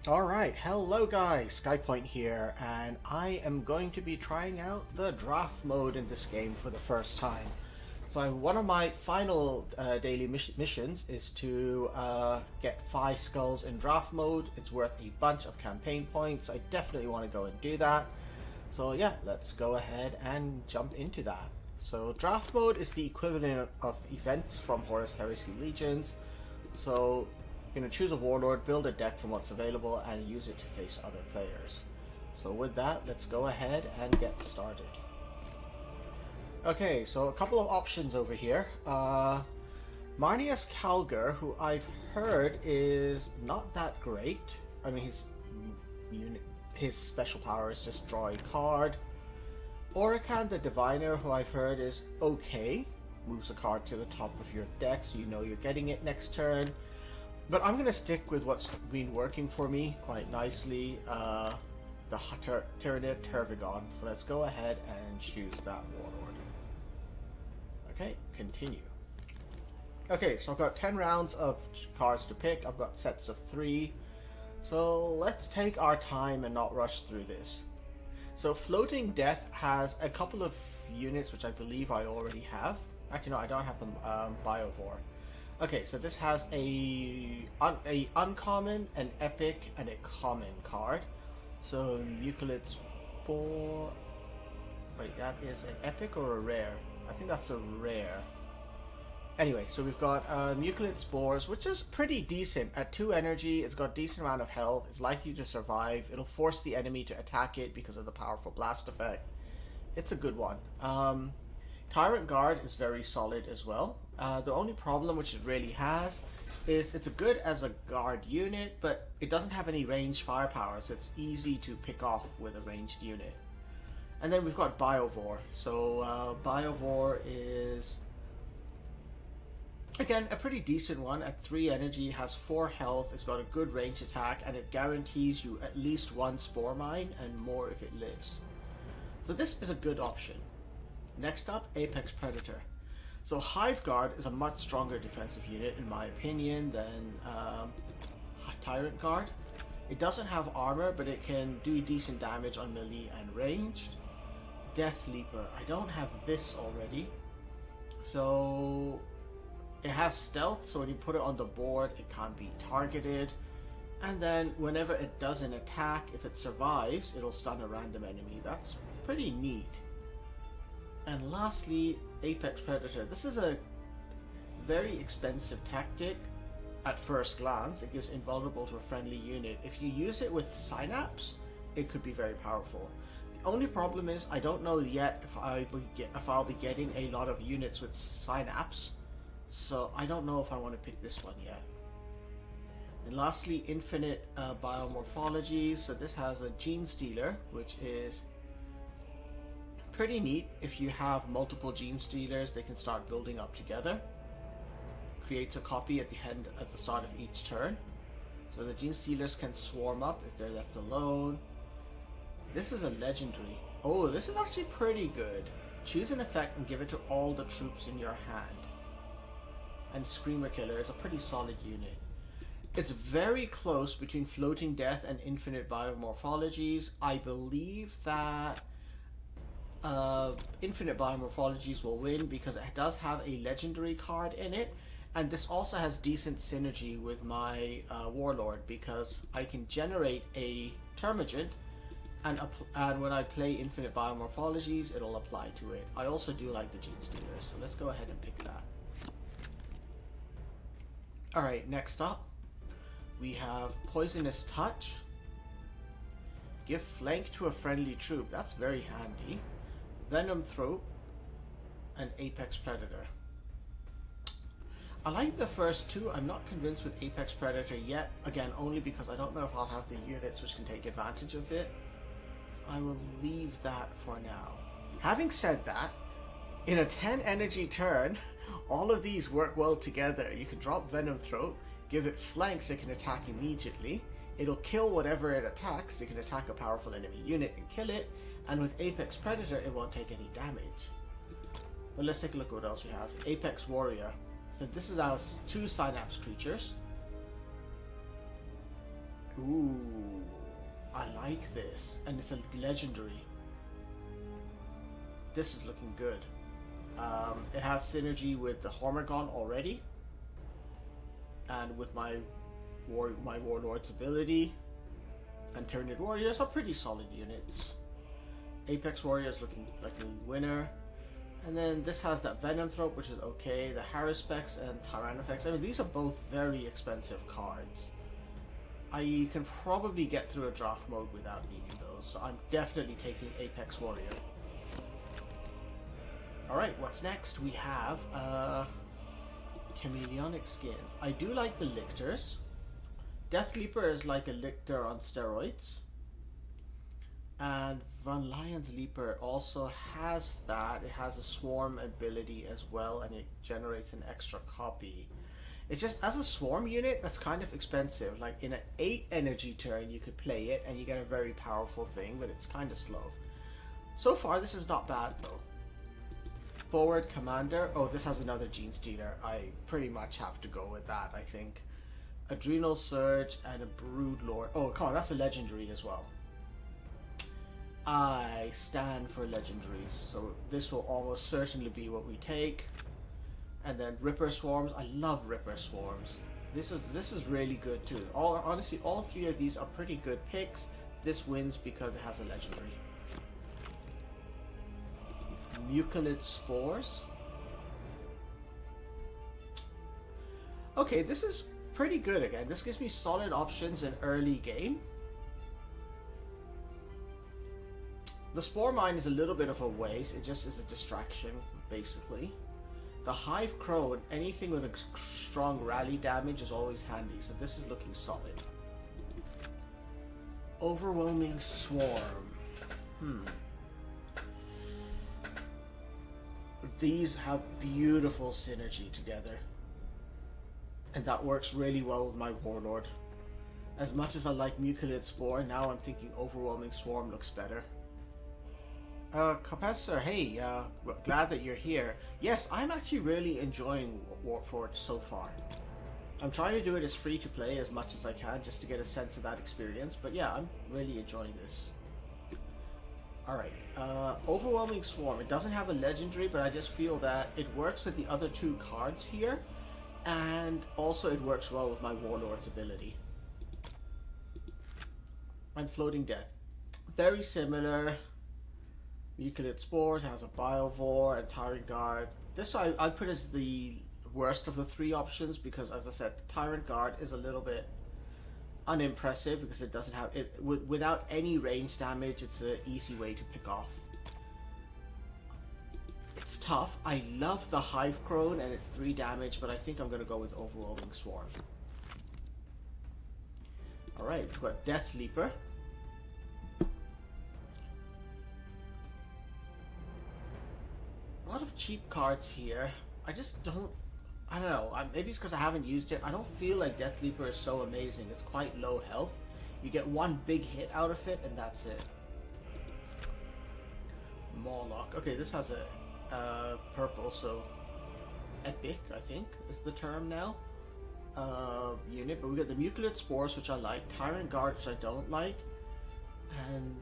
Alright, hello guys, SkyPoint here, and I am going to be trying out the draft mode in this game for the first time. So one of my final daily missions is to get 5 skulls in draft mode. It's worth a bunch of campaign points. I definitely want to go and do that. So yeah, let's go ahead and jump into that. So draft mode is the equivalent of events from Horus Heresy Legions. So you're going to choose a warlord, build a deck from what's available, and use it to face other players. So with that, let's go ahead and get started. Okay, so a couple of options over here. Marnius Calgar, who I've heard is not that great. I mean, his special power is just draw a card. Orican the Diviner, who I've heard is okay. Moves a card to the top of your deck so you know you're getting it next turn. But I'm going to stick with what's been working for me quite nicely, the Tyranid Tervigon. So let's go ahead and choose that warlord. Okay, continue. Okay, so I've got 10 rounds of cards to pick. I've got sets of 3. So let's take our time and not rush through this. So Floating Death has a couple of units which I believe I already have. Actually no, I don't have them, Biovore. Okay, so this has a uncommon, an epic, and a common card. So Euclid's Spore... Wait, that is an epic or a rare? I think that's a rare. Anyway, so we've got Euclid Spores, which is pretty decent. At 2 energy, it's got a decent amount of health. It's likely to survive. It'll force the enemy to attack it because of the powerful blast effect. It's a good one. Tyrant Guard is very solid as well. The only problem which it really has is it's good as a guard unit, but it doesn't have any ranged firepower, so it's easy to pick off with a ranged unit. And then we've got Biovore. So Biovore is, again, a pretty decent one. At 3 energy, has 4 health, it's got a good range attack, and it guarantees you at least 1 Spore Mine and more if it lives. So this is a good option. Next up, Apex Predator. So Hive Guard is a much stronger defensive unit in my opinion than Tyrant Guard. It doesn't have armor, but it can do decent damage on melee and ranged. Death Leaper, I don't have this already. So it has stealth, so when you put it on the board it can't be targeted. And then whenever it does an attack, if it survives, it'll stun a random enemy. That's pretty neat. And lastly, Apex Predator. This is a very expensive tactic at first glance. It gives invulnerable to a friendly unit. If you use it with Synapse, it could be very powerful. The only problem is I don't know yet if I'll be getting a lot of units with Synapse. So I don't know if I want to pick this one yet. And lastly, Infinite Biomorphologies. So this has a Gene Stealer, which is pretty neat. If you have multiple Gene Stealers, they can start building up together. Creates a copy at the start of each turn. So the Gene Stealers can swarm up if they're left alone. This is a legendary. Oh, this is actually pretty good. Choose an effect and give it to all the troops in your hand. And Screamer Killer is a pretty solid unit. It's very close between Floating Death and Infinite Biomorphologies. I believe that Infinite Biomorphologies will win because it does have a legendary card in it, and this also has decent synergy with my warlord because I can generate a Termagant, and when I play Infinite Biomorphologies it'll apply to it. I also do like the Gene Stealers, so let's go ahead and pick that. Alright, next up we have Poisonous Touch. Give flank to a friendly troop. That's very handy. Venom Throat, and Apex Predator. I like the first 2. I'm not convinced with Apex Predator yet. Again, only because I don't know if I'll have the units which can take advantage of it. So I will leave that for now. Having said that, in a 10 energy turn, all of these work well together. You can drop Venom Throat, give it flank so it can attack immediately. It'll kill whatever it attacks. You can attack a powerful enemy unit and kill it. And with Apex Predator, it won't take any damage. But let's take a look at what else we have. Apex Warrior. So this is our 2 Synapse creatures. Ooh, I like this. And it's a legendary. This is looking good. It has synergy with the Hormagon already. And with my Warlord's ability. And Tyranid Warriors are pretty solid units. Apex Warriors looking like a winner. And then this has that Venom Throat, which is okay. The Haruspex and Tyrannofex. I mean, these are both very expensive cards. I can probably get through a draft mode without needing those. So I'm definitely taking Apex Warrior. Alright, what's next? We have Chameleonic skins. I do like the Lictors. Death Leaper is like a Lictor on steroids. And Von Lion's Leaper also has that. It has a swarm ability as well, and it generates an extra copy. It's just, as a swarm unit, that's kind of expensive. Like, in an 8 energy turn, you could play it, and you get a very powerful thing, but it's kind of slow. So far, this is not bad, though. Forward Commander. Oh, this has another Gene Stealer. I pretty much have to go with that, I think. Adrenal Surge and a Broodlord. Oh, come on, that's a legendary as well. I stand for legendaries, so this will almost certainly be what we take. And then Ripper Swarms. I love Ripper Swarms. This is really good too. Honestly, all three of these are pretty good picks. This wins because it has a legendary. Mucilid Spores. Okay, this is pretty good again. This gives me solid options in early game. The Spore Mine is a little bit of a waste. It just is a distraction, basically. The Hive Crow and anything with a strong rally damage is always handy, so this is looking solid. Overwhelming Swarm. These have beautiful synergy together. And that works really well with my Warlord. As much as I like Mucilid Spore, now I'm thinking Overwhelming Swarm looks better. Professor, hey, glad that you're here. Yes, I'm actually really enjoying Warpforge so far. I'm trying to do it as free to play as much as I can, just to get a sense of that experience, but yeah, I'm really enjoying this. Alright, Overwhelming Swarm. It doesn't have a legendary, but I just feel that it works with the other two cards here, and also it works well with my Warlord's ability. And Floating Death. Very similar. Mucilid Spores has a Biovore and Tyrant Guard. This I put as the worst of the three options because, as I said, Tyrant Guard is a little bit unimpressive because it doesn't have it without any range damage. It's an easy way to pick off. It's tough. I love the Hive Crone and it's 3 damage, but I think I'm gonna go with Overwhelming Swarm. Alright, we've got Death Leaper. A lot of cheap cards here. I just don't... I don't know. Maybe it's because I haven't used it. I don't feel like Death Leaper is so amazing. It's quite low health. You get one big hit out of it, and that's it. Morlock. Okay, this has a purple, so epic, I think, is the term now. Unit. But we got the Mucilid Spores, which I like. Tyrant Guard, which I don't like. And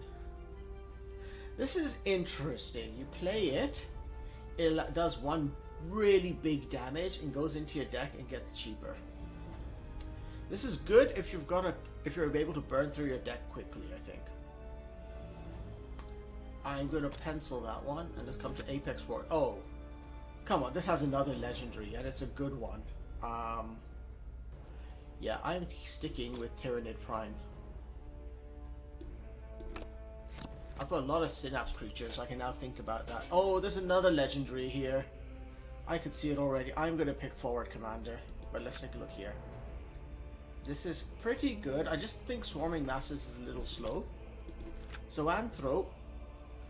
this is interesting. You play it. It does one really big damage and goes into your deck and gets cheaper. This is good if you're able to burn through your deck quickly, I think. I'm gonna pencil that one and just come to Apex War. Oh, come on, this has another legendary and it's a good one. Yeah, I'm sticking with Tyranid Prime. I've got a lot of Synapse creatures, I can now think about that. Oh, there's another legendary here. I could see it already. I'm going to pick Forward Commander, but let's take a look here. This is pretty good. I just think Swarming Masses is a little slow. Zoanthrope,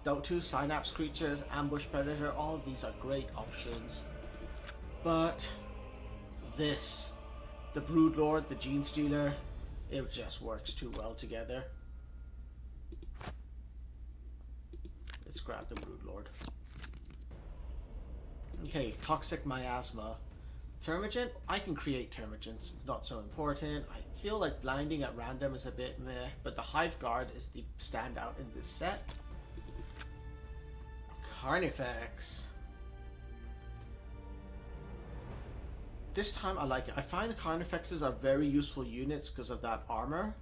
2 Synapse creatures, Ambush Predator, all of these are great options. But this, the Broodlord, the Gene Stealer, it just works too well together. Let's grab the Broodlord. Okay, Toxic Miasma. Termagant, I can create termagants. It's not so important. I feel like blinding at random is a bit meh, but the Hive Guard is the standout in this set. Carnifex. This time I like it. I find the Carnifexes are very useful units because of that armor.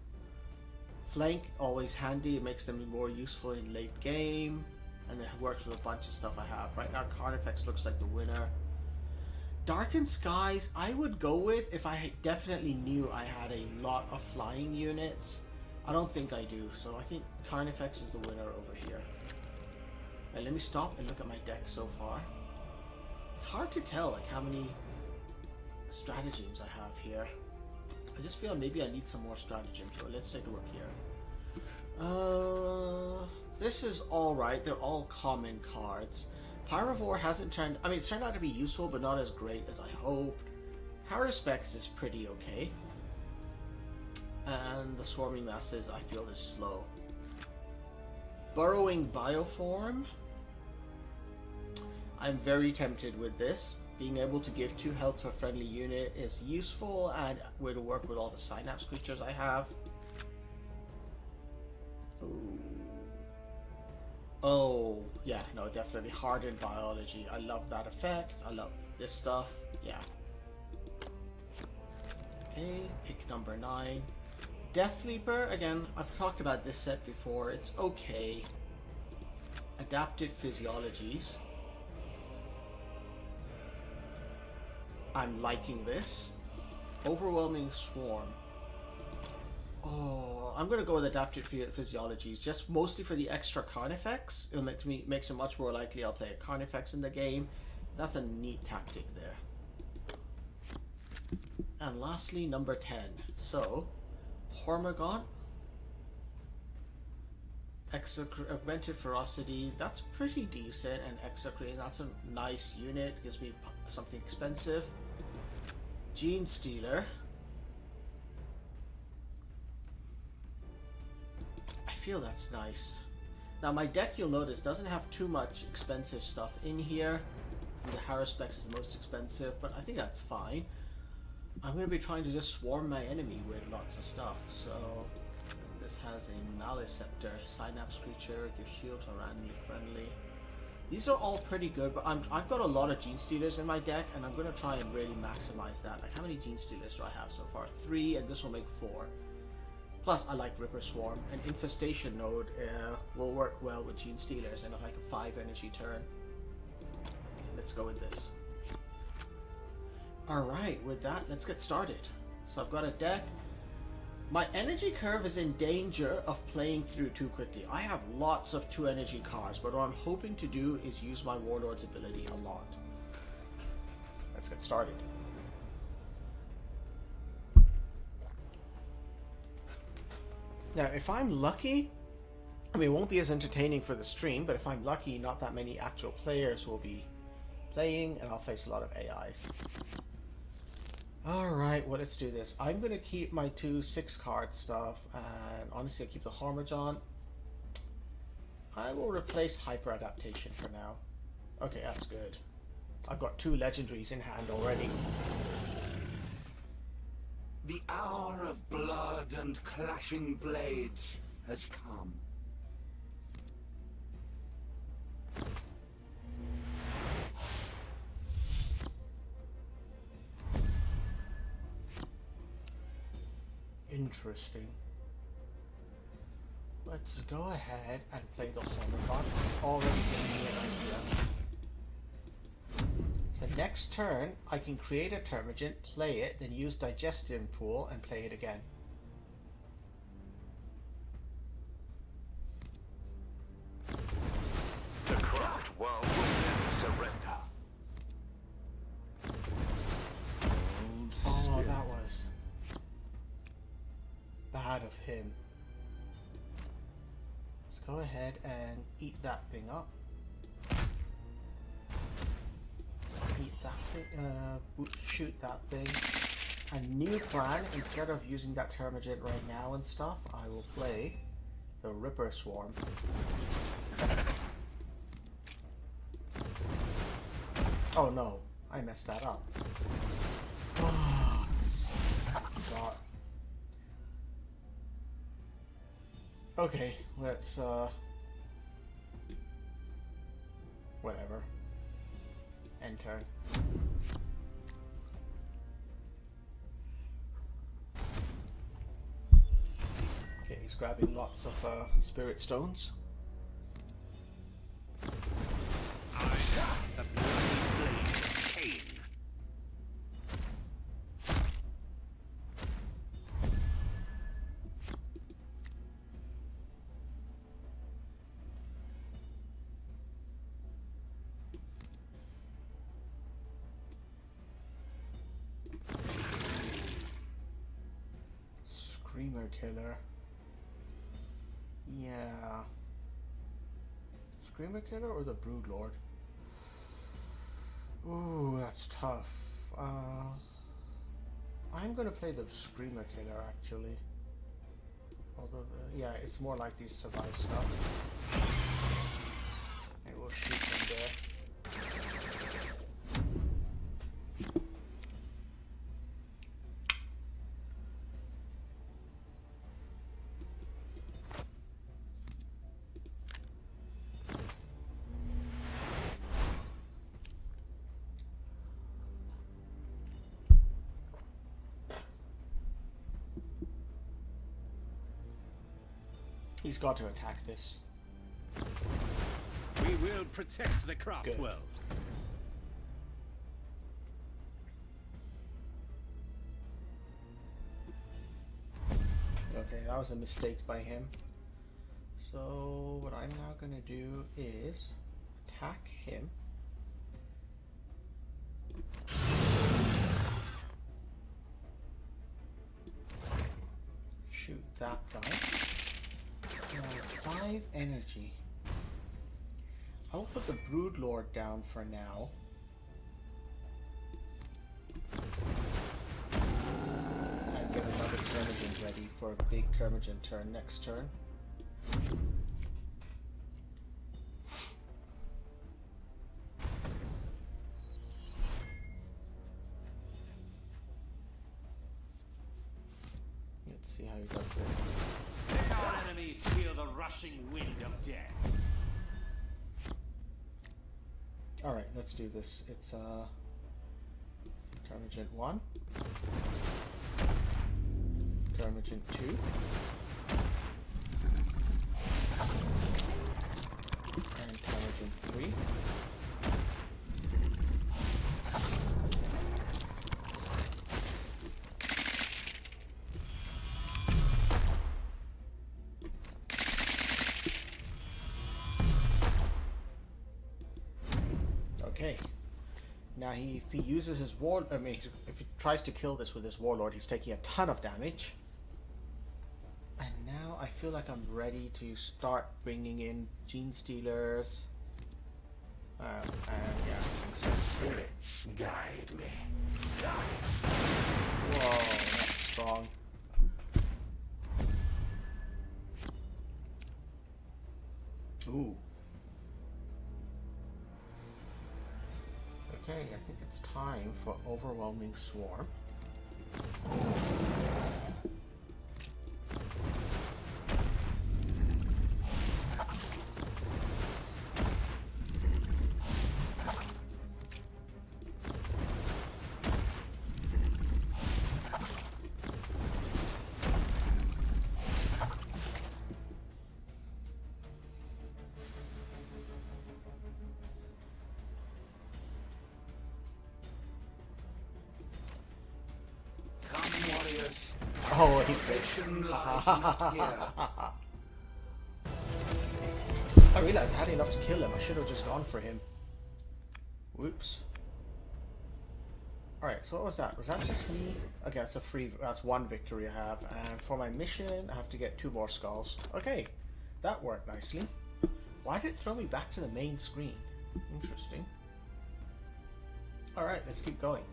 Flank, always handy. It makes them more useful in late game. And it works with a bunch of stuff I have. Right now Carnifex looks like the winner. Darkened Skies, I would go with if I definitely knew I had a lot of flying units. I don't think I do, so I think Carnifex is the winner over here. Right, let me stop and look at my deck so far. It's hard to tell like how many stratagems I have here. I just feel maybe I need some more stratagems. So let's take a look here. This is alright. They're all common cards. Pyrovore hasn't turned... I mean, it's turned out to be useful, but not as great as I hoped. Haruspex is pretty okay. And the Swarming Masses, I feel, is slow. Burrowing Bioform. I'm very tempted with this. Being able to give 2 health to a friendly unit is useful, and will work with all the Synapse creatures I have. Ooh. Oh, yeah, no, definitely Hardened Biology. I love that effect. I love this stuff. Yeah. Okay, pick number 9. Death Leaper, again, I've talked about this set before. It's okay. Adapted Physiologies. I'm liking this. Overwhelming Swarm. Oh, I'm going to go with Adapted Physiologies, just mostly for the extra Carnifex. It makes it much more likely I'll play a Carnifex in the game. That's a neat tactic there. And lastly, number 10. So, Hormigaunt. Augmented Ferocity, that's pretty decent, and Exocrine, that's a nice unit, gives me something expensive. Gene Stealer. I feel that's nice. Now my deck, you'll notice, doesn't have too much expensive stuff in here. And the Haruspex is the most expensive, but I think that's fine. I'm going to be trying to just swarm my enemy with lots of stuff, so... This has a Maliceptor, Synapse creature, gives shield to randomly friendly. These are all pretty good, but I've got a lot of Gene Stealers in my deck, and I'm going to try and really maximize that. Like, how many Gene Stealers do I have so far? 3, and this will make 4. Plus, I like Ripper Swarm, and Infestation Node will work well with Gene Stealers, and like a 5 energy turn. Let's go with this. Alright, with that, let's get started. So I've got a deck. My energy curve is in danger of playing through too quickly. I have lots of 2 energy cards, but what I'm hoping to do is use my Warlord's ability a lot. Let's get started. Now, if I'm lucky, I mean, it won't be as entertaining for the stream, but if I'm lucky, not that many actual players will be playing, and I'll face a lot of AIs. Alright, well, let's do this. I'm going to keep my 2 6-card stuff, and honestly, I'll keep the Hormigaunt. I will replace Hyper Adaptation for now. Okay, that's good. I've got 2 legendaries in hand already. The hour of blood and clashing blades has come. Interesting. Let's go ahead and play the Hormigaunt. It's already giving me an idea. So next turn, I can create a Termagant, play it, then use Digestion Pool and play it again. The craft world will never surrender. Oh, that was bad of him. Let's go ahead and eat that thing up. Eat that thing, shoot that thing. A new plan, instead of using that Termagant right now and stuff, I will play the Ripper Swarm. Oh no, I messed that up. God. Okay, let's whatever. End turn. Okay, he's grabbing lots of spirit stones. The bloody blade of Cain. Screamer killer. Yeah. Screamer killer or the Brood Lord? Ooh, that's tough. I'm gonna play the Screamer killer actually. Although, yeah, it's more likely to survive stuff. And we'll shoot him there. He's got to attack this. We will protect the craft Good. world. Okay, that was a mistake by him. So what I'm now going to do is attack him. Shoot that guy. 5 energy. I'll put the Brood Lord down for now. And get another Termagant ready for a big Termagant turn next turn. Let's see how he does this. Let our enemies feel the rushing wind of death. Alright, let's do this. It's Termagant 1, Termagant 2, and Termagant 3. Okay. Now if he uses his if he tries to kill this with his warlord, he's taking a ton of damage. And now I feel like I'm ready to start bringing in Gene Stealers. And yeah. Spirits guide me. Whoa, that's strong. Ooh. Okay, I think it's time for Overwhelming Swarm. Oh, he I realized I had enough to kill him. I should have just gone for him. Whoops. Alright, so what was that? Was that just me? Okay, that's one victory I have. And for my mission, I have to get 2 more skulls. Okay, that worked nicely. Why did it throw me back to the main screen? Interesting. Alright, let's keep going.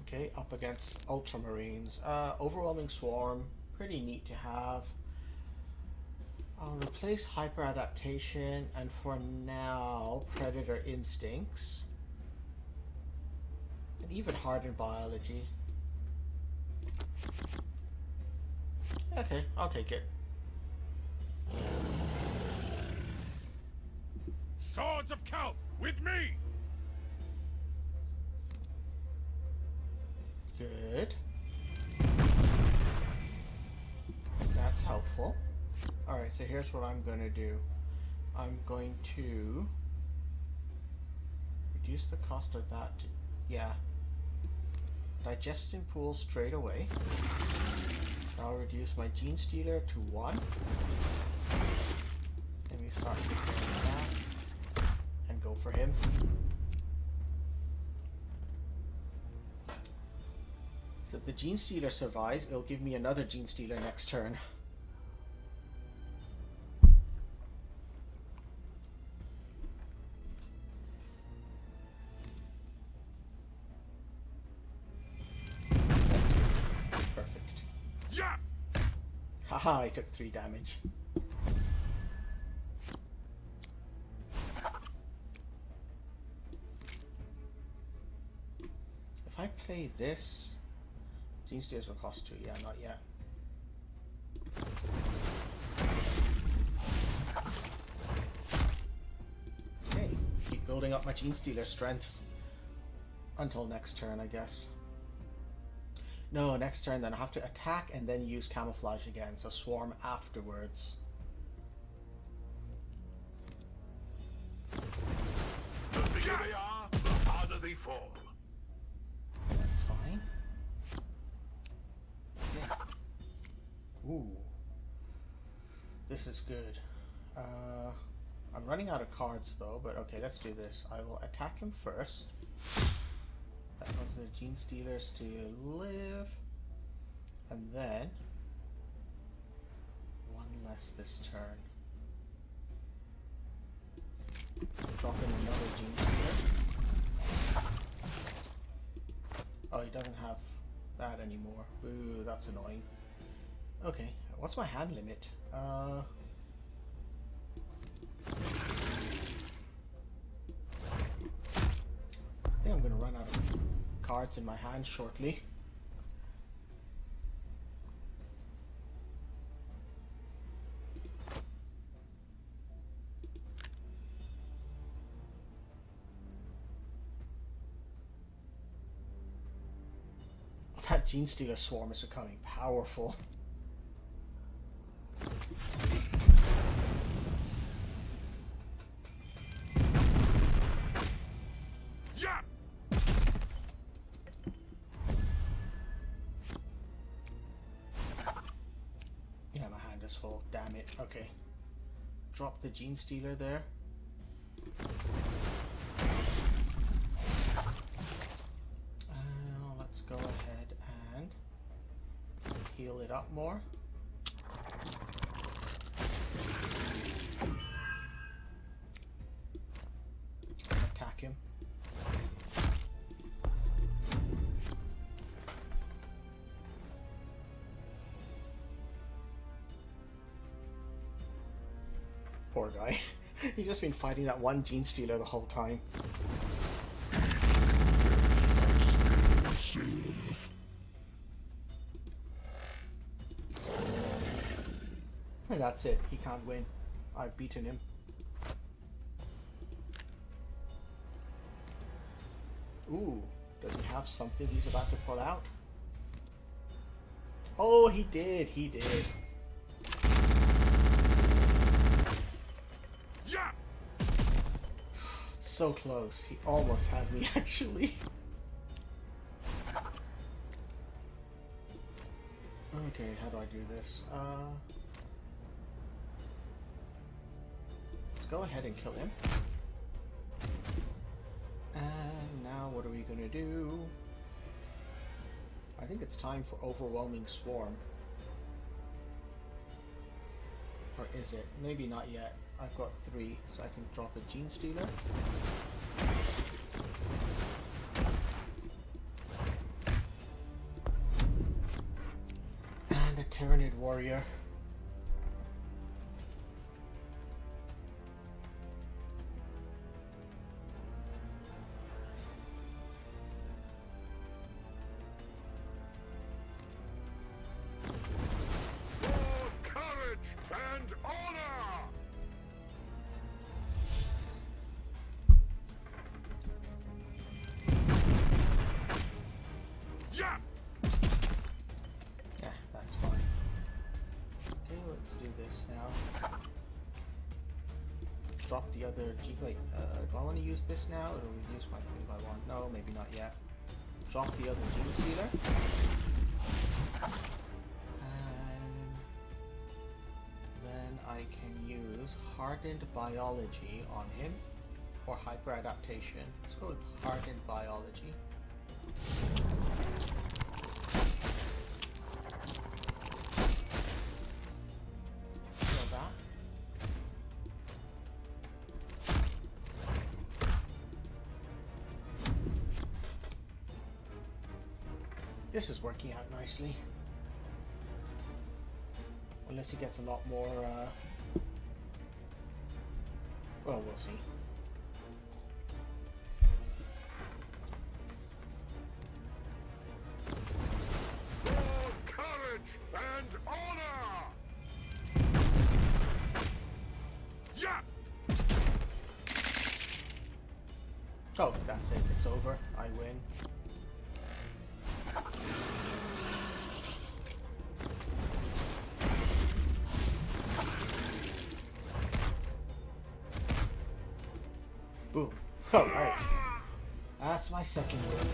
Okay, up against Ultramarines. Overwhelming Swarm, pretty neat to have. I'll replace hyper adaptation and for now predator instincts. And even hardened biology. Okay, I'll take it. Swords of Calth, with me! Good. That's helpful. Alright, so here's what I'm going to do. I'm going to reduce the cost of that. Yeah. Digestion pool straight away. I'll reduce my gene stealer to 1. Let me start preparing that and go for him. So if the gene stealer survives, it'll give me another gene stealer next turn. Perfect. Yeah! Haha, I took 3 damage. If I play this, gene stealers will cost 2. Yeah, not yet. Okay, keep building up my gene stealer strength until next turn, I guess. No, next turn then I have to attack and then use camouflage again, so swarm afterwards. The bigger they are, the harder they fall. That's fine. Yeah. Ooh. This is good. I'm running out of cards though, but okay, let's do this. I will attack him first. That was the gene stealers to live. And then 1 less this turn. Drop in another gene stealer. Oh, he doesn't have that anymore. Ooh, that's annoying. Okay, what's my hand limit? I think I'm gonna run out of cards in my hand shortly. That Gene Stealer swarm is becoming powerful. Yeah! Yeah, my hand is full. Damn it. Okay. Drop the Gene Stealer there. Let's go ahead and heal it up more. Attack him. Poor guy. He's just been fighting that one Gene Stealer the whole time. And that's it. He can't win. I've beaten him. Ooh, does he have something he's about to pull out? Oh, he did. He did. Yeah! So close. He almost had me, actually. Okay, how do I do this? Let's go ahead and kill him. And now what are we gonna do? I think it's time for Overwhelming Swarm. Or is it? Maybe not yet. I've got 3, so I can drop a Gene Stealer. And a Tyranid Warrior. drop the other G. Wait, do I want to use this now, or reduce my 3x1? No, maybe not yet. Drop the other Gene Stealer. And then I can use Hardened Biology on him, or Hyper Adaptation. Let's go with Hardened Biology. Feel that. This is working out nicely. Unless he gets a lot more, well, we'll see. For courage and honor! Yeah! Oh, that's it. It's over. I win. Boom. Alright. That's my second win.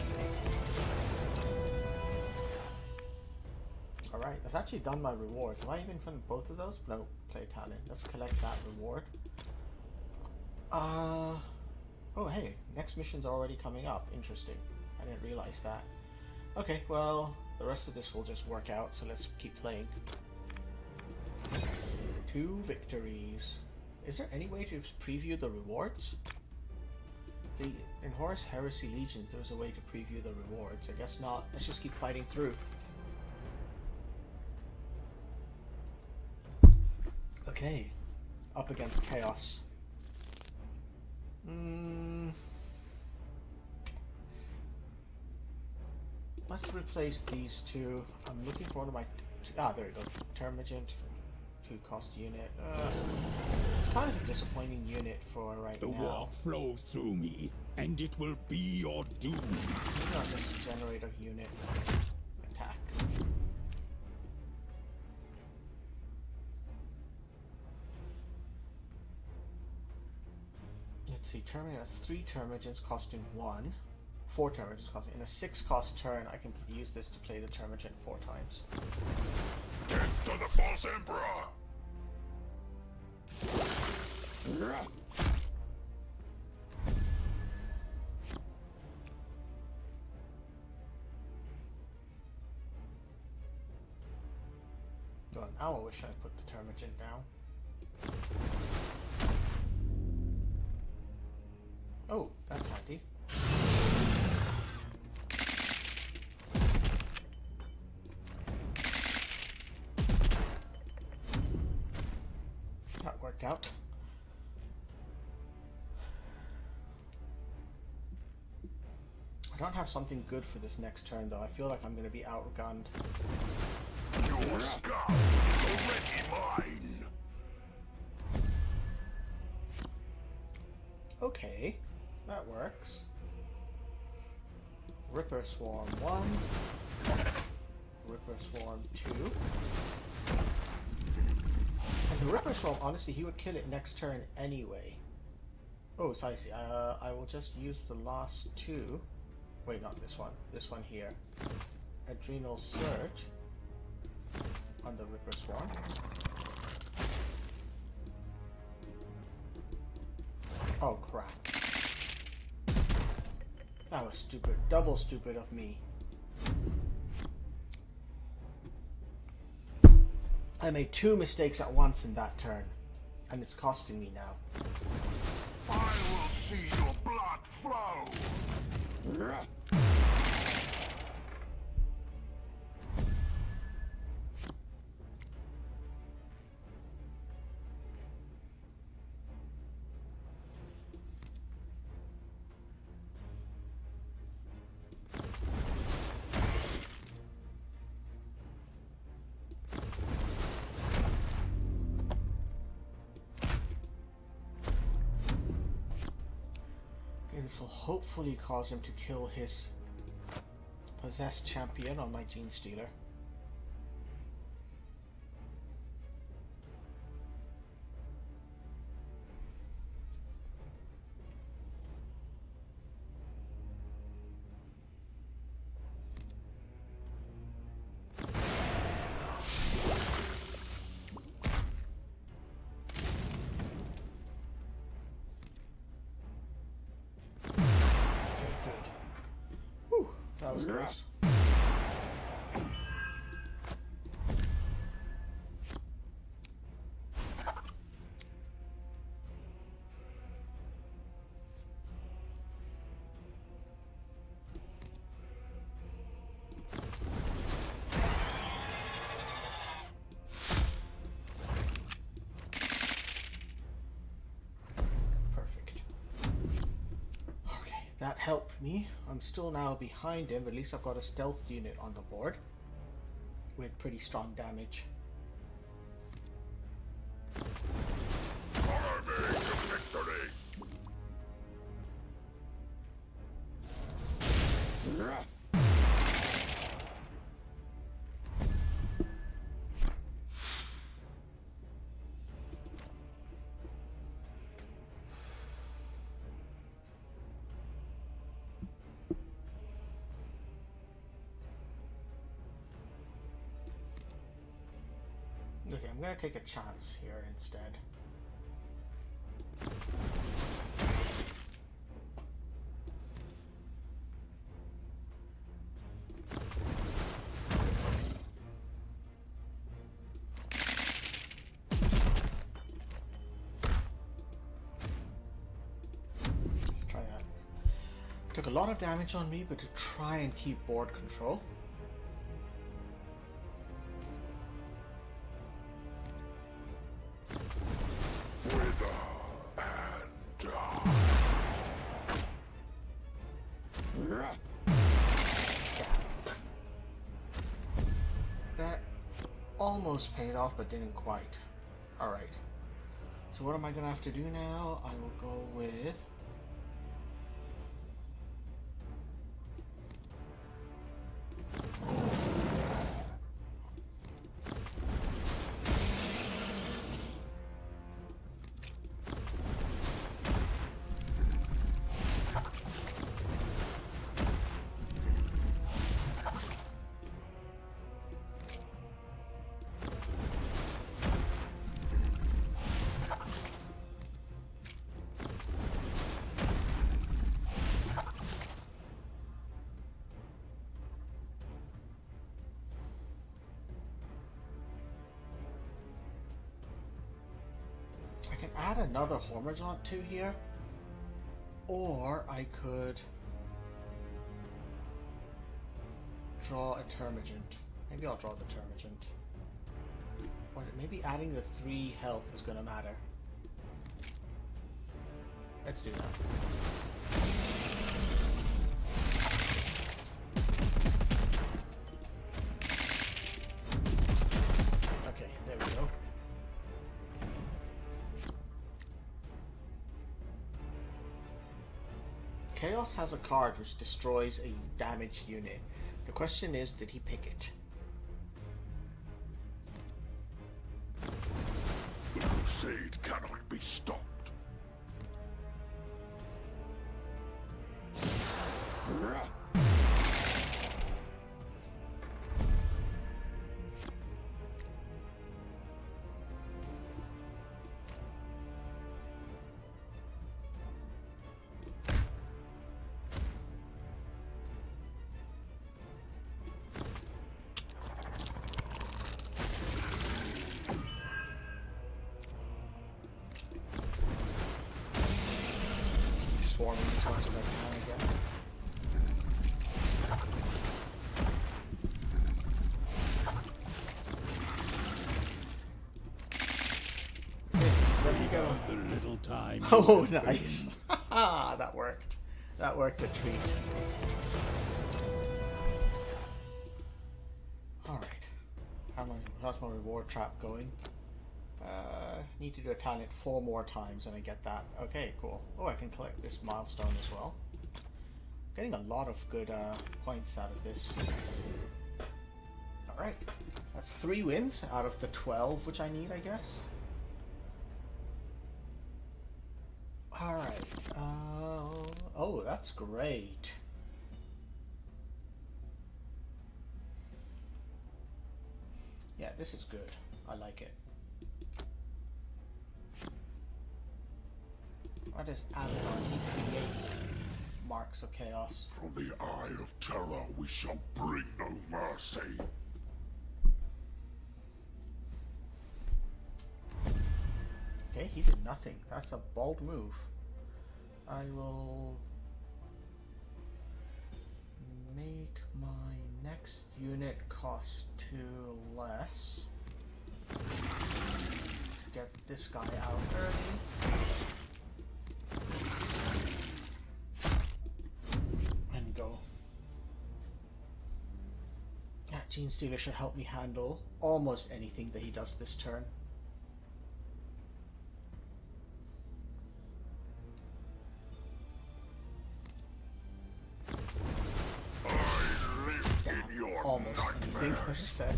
Alright, that's actually done my rewards. Have I even done both of those? No, play talent. Let's collect that reward. Oh hey, next mission's already coming up. Interesting. I didn't realize that. Okay, well, the rest of this will just work out, so let's keep playing. 2 victories. Is there any way to preview the rewards? In Horus Heresy Legions, there's a way to preview the rewards. I guess not. Let's just keep fighting through. Okay. Up against Chaos. Let's replace these two. I'm looking for one of my... there we go. Termagant. 2 cost unit. It's kind of a disappointing unit for right now. The warp flows through me, and it will be your doom. Maybe on this generator unit. Attack. Let's see, Termagant has 3 Termagants costing 1. 4 Termagants costing. In a 6 cost turn, I can use this to play the Termagant 4 times. Death to the false emperor! Well, now I wish I put the Termagant down. Oh, that's handy. That worked out. I don't have something good for this next turn though. I feel like I'm going to be outgunned. Your skull is already mine! Okay, that works. Ripper Swarm 1. Ripper Swarm 2. And the Ripper Swarm, honestly, he would kill it next turn anyway. Oh, so I see. I will just use the last 2. Wait, not this one. This one here. Adrenal Surge on the Ripper Swarm. Oh, crap. That was stupid. Double stupid of me. I made 2 mistakes at once in that turn, and it's costing me now. I will see your blood flow! This will hopefully cause him to kill his possessed champion on my Gene Stealer. that was close. That helped me. I'm still now behind him, but at least I've got a stealth unit on the board with pretty strong damage. Follow me to victory. Okay, I'm gonna take a chance here instead. Let's try that. Took a lot of damage on me, but to try and keep board control. That almost paid off, but didn't quite. Alright. So what am I going to have to do now? I will go with... add another Hormazont to here, or I could draw a Termagant. Maybe I'll draw the Termagant. Or maybe adding the 3 health is going to matter. Let's do that. Okay, there we go. Chaos has a card which destroys a damaged unit. The question is, did he pick it? The crusade cannot be stopped. Swarming as much as I can, I guess. The little time. Oh, nice. That worked. That worked a treat. Alright. How's my reward trap going? Need to do a talent 4 more times and I get that. Okay, cool. Oh, I can collect this milestone as well. Getting a lot of good points out of this. Alright. That's 3 wins out of the 12 which I need, I guess. Alright. Oh, that's great. Yeah, this is good. I like it. What does Abaddon? He creates Marks of Chaos. From the eye of terror we shall bring no mercy. Okay, he did nothing. That's a bold move. I will make my next unit cost 2 less to get this guy out early. And go. That Gene Stealer should help me handle almost anything that he does this turn. Almost anything I just said.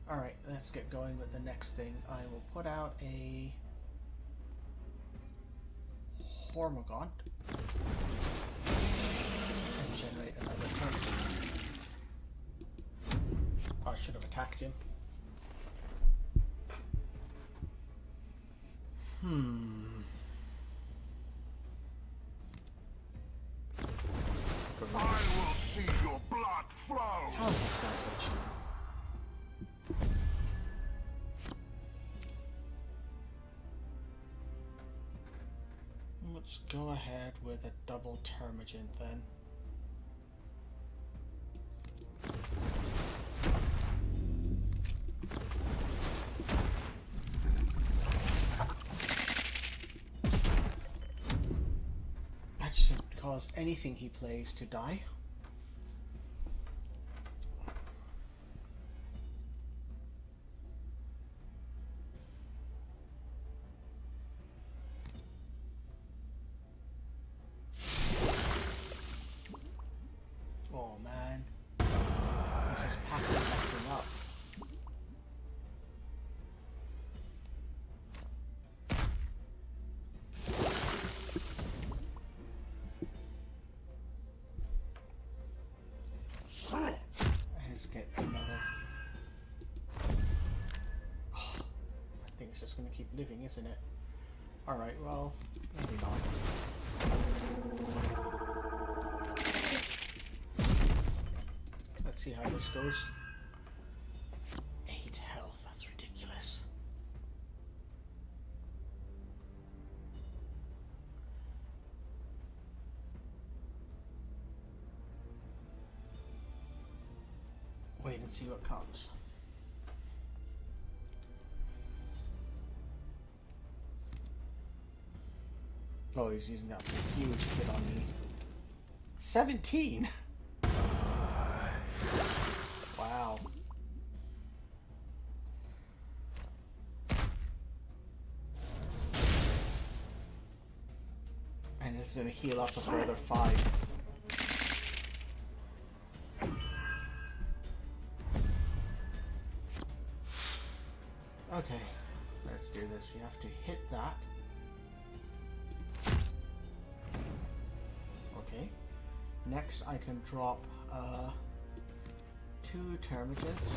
Alright, let's get going with the next thing. I will put out a Hormagaunt and generate another turn. Oh, I should have attacked him. I will see your blood flow. How is this guy so cheap? Let's go ahead with a double Termagant then. That should cause anything he plays to die. Oh man, he's just packing everything up. Let's get another. I think it's just going to keep living, isn't it? Alright, well, maybe not. Let's see how this goes. 8 health, that's ridiculous. Wait and see what comes. Oh, he's using that huge hit on me. 17! Wow. And this is going to heal up a further 5. Okay, let's do this. We have to hit that. Okay. Next I can drop 2 Termagants.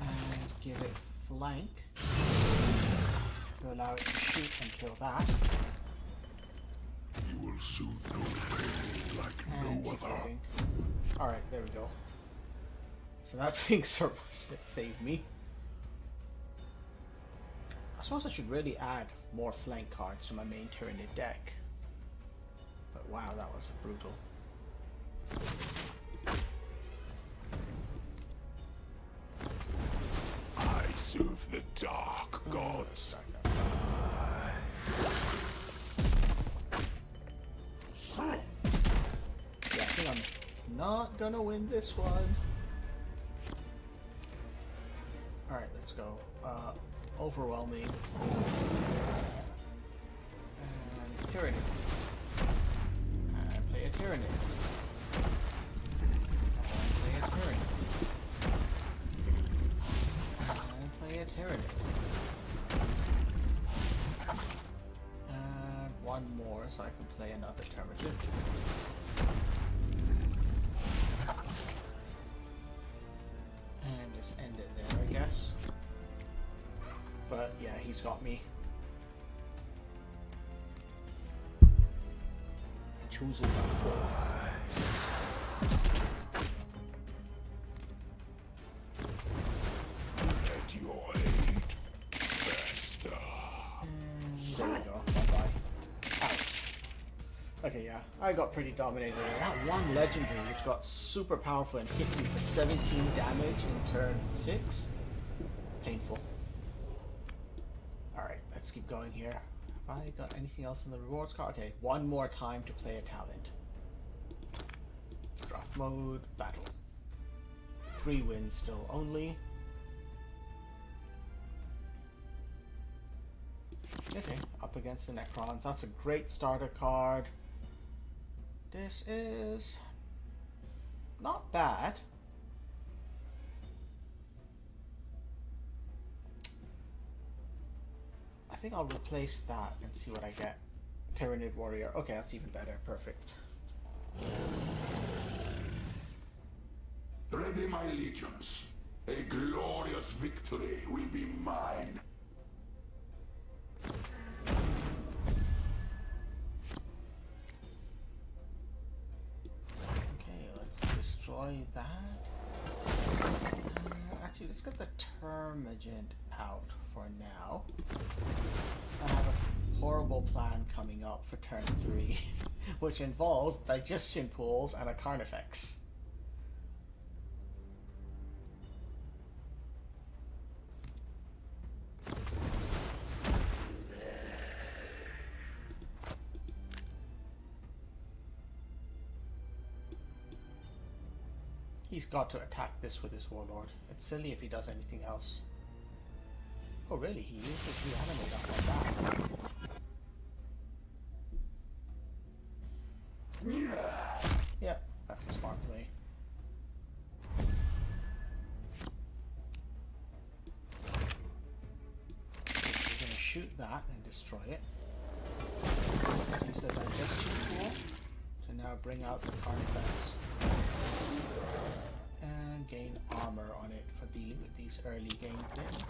And give it flank to allow it to shoot and kill that. You will soon know pain like And no keep other. moving. Alright, there we go. So that thing saved me. I suppose I should really add more flank cards to my main Tyranid deck. But wow, that was brutal. I serve the dark gods. Yeah, I think I'm not gonna win this one. Alright, let's go. Overwhelming. And Tyranid. And play a Tyranid. And play a Tyranid. And play a Tyranid. And one more so I can play another Termagant. And just end it there, I guess. But yeah, he's got me. Choosing by 4. At your aid, faster. There we go. Bye-bye. Ouch. Okay, yeah. I got pretty dominated. That one legendary, which got super powerful and hit me for 17 damage in turn 6. Painful. Alright, let's keep going here. Have I got anything else in the rewards card? Okay, one more time to play a talent. Draft mode, battle. 3 wins still only. Okay, up against the Necrons. That's a great starter card. This is not bad. I think I'll replace that and see what I get. Tyranid Warrior. Okay, that's even better. Perfect. Ready, my legions. A glorious victory will be mine. Okay, let's destroy that. Actually, let's get the Termagant out for now. I have a horrible plan coming up for turn 3, which involves digestion pools and a Carnifex. He's got to attack this with his Warlord. It's silly if he does anything else. Oh really? He used his reanimate up like that. Yeah, that's a smart play. We're gonna shoot that and destroy it. Use the digestion pool to now bring out the Carnifex. And gain armor on it for these early game things.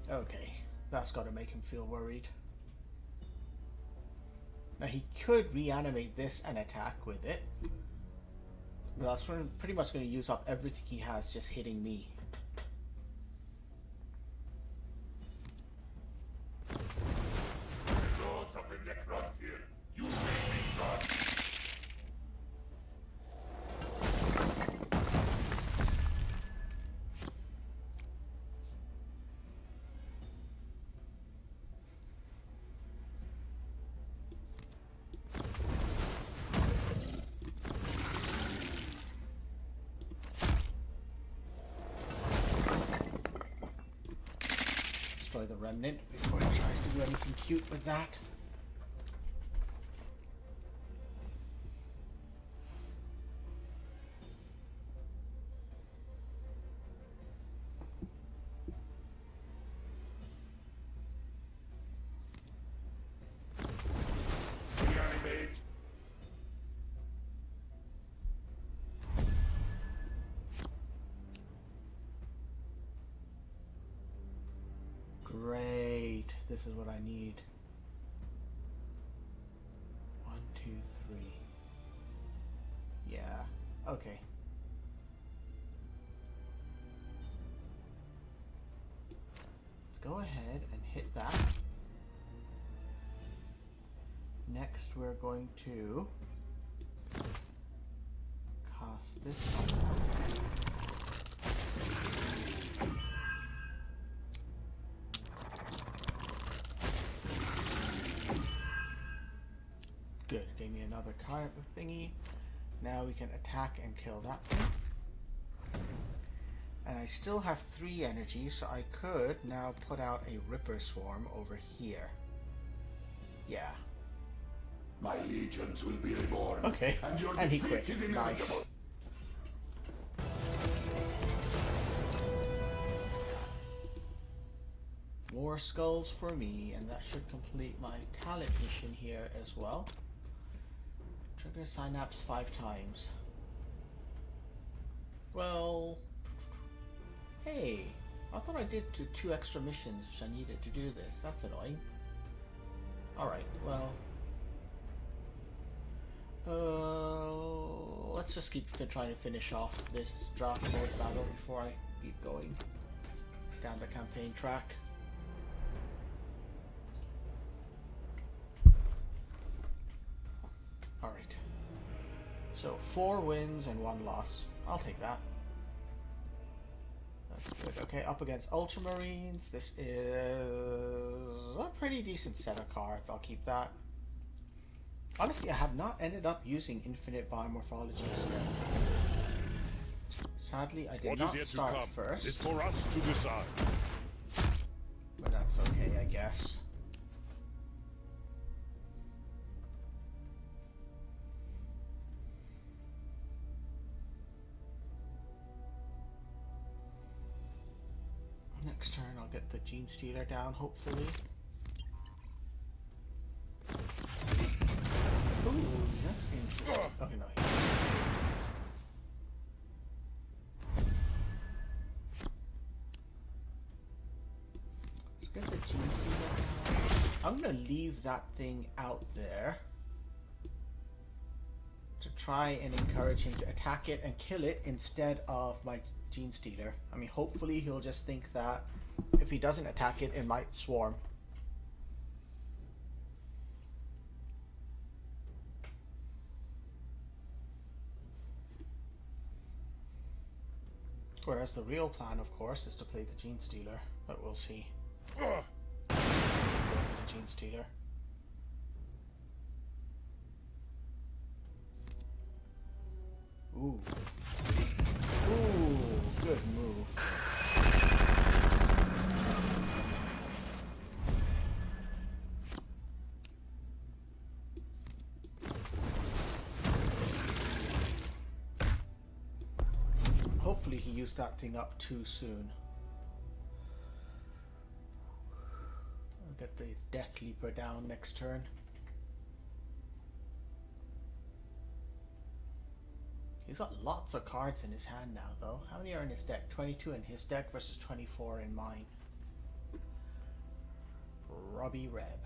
Okay, that's got to make him feel worried. Now he could reanimate this and attack with it. But that's pretty much going to use up everything he has just hitting me. Those of the Necrontyr, you may be judged. Destroy the remnant before he tries to do anything cute with that. Reanimate. Great. This is what I need. 1, 2, 3. Yeah. Okay. Let's go ahead and hit that. Next, we're going to cast this on that. Good, gave me another card thingy. Now we can attack and kill that thing. And I still have 3 energy, so I could now put out a Ripper Swarm over here. Yeah. My legions will be reborn. Okay. And your And he defeat quit. is inevitable. Nice. More skulls for me, and that should complete my talent mission here as well. Trigger synapse 5 times. Well, Hey, I thought I did two extra missions which I needed to do this. That's annoying. Alright, well... let's just keep trying to finish off this draft mode battle before I keep going down the campaign track. Alright. So 4 wins and 1 loss. I'll take that. That's good. Okay, up against Ultramarines. This is a pretty decent set of cards. I'll keep that. Honestly, I have not ended up using infinite biomorphologies yet. Sadly, I did not start first. It's for us to decide. But that's okay, I guess. Next turn, I'll get the Gene Stealer down, hopefully. Ooh, that's interesting. Okay, no. Let's get the Gene Stealer down. I'm gonna leave that thing out there to try and encourage him to attack it and kill it instead of my Gene Stealer. I mean, hopefully he'll just think that if he doesn't attack it, it might swarm. Whereas the real plan, of course, is to play the Gene Stealer, but we'll see. The Gene Stealer. Ooh. Ooh, good move. Hopefully he used that thing up too soon. I'll get the Death Leaper down next turn. He's got lots of cards in his hand now, though. How many are in his deck? 22 in his deck versus 24 in mine. Robbie Reb.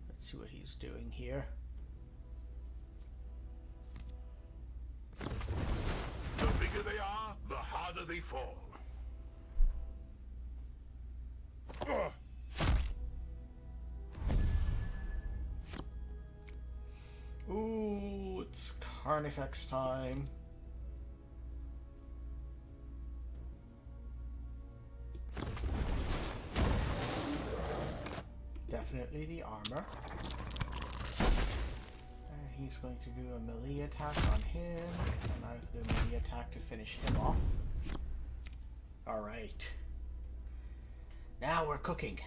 Let's see what he's doing here. The bigger they are, the harder they fall. Ooh, it's Carnifex time. Definitely the armor. And he's going to do a melee attack on him, and I'll do a melee attack to finish him off. Alright. Now we're cooking.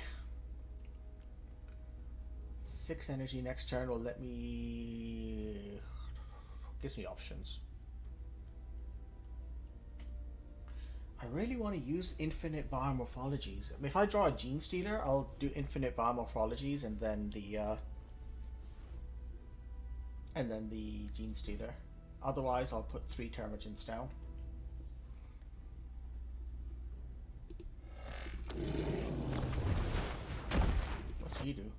6 energy next turn will let me... gives me options. I really want to use infinite biomorphologies. If I draw a Gene Stealer, I'll do infinite biomorphologies and then the Gene Stealer. Otherwise, I'll put 3 Termagants down. What's he do?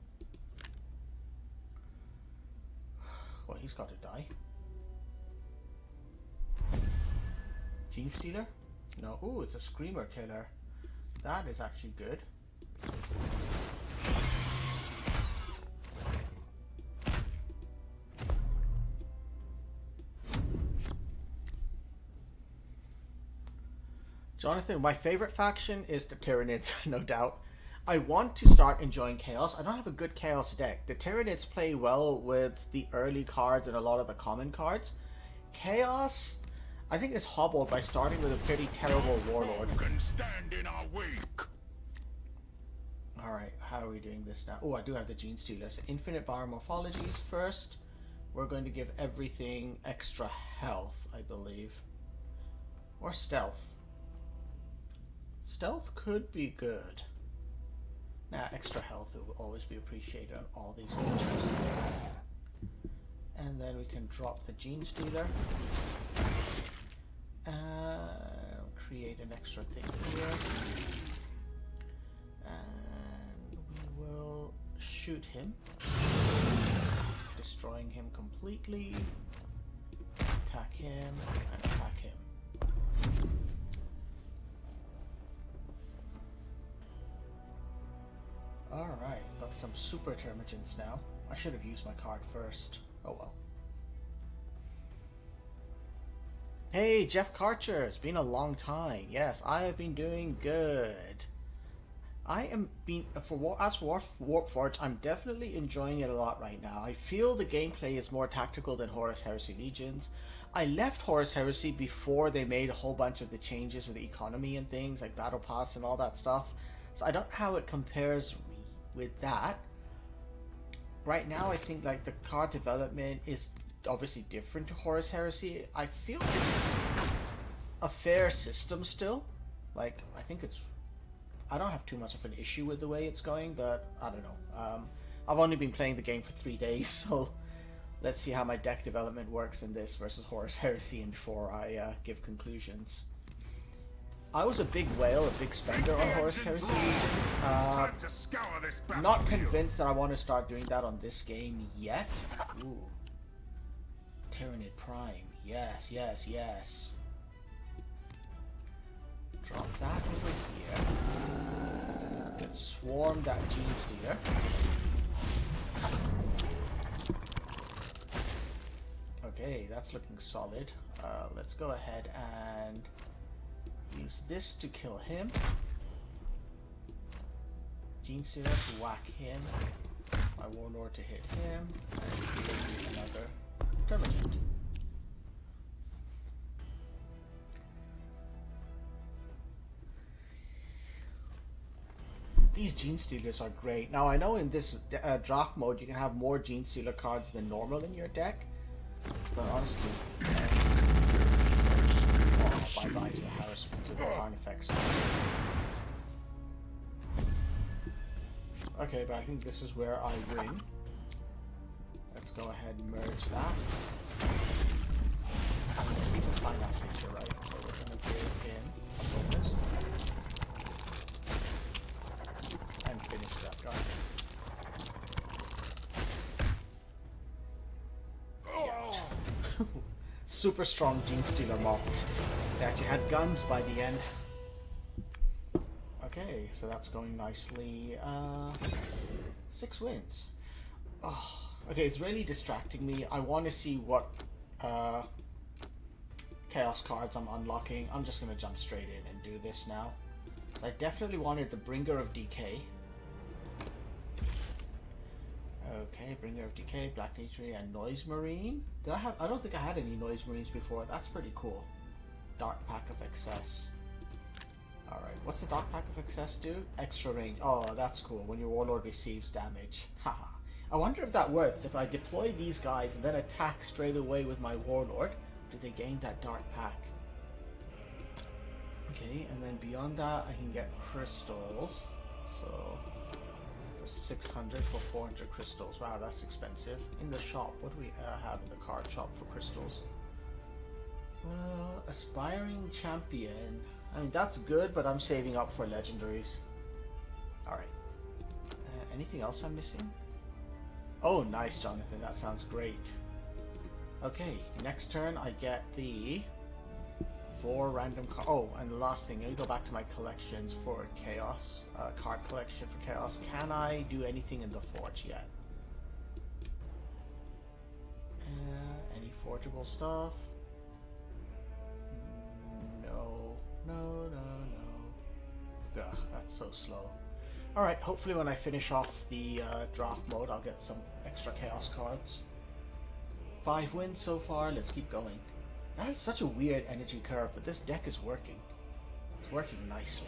Well, he's got to die. Gene Stealer? No. Ooh, it's a Screamer Killer. That is actually good. Jonathan, my favorite faction is the Tyranids, no doubt. I want to start enjoying Chaos. I don't have a good Chaos deck. The Tyranids play well with the early cards and a lot of the common cards. Chaos, I think, is hobbled by starting with a pretty terrible Warlord. Who can stand in our wake? Alright, how are we doing this now? Oh, I do have the Gene Stealer. So infinite biomorphologies first. We're going to give everything extra health, I believe. Or stealth. Stealth could be good. Nah, extra health will always be appreciated on all these creatures. And then we can drop the Gene Stealer. create an extra thing here. And we will shoot him, destroying him completely. Attack him and attack him. Alright, got some super termagants now. I should have used my card first. Oh well. Hey, Jeff Karcher, it's been a long time. Yes, I have been doing good. I am being as for Warpforge, I'm definitely enjoying it a lot right now. I feel the gameplay is more tactical than Horus Heresy Legions. I left Horus Heresy before they made a whole bunch of the changes with the economy and things like Battle Pass and all that stuff. So I don't know how it compares with that. Right now I think like the card development is obviously different to Horus Heresy. I feel it's a fair system still. Like I think it's, I don't have too much of an issue with the way it's going, but I don't know. I've only been playing the game for 3 days, so let's see how my deck development works in this versus Horus Heresy and before I give conclusions. I was a big whale, a big spender on Horus Heresy Legions. Not convinced that I want to start doing that on this game yet. Ooh. Tyranid Prime. Yes, yes, yes. Drop that over here. Get swarmed at Genestealer. Okay, that's looking solid. Let's go ahead and use this to kill him. Genestealer to whack him. My Warlord to hit him. And another Termagant. These Genestealers are great. Now I know in this draft mode you can have more Genestealer cards than normal in your deck, but honestly, bye-bye to the harassment to the Carnifex. Okay, but I think this is where I win. Let's go ahead and merge that. He's a sign-off feature, right? So we're going to give him a bonus. And finish that guy. Yeah. Super strong Genestealer mob. They actually had guns by the end. Okay, so that's going nicely. 6 wins. Oh. Okay, it's really distracting me. I want to see what chaos cards I'm unlocking. I'm just going to jump straight in and do this now. So I definitely wanted the Bringer of Decay. Okay, Bringer of Decay, Black Nature, and Noise Marine. Did I have? I don't think I had any Noise Marines before. That's pretty cool. Dark Pack of Excess. Alright, what's the Dark Pack of Excess do? Extra range. Oh, that's cool. When your Warlord receives damage. Haha. I wonder if that works. If I deploy these guys and then attack straight away with my Warlord, do they gain that Dark Pack? Okay, and then beyond that, I can get crystals. So, for 600 for 400 crystals. Wow, that's expensive. In the shop, what do we have in the card shop for crystals? Aspiring Champion. I mean, that's good, but I'm saving up for legendaries. Alright. Anything else I'm missing? Oh, nice, Jonathan. That sounds great. Okay, next turn I get the 4 random cards. Oh, and the last thing, let me go back to my collections for Chaos. Card collection for Chaos. Can I do anything in the Forge yet? Any forgeable stuff? No, no, no, no. Ugh, that's so slow. Alright, hopefully when I finish off the draft mode, I'll get some extra Chaos cards. 5 wins so far, let's keep going. That is such a weird energy curve, but this deck is working. It's working nicely.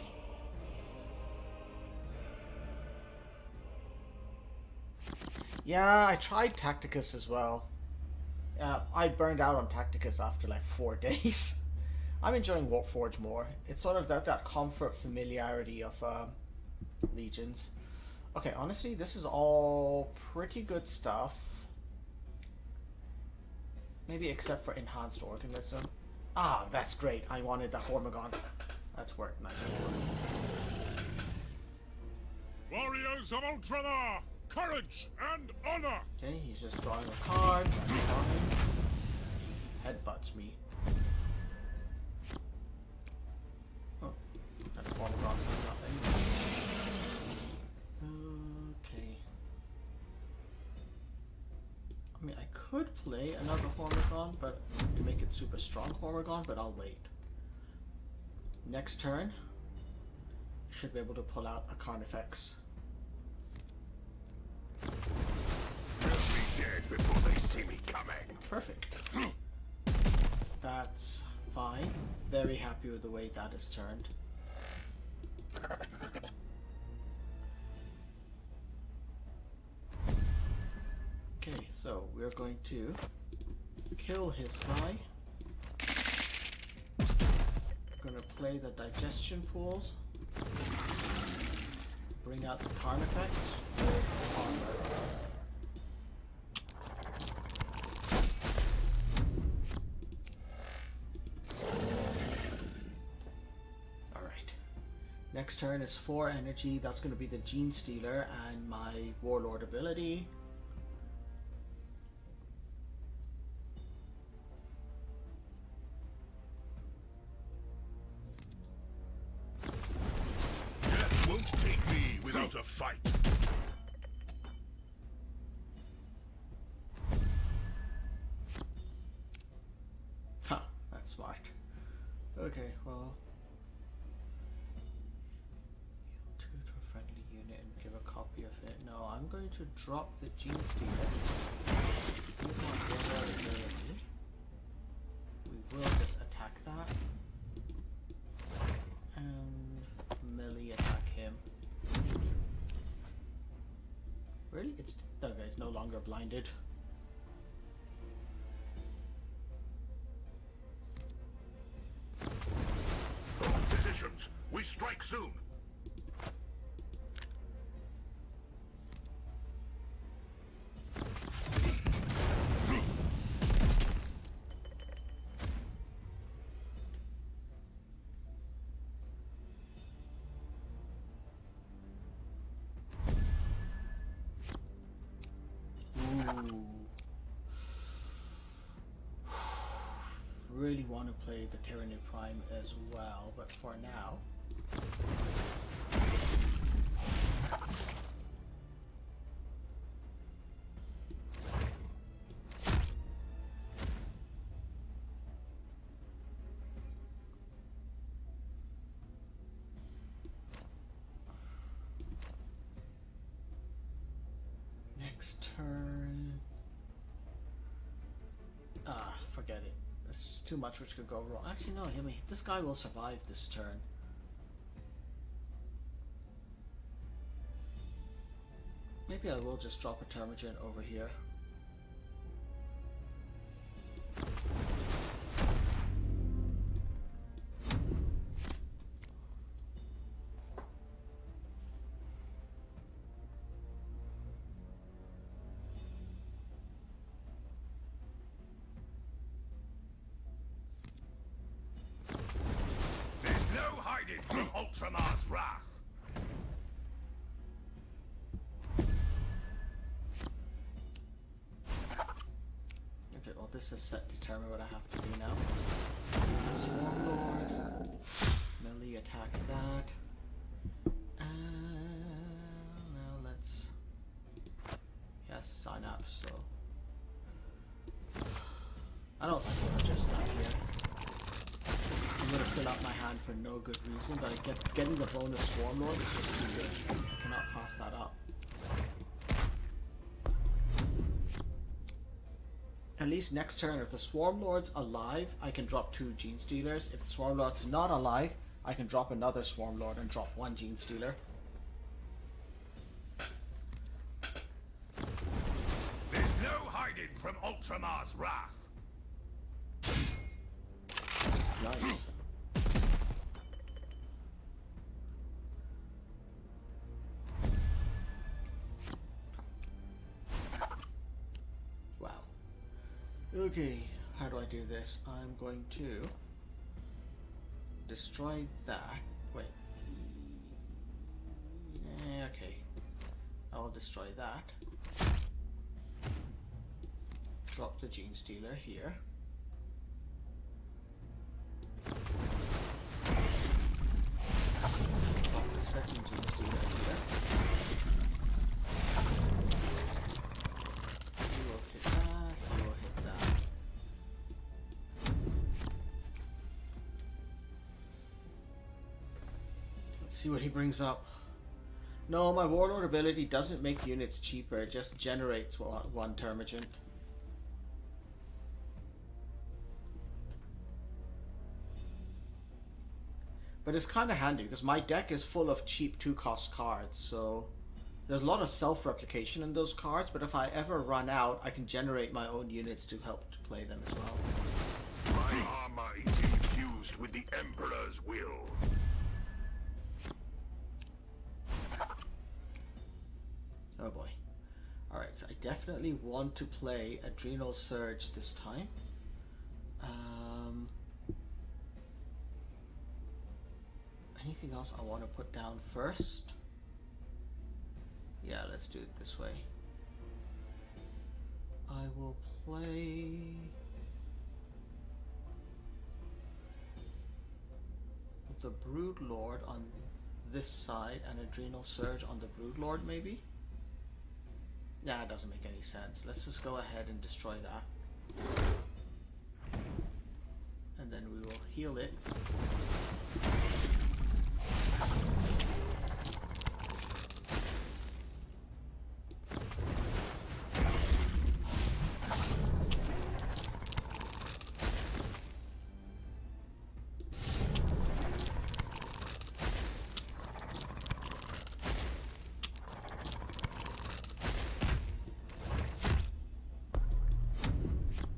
Yeah, I tried Tacticus as well. I burned out on Tacticus after like 4 days. I'm enjoying Warpforge more. It's sort of that comfort familiarity of Legions. Okay, honestly, this is all pretty good stuff. Maybe except for Enhanced Organism. Ah, that's great. I wanted the Hormagon. That's worked nicely. Warriors of Ultramar, courage and honor! Okay, he's just drawing a card. That's fine. Headbutts me. Oh, that's one rock for nothing. Okay. I mean, I could play another Hormigron, but to make it super strong Hormigron, but I'll wait. Next turn, should be able to pull out a Carnifex. They'll be dead before they see me coming. Perfect. That's fine. Very happy with the way that is turned. Okay, so we're going to kill his guy. Going to play the digestion pools. Bring out the Carnifex with armor. Next turn is 4 energy. That's going to be the Gene Stealer and my Warlord ability. Death won't take me without a fight. Huh, that's smart. Okay, well. Copy of it. No, I'm going to drop the Gene Stealer. We will just attack that. And melee attack him. Really? It's that guy's no longer blinded. Positions. We strike soon. Really want to play the Tyranny Prime as well, but for now. Next turn. Forget it. There's too much which could go wrong. Actually, no, I mean, this guy will survive this turn. Maybe I will just drop a Termagant over here. From Ultramar's wrath. Okay, well this is set to determine what I have to do now. Swarm Lord. Melee attack that. Now let's... Yes, sign up, so... I don't think I'll just stop here. I'm gonna fill out my hand for no good reason, but getting the bonus Swarm Lord is just too good. I cannot pass that up. At least next turn, if the Swarm Lord's alive, I can drop 2 Gene Stealers. If the Swarm Lord's not alive, I can drop another Swarm Lord and drop 1 Gene Stealer. There's no hiding from Ultramar's wrath. Nice. Wow. Okay, how do I do this? I'm going to destroy that. Wait. Okay. I'll destroy that. Drop the Gene Stealer here. Drop the second Gene Stealer here. You will hit that, you will hit that. Let's see what he brings up. No, my Warlord ability doesn't make units cheaper, it just generates one Termagant. But it's kind of handy because my deck is full of cheap 2-cost cards, so there's a lot of self-replication in those cards, but if I ever run out, I can generate my own units to help to play them as well. My armor is infused with the Emperor's will. Oh boy. Alright, so I definitely want to play Adrenal Surge this time. Anything else I want to put down first? Yeah, let's do it this way. I will play... the Broodlord on this side and Adrenal Surge on the Broodlord maybe? Nah, it doesn't make any sense. Let's just go ahead and destroy that. And then we will heal it.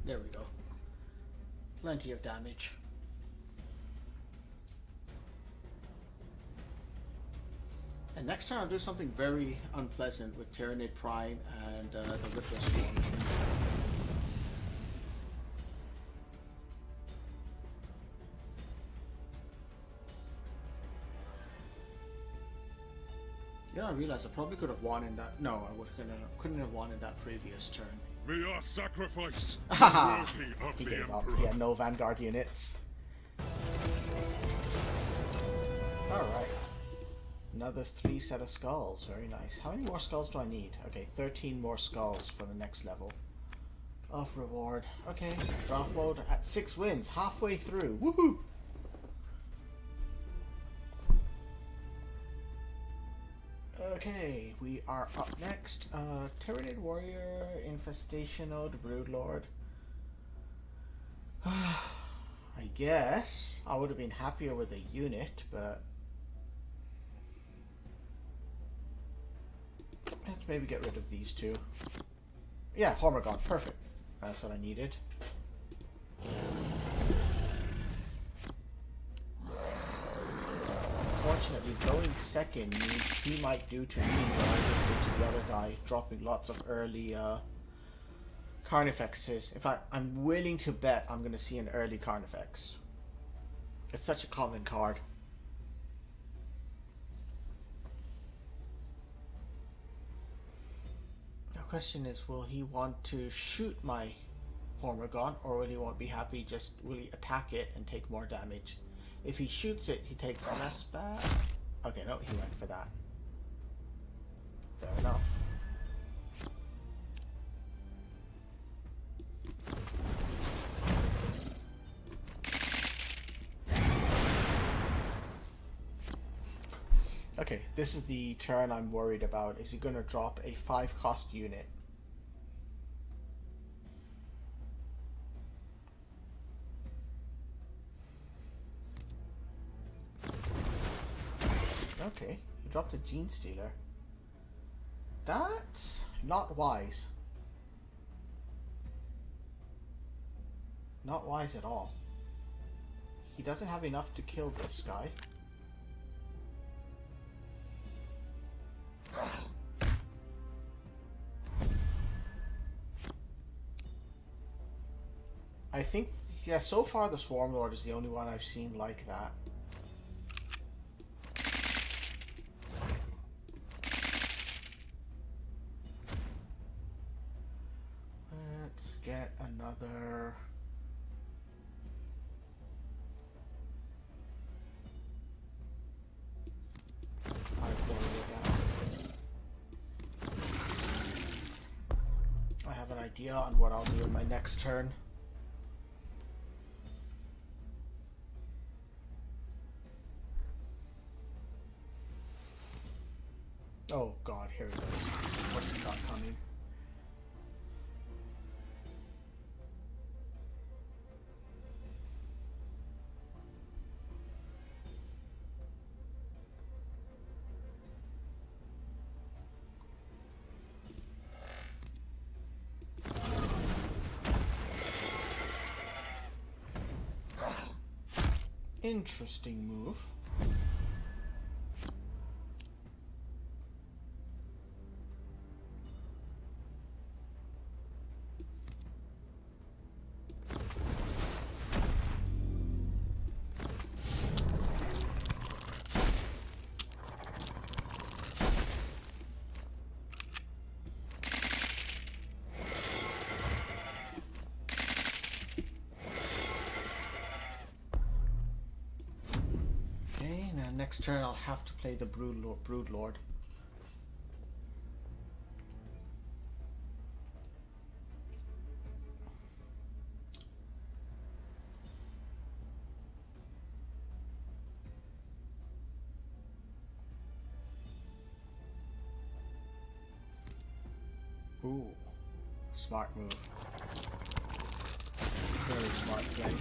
There we go. Plenty of damage. And next turn I'll do something very unpleasant with Tyranid Prime and the Ripper Swarm. You know, I realized I probably could have won in that. No, couldn't have won in that previous turn. May our sacrifice be Haha! worthy of He the gave up. Emperor. He had no Vanguard units. Alright. Another 3 set of skulls. Very nice. How many more skulls do I need? Okay, 13 more skulls for the next level of reward. Okay, draft mode at 6 wins. Halfway through. Woohoo! Okay, we are up next. Tyranid Warrior, Infestational, the Broodlord. I guess I would have been happier with a unit, but let's maybe get rid of these two. Yeah, Hormagaunt, perfect. That's what I needed. Unfortunately, going second means he might do to me what I just did to the other guy, dropping lots of early Carnifexes. In fact, I'm willing to bet I'm going to see an early Carnifex. It's such a common card. The question is, will he want to shoot my Hormagaunt, or will he won't be happy, will he attack it and take more damage? If he shoots it, he takes less bad. Okay, no, he went for that. Fair enough. Okay, this is the turn I'm worried about. Is he going to drop a 5-cost unit? Okay, he dropped a Gene Stealer. That's not wise. Not wise at all. He doesn't have enough to kill this guy. I think, yeah, so far the Swarm Lord is the only one I've seen like that. get another... I have an idea on what I'll do in my next turn. Oh god, here we go. What's he got coming? Interesting move. Next turn I'll have to play the Brood Lord. Ooh, smart move. Very smart play.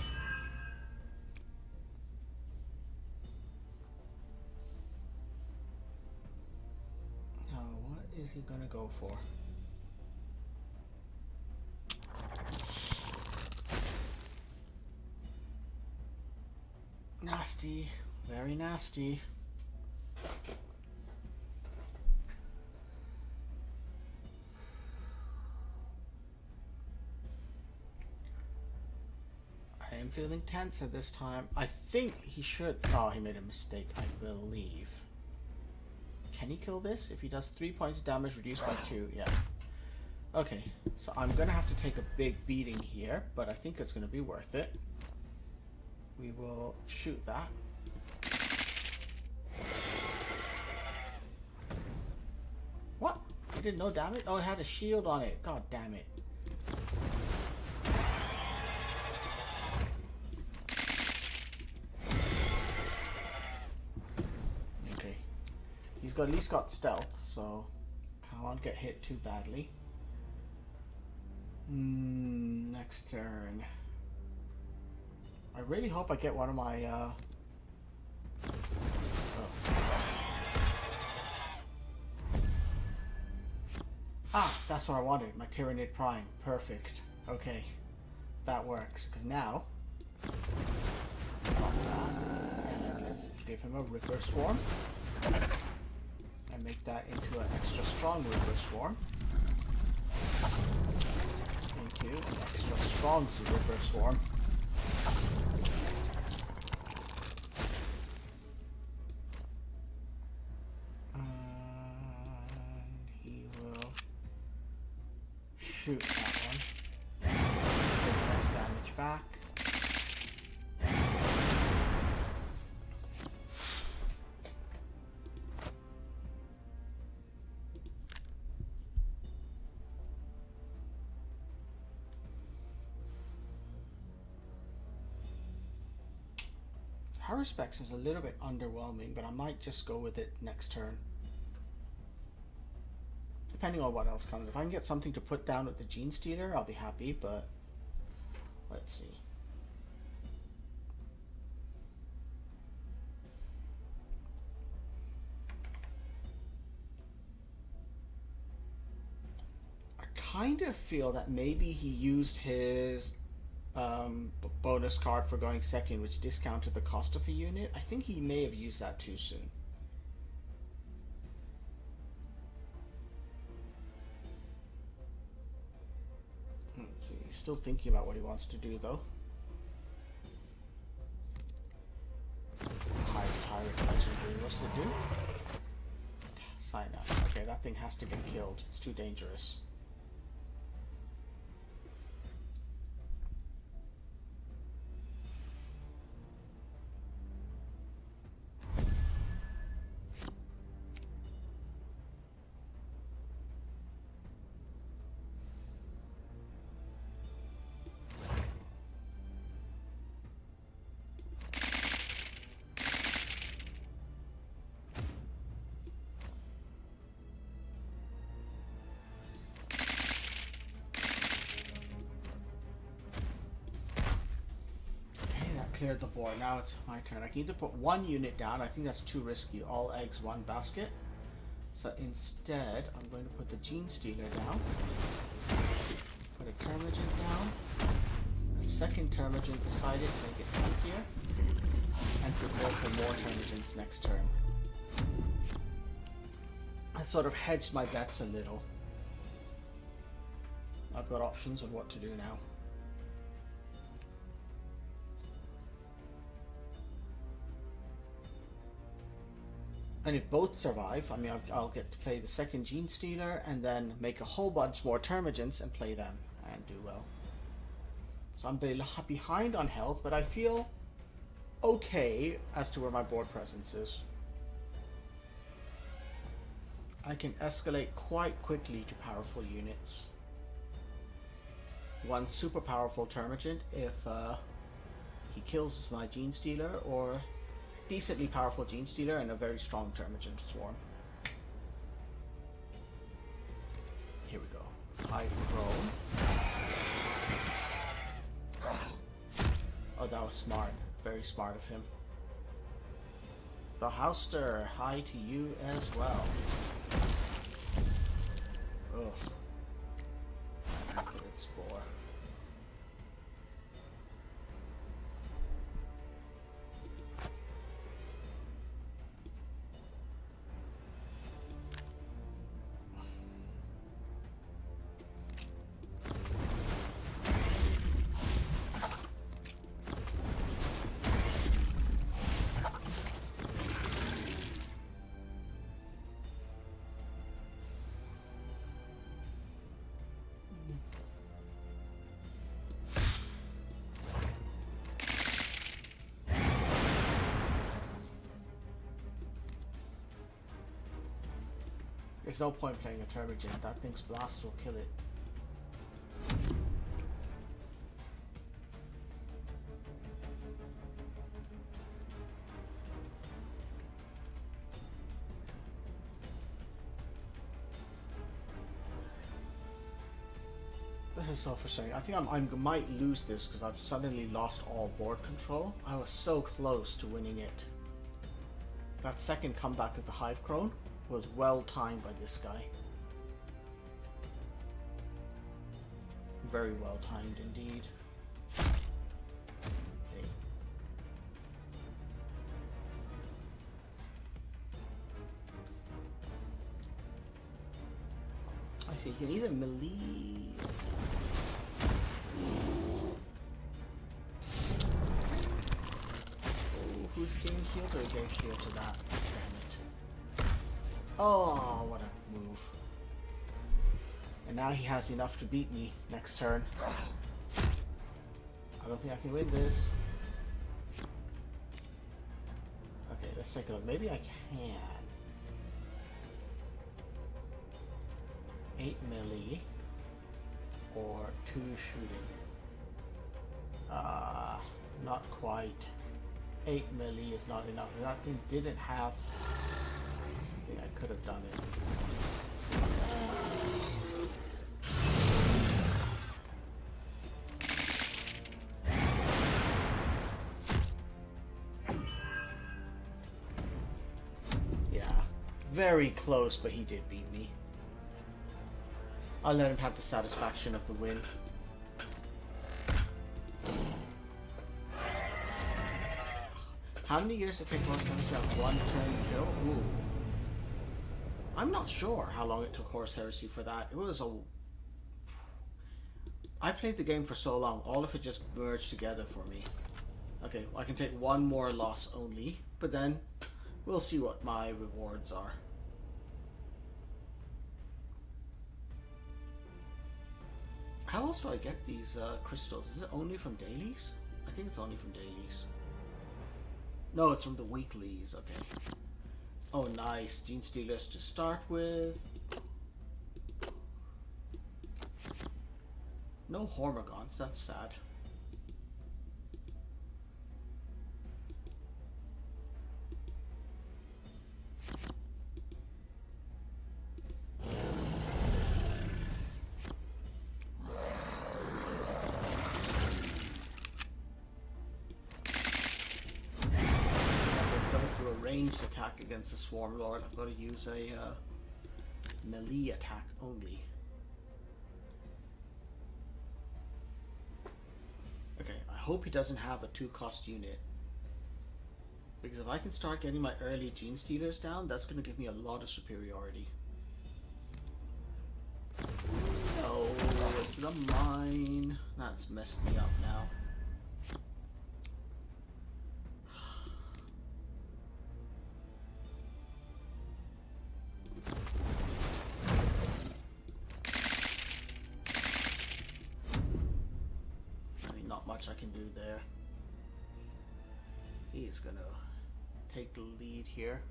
Is he gonna go for? Nasty, very nasty. I am feeling tense at this time. I think he should. Oh, he made a mistake, I believe. Can he kill this? If he does 3 points of damage reduced by 2, yeah. Okay, so I'm gonna have to take a big beating here, but I think it's gonna be worth it. We will shoot that. What? It did no damage? Oh, it had a shield on it. God damn it. He's got, at least got stealth, so I won't get hit too badly. Next turn. I really hope I get one of my Ah, that's what I wanted. My Tyrannid Prime. Perfect. Okay. That works. Because now... And let's give him a Ripper Swarm. And make that into an extra strong Ripper Swarm. Into an extra strong Ripper Swarm. And he will shoot that one. Take less damage back. Power Specs is a little bit underwhelming, but I might just go with it next turn. Depending on what else comes. If I can get something to put down with the Gene Stealer, I'll be happy, but let's see. I kind of feel that maybe he used his bonus card for going second, which discounted the cost of a unit. I think he may have used that too soon. So he's still thinking about what he wants to do, though. What's it do? Sign up. Okay, that thing has to get killed. It's too dangerous. cleared the board. Now it's my turn. I can either put one unit down. I think that's too risky. All eggs, one basket. So instead, I'm going to put the Gene Stealer down. Put a Termagant down. A second Termagant beside it to make it tankier. And prepare for more Termagants next turn. I sort of hedged my bets a little. I've got options on what to do now. And if both survive, I mean, I'll get to play the second Gene Stealer and then make a whole bunch more Termagants and play them and do well. So I'm behind on health, but I feel okay as to where my board presence is. I can escalate quite quickly to powerful units. One super powerful Termagant if he kills my Gene Stealer, or decently powerful Gene Stealer and a very strong Termagant swarm. Here we go. Hive Crone. Oh, that was smart. Very smart of him. The Houster, hi to you as well. Ugh. Good spore. There's no point playing a Termagant. That thing's blast will kill it. This is so frustrating. I think I might lose this because I've suddenly lost all board control. I was so close to winning it. That second comeback of the Hive Crone was well timed by this guy. Very well timed indeed. Okay. I see, you can either melee. Oh, who's getting healed or getting healed to that? Oh, what a move. And now he has enough to beat me next turn. I don't think I can win this. Okay, let's take a look. Maybe I can. 8 melee or 2 shooting. Not quite. 8 melee is not enough. That thing didn't have... I could have done it. Yeah, very close, but he did beat me. I'll let him have the satisfaction of the win. How many years did it take most times to have one turn kill? Ooh. I'm not sure how long it took Horse Heresy for that. It was a... I played the game for so long, all of it just merged together for me. Okay, I can take one more loss only, but then we'll see what my rewards are. How else do I get these crystals? Is it only from dailies? I think it's only from dailies. No, it's from the weeklies, okay. Oh, nice. Gene Stealers to start with. No Hormagons, that's sad. ranged attack against the Swarm Lord. I've got to use a melee attack only. Okay, I hope he doesn't have a 2-cost unit. Because if I can start getting my early Gene Stealers down, that's going to give me a lot of superiority. No, it's the mine. That's messed me up now. I mean, not much I can do there. He's gonna take the lead here.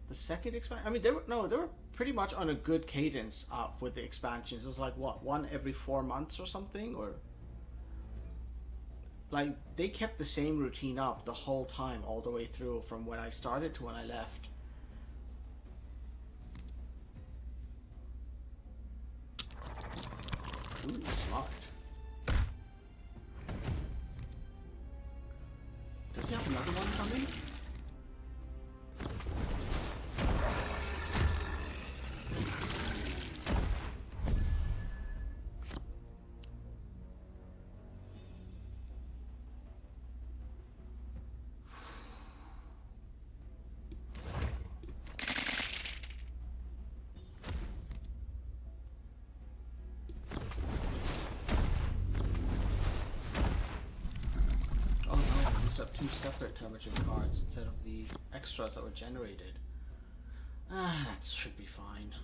The second expansion, I mean, they were pretty much on a good cadence with the expansions. It was like, what, one every 4 months or something? Or like, they kept the same routine up the whole time, all the way through, from when I started to when I left. Ooh, smart. Does he have another one coming? Up 2 separate Termagant cards instead of the extras that were generated. That should be fine.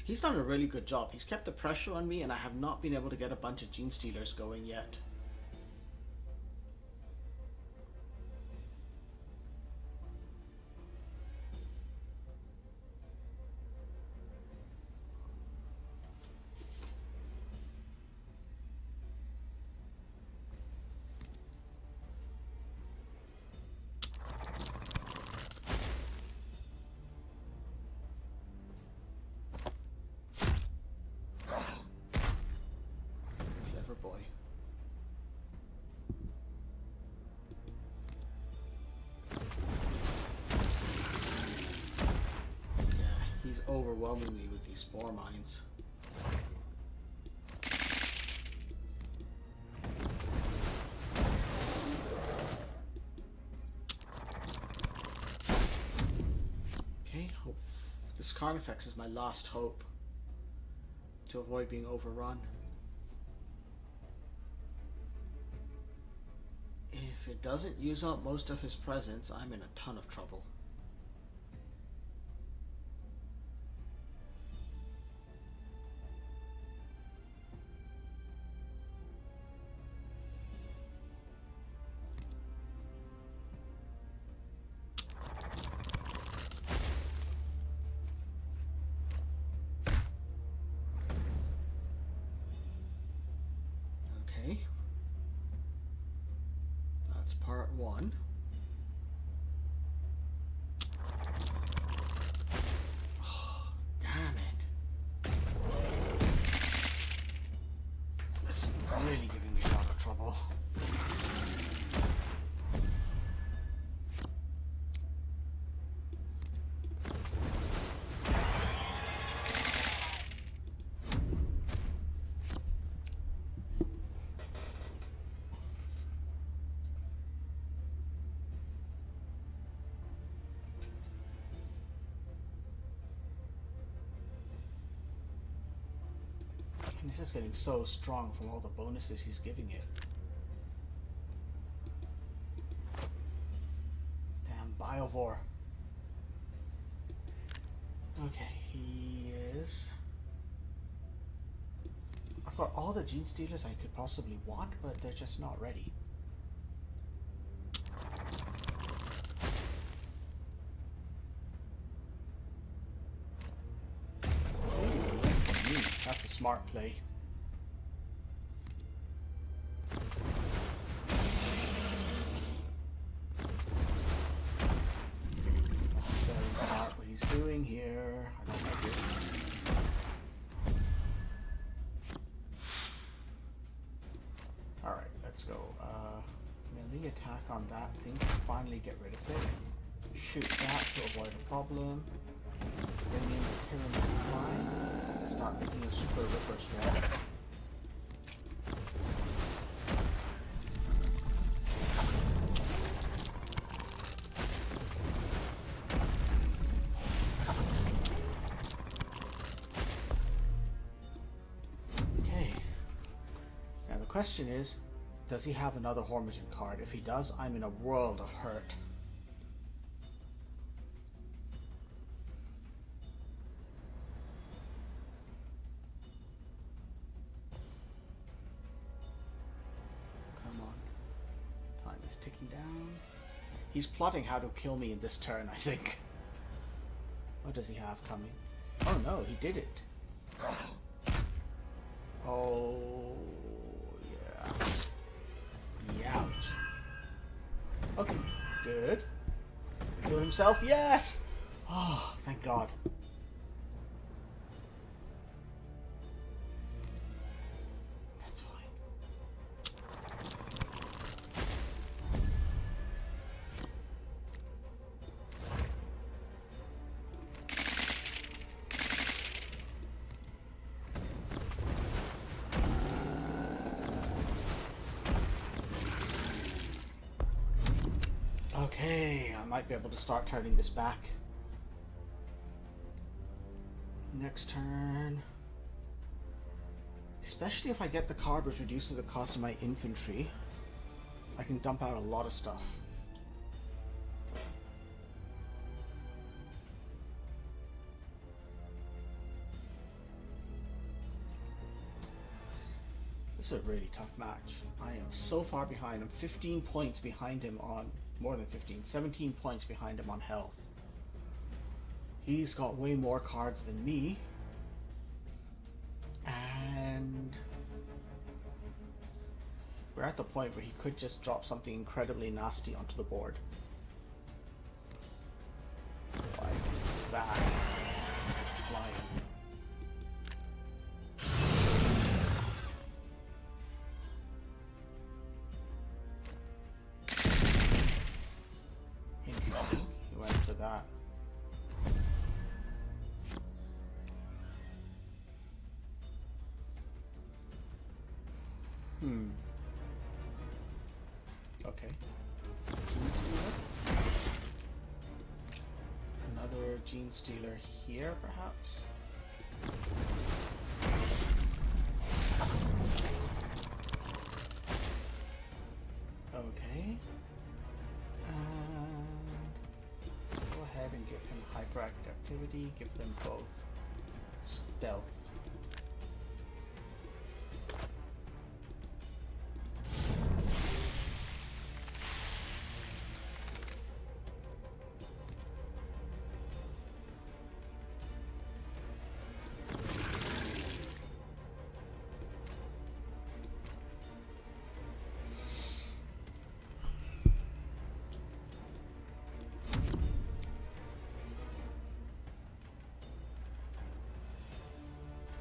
He's done a really good job. He's kept the pressure on me, and I have not been able to get a bunch of Gene Stealers going yet. Boy. Yeah, he's overwhelming me with these spore mines. Okay, hope this Carnifex is my last hope to avoid being overrun. If it doesn't use up most of his presence, I'm in a ton of trouble. Okay. Part 1. Oh, damn it. This is really giving me a lot of trouble. And it's just getting so strong from all the bonuses he's giving it. Damn Biovore. Okay, he is... I've got all the Gene Stealers I could possibly want, but they're just not ready. That's a smart play. Very smart what he's doing here. I don't like it. on that thing to finally get rid of it. Shoot that to avoid a problem. Bring in the pyramid line. Start making a super ripper swarm. Okay. Now the question is, does he have another Hormigin card? If he does, I'm in a world of hurt. Ticking down. He's plotting how to kill me in this turn, I think. What does he have coming? Oh no, he did it. Oh, yeah. Ouch. Okay, good. Kill himself, yes! Oh, thank God. Okay, I might be able to start turning this back. Next turn. Especially if I get the card which reduces the cost of my infantry, I can dump out a lot of stuff. This is a really tough match. I am so far behind. I'm 15 points behind him on... more than 15. 17 points behind him on health. He's got way more cards than me. And... we're at the point where he could just drop something incredibly nasty onto the board. Like that. It's flying. That. Okay. Gene Stealer. Another Gene Stealer here, perhaps. Okay. Go ahead and give him hyperactive activity, give them both stealth.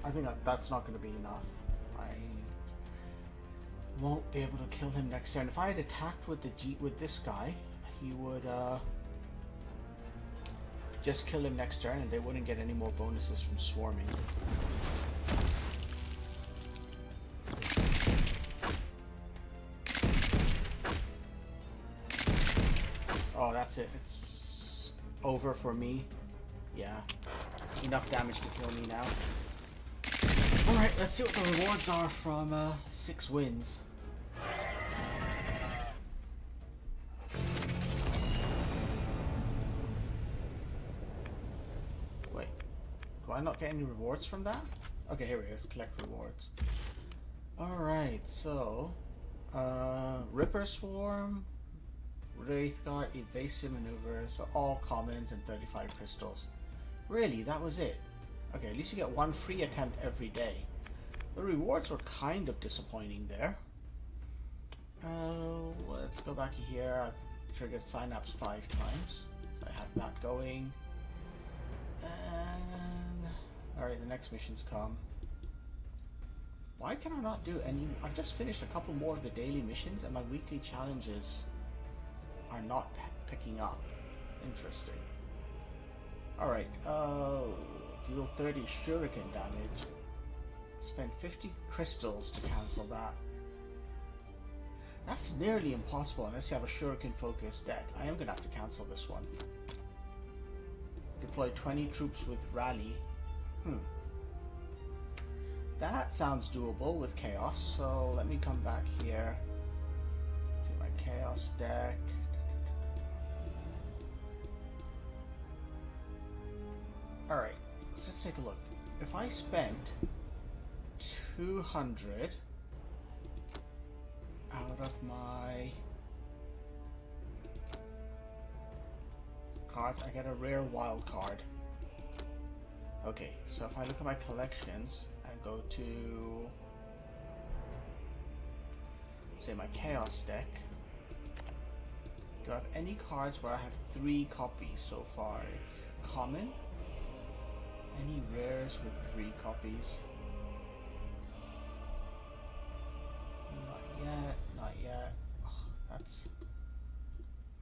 I think that's not going to be enough. I won't be able to kill him next turn. If I had attacked with with this guy, he would just kill him next turn, and they wouldn't get any more bonuses from swarming. Oh, that's it. It's over for me. Yeah, enough damage to kill me now. Alright, let's see what the rewards are from 6 wins. Wait, do I not get any rewards from that? Okay, here it is, collect rewards. Alright, so... Ripper Swarm, Wraithguard, Evasive Maneuvers, so all commons and 35 crystals. Really, that was it? Okay, at least you get one free attempt every day. The rewards were kind of disappointing there. Let's go back here. I've triggered synapse 5 times. So I have that going. And... alright, the next mission's come. Why can I not do any... I've just finished a couple more of the daily missions and my weekly challenges are not picking up. Interesting. Alright, deal 30 shuriken damage. Spend 50 crystals to cancel that. That's nearly impossible unless you have a shuriken focused deck. I am gonna have to cancel this one. Deploy 20 troops with rally. That sounds doable with chaos, so let me come back here to my chaos deck. Alright, so let's take a look. If I spent 200 out of my cards, I get a rare wild card. Okay, so if I look at my collections and go to, say, my chaos deck, do I have any cards where I have 3 copies so far? It's common. Any rares with 3 copies? Not yet, not yet. Oh, that's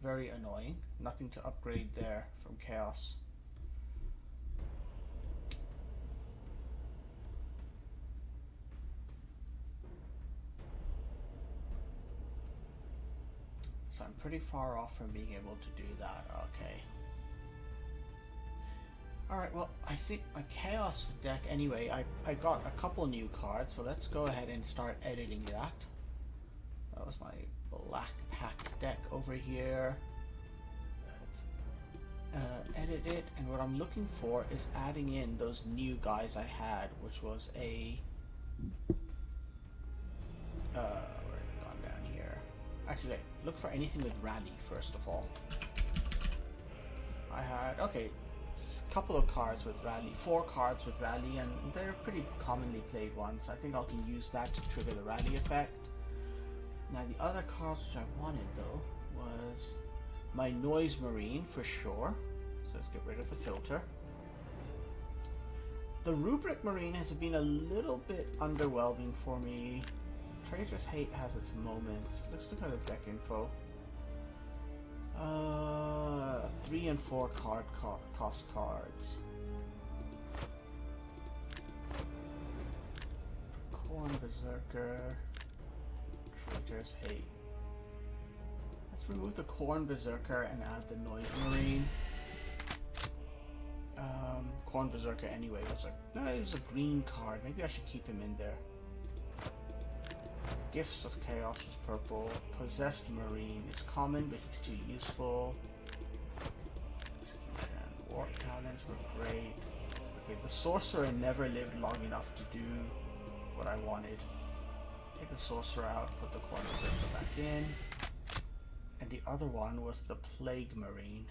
very annoying. Nothing to upgrade there from chaos. So I'm pretty far off from being able to do that. Okay. Alright, well, I think my chaos deck, anyway, I got a couple new cards, so let's go ahead and start editing that. That was my black pack deck over here. Let's edit it, and what I'm looking for is adding in those new guys I had, which was a... where have they gone down here? Actually, look for anything with rally, first of all. I had, okay, couple of cards with rally, 4 cards with rally, and they're pretty commonly played ones. I think I can use that to trigger the rally effect. Now the other cards which I wanted though was my noise marine for sure, so let's get rid of the filter. The rubric marine has been a little bit underwhelming for me. Traitor's Hate has its moments. Let's look at the deck info. 3 and 4 card cost cards. Corn Berserker, Traitor's Hate. Let's remove the Corn Berserker and add the Noise Marine. Corn Berserker anyway was a green card. Maybe I should keep him in there. Gifts of Chaos was purple. Possessed Marine is common, but he's too useful. Execution. Warp Talents were great. Okay, the Sorcerer never lived long enough to do what I wanted. Take the Sorcerer out, put the Corn Berserker back in. And the other one was the Plague Marine.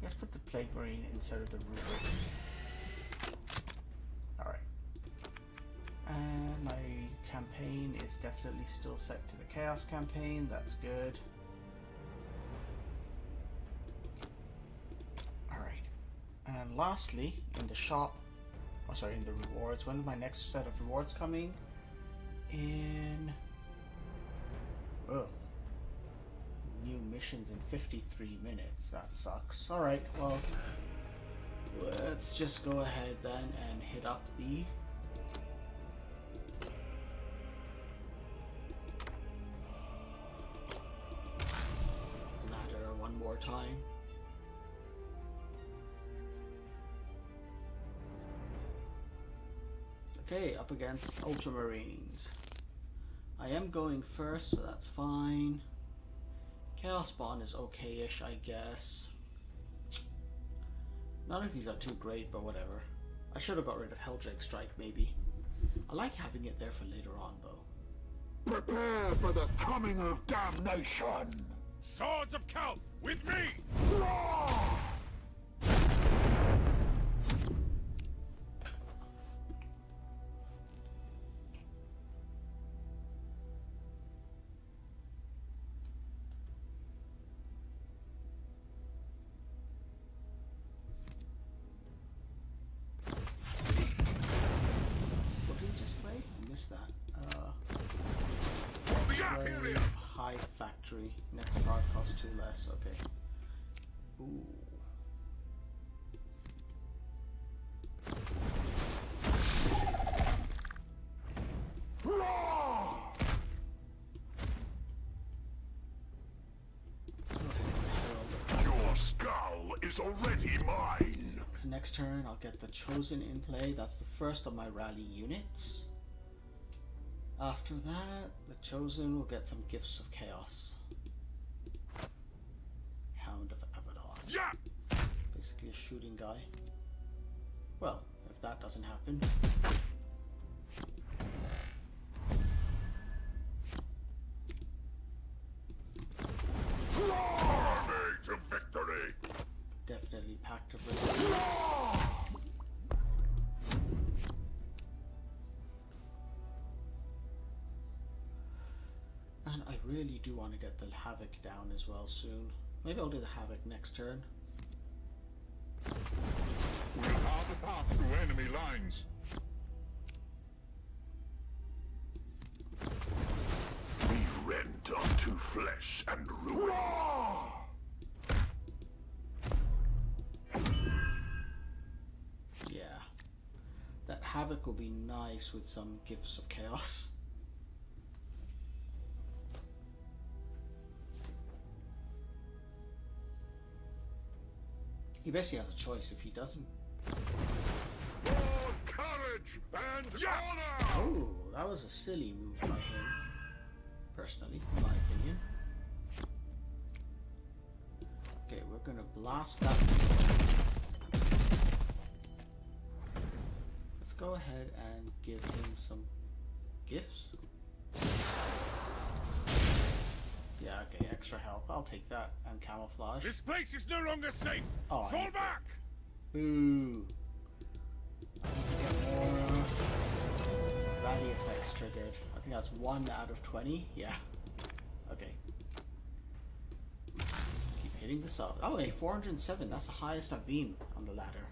Let's put the Plague Marine instead of the Rubric. Alright. And my campaign is definitely still set to the Chaos campaign. That's good. Alright. And lastly, in the shop, in the rewards, when is my next set of rewards coming? In... Ugh. New missions in 53 minutes. That sucks. Alright, well, let's just go ahead then and hit up the ladder one more time. Okay, up against Ultramarines. I am going first, so that's fine. Chaos Spawn is okay-ish, I guess. None of these are too great, but whatever. I should have got rid of Helldrake Strike, maybe. I like having it there for later on, though. Prepare for the coming of damnation! Swords of Kalth, with me! less. Okay. Ooh. Your skull is already mine. So next turn, I'll get the Chosen in play. That's the first of my rally units. After that, the Chosen will get some Gifts of Chaos. Hound of Abaddon. Yeah. Basically a shooting guy. Well, if that doesn't happen. Army to victory. Definitely Pact of Resistance. And I really do want to get the Havoc down as well soon. Maybe I'll do the Havoc next turn. We'll have a path through enemy lines. Be rent unto flesh and ruin. Yeah. That Havoc will be nice with some Gifts of Chaos. He basically has a choice if he doesn't. For courage and honor! Oh, that was a silly move by him. Personally, in my opinion. Okay, we're gonna blast that. Let's go ahead and give him some gifts. Yeah, okay, extra health. I'll take that and camouflage. This place is no longer safe. Oh, I Fall need back. Ooh. I need to get more rally effects triggered. I think that's 1 out of 20. Yeah. Okay. Keep hitting this up. Oh, hey, 407. That's the highest I've been on the ladder.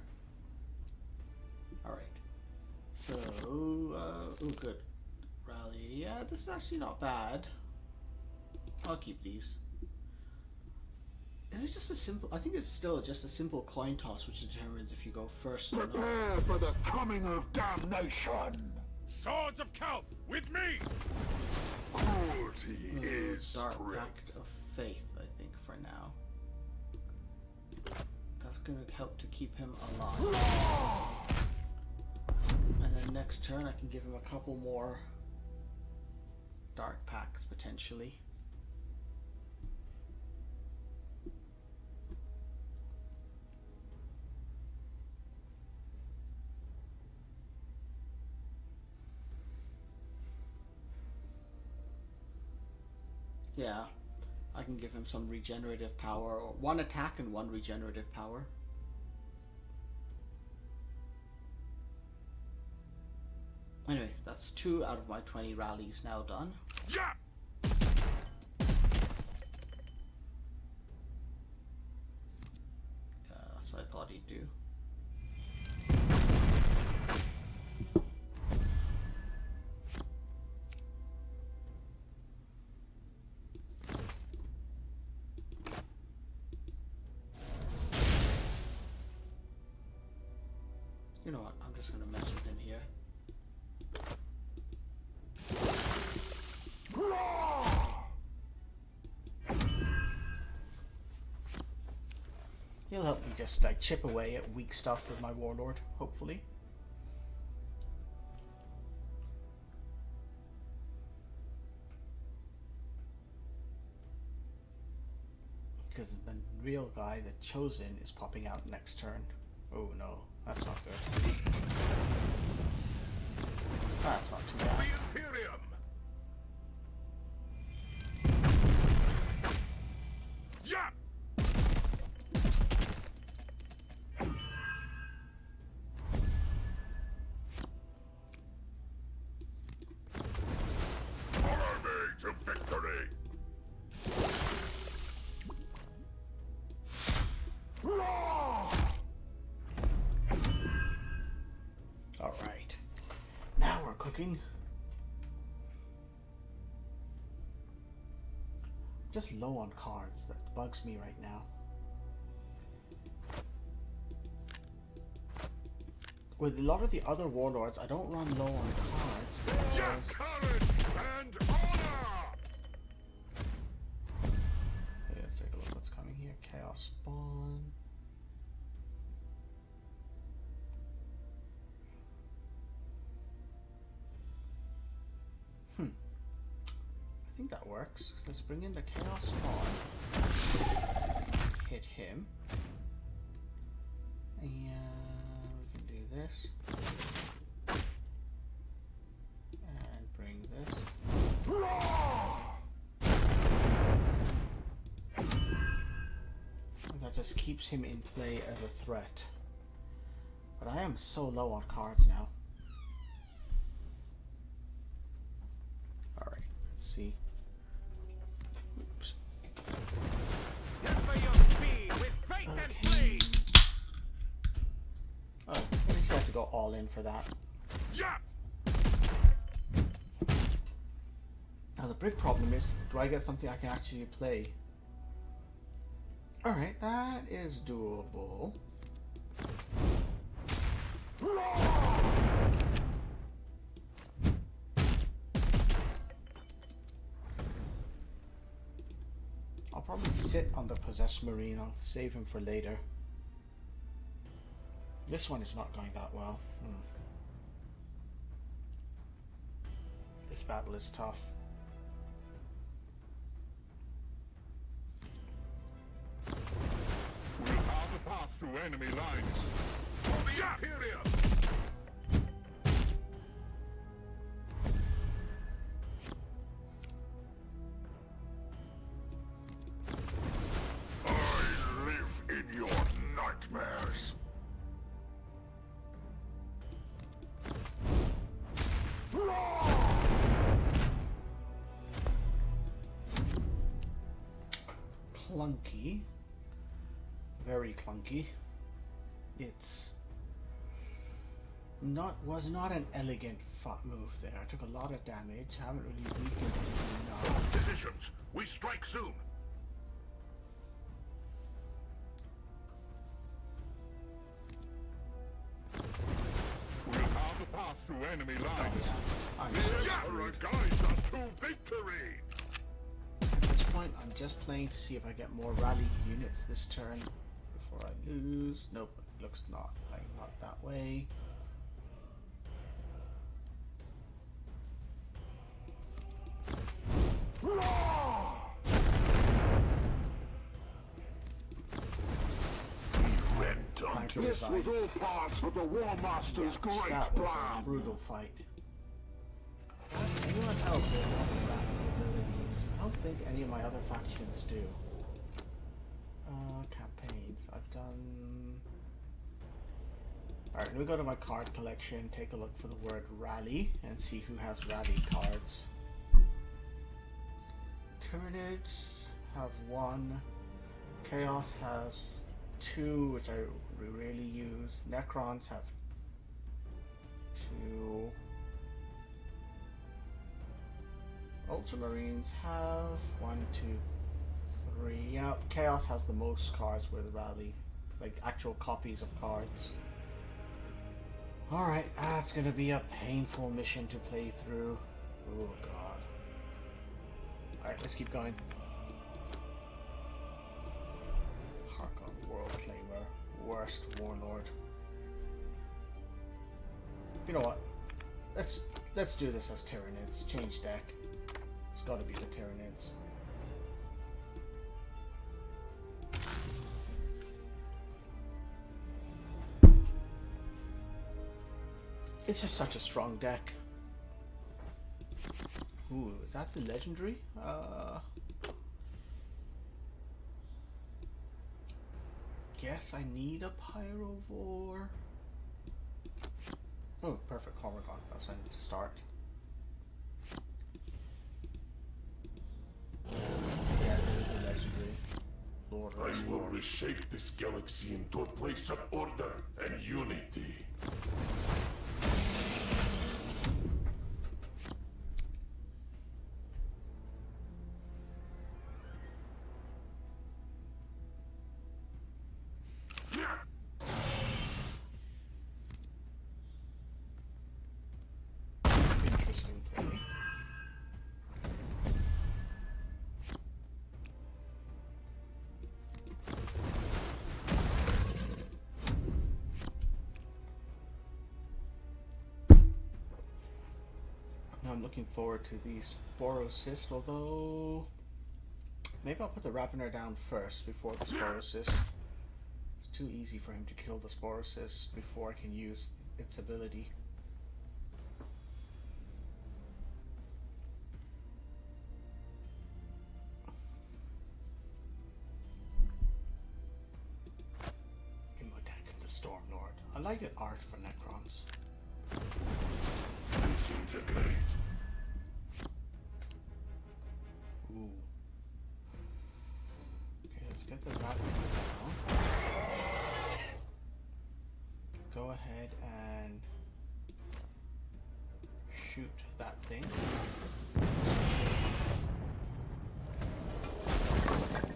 Alright. So, oh, good. Rally. Yeah, this is actually not bad. I'll keep these. Is this just a simple... I think it's still just a simple coin toss which determines if you go first or not. Prepare for the coming of damnation. Swords of Calth with me. Cruelty is Dark strict. Pact of Faith, I think, for now. That's gonna help to keep him alive. And then next turn I can give him a couple more Dark Pacts, potentially. Yeah, I can give him some regenerative power, or 1 attack and 1 regenerative power. Anyway, that's 2 out of my 20 rallies now done. Yeah. That's what I thought he'd do. You know what, I'm just gonna mess with him here. He'll help me just like chip away at weak stuff with my warlord, hopefully. Because the real guy, the Chosen, is popping out next turn. Oh no, that's not good. That's not too bad. The Imperium. Yeah. Army to victory. Alright. Now we're cooking. just low on cards. That bugs me right now. With a lot of the other warlords, I don't run low on cards because... Courage and honor! Okay, let's take a look what's coming here. Chaos Spawn. I think that works. Let's bring in the Chaos Spawn. Hit him. And we can do this. And bring this. And that just keeps him in play as a threat. But I am so low on cards now. Alright, let's see. Oops. Temper your speed with faith and blade. Oh, I guess I have to go all in for that. Yeah! Now the big problem is, do I get something I can actually play? Alright, that is doable. I'll probably sit on the Possessed Marine. I'll save him for later. This one is not going that well. This battle is tough. We'll have a path through enemy lines. For the Imperium! I live in your nightmares. Clunky. Very clunky. It's was not an elegant move there. I took a lot of damage. Haven't really weakened anything enough. Positions, we strike soon. We'll have a path through enemy lines. Emperor guides us to victory! At this point, I'm just playing to see if I get more rally units this turn before I lose. Nope, it looks not that way. Time to This resign. was all part of the War Master's great That was a plan. brutal fight. Anyone else with other rally abilities? I don't think any of my other factions do. Campaigns. I've done... Alright, let me go to my card collection, take a look for the word rally, and see who has rally cards. Tyranids have 1. Chaos has 2, which I rarely use. Necrons have 2. Ultramarines have 1, 2, 3. Yeah, Chaos has the most cards with rally, like actual copies of cards. Alright, that's gonna be a painful mission to play through. Oh god. Alright, let's keep going. Harkon, World Claimer, worst warlord. You know what? Let's do this as Tyranids. Change deck. It's gotta be the Tyranids. It's just such a strong deck. Ooh, is that the legendary? Guess I need a Pyrovore. Oh, perfect. Hormigron. That's when I need to start. Yeah, it is a legendary. Lord I will reshape this galaxy into a place of order and unity. I'm looking forward to the Sporocyst, although maybe I'll put the Ravener down first before the Sporocyst. It's too easy for him to kill the Sporocyst before I can use its ability. Imhotep, the Storm Lord. I like the art for Necrons. Disintegrate. Ooh. Okay, let's get the Ravener down. Go ahead and shoot that thing.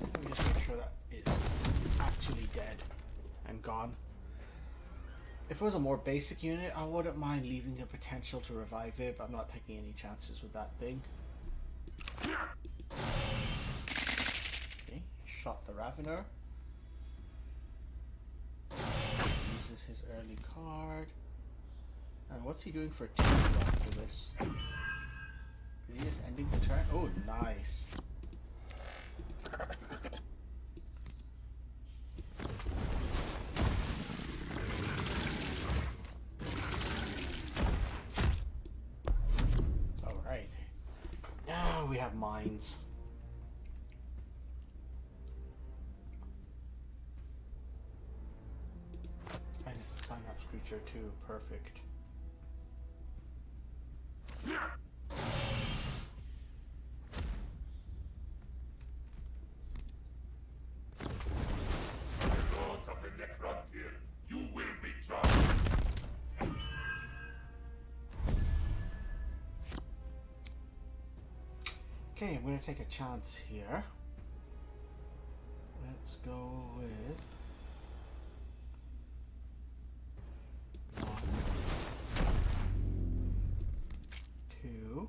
Let me just make sure that is actually dead and gone. If it was a more basic unit, I wouldn't mind leaving the potential to revive it, but I'm not taking any chances with that thing. Okay, shot the Ravener. Uses his early card. And what's he doing for 2 after this? Is he just ending the turn? Oh, nice. Alright. Now we have mines. And it's a Synapse creature too. Perfect. Laws of the Necrontyr, you will be judged. Okay, I'm going to take a chance here. Let's go with 1, 2,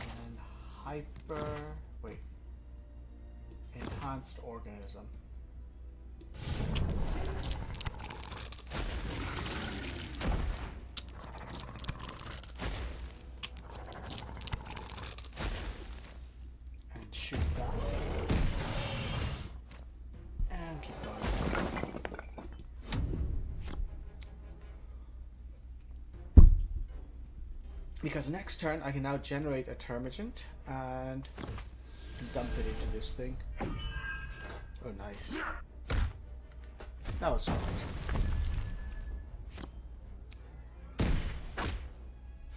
and enhanced organism. And shoot that. And keep going. Because next turn I can now generate a Termagant and dump it into this thing. Oh, nice. That was smart.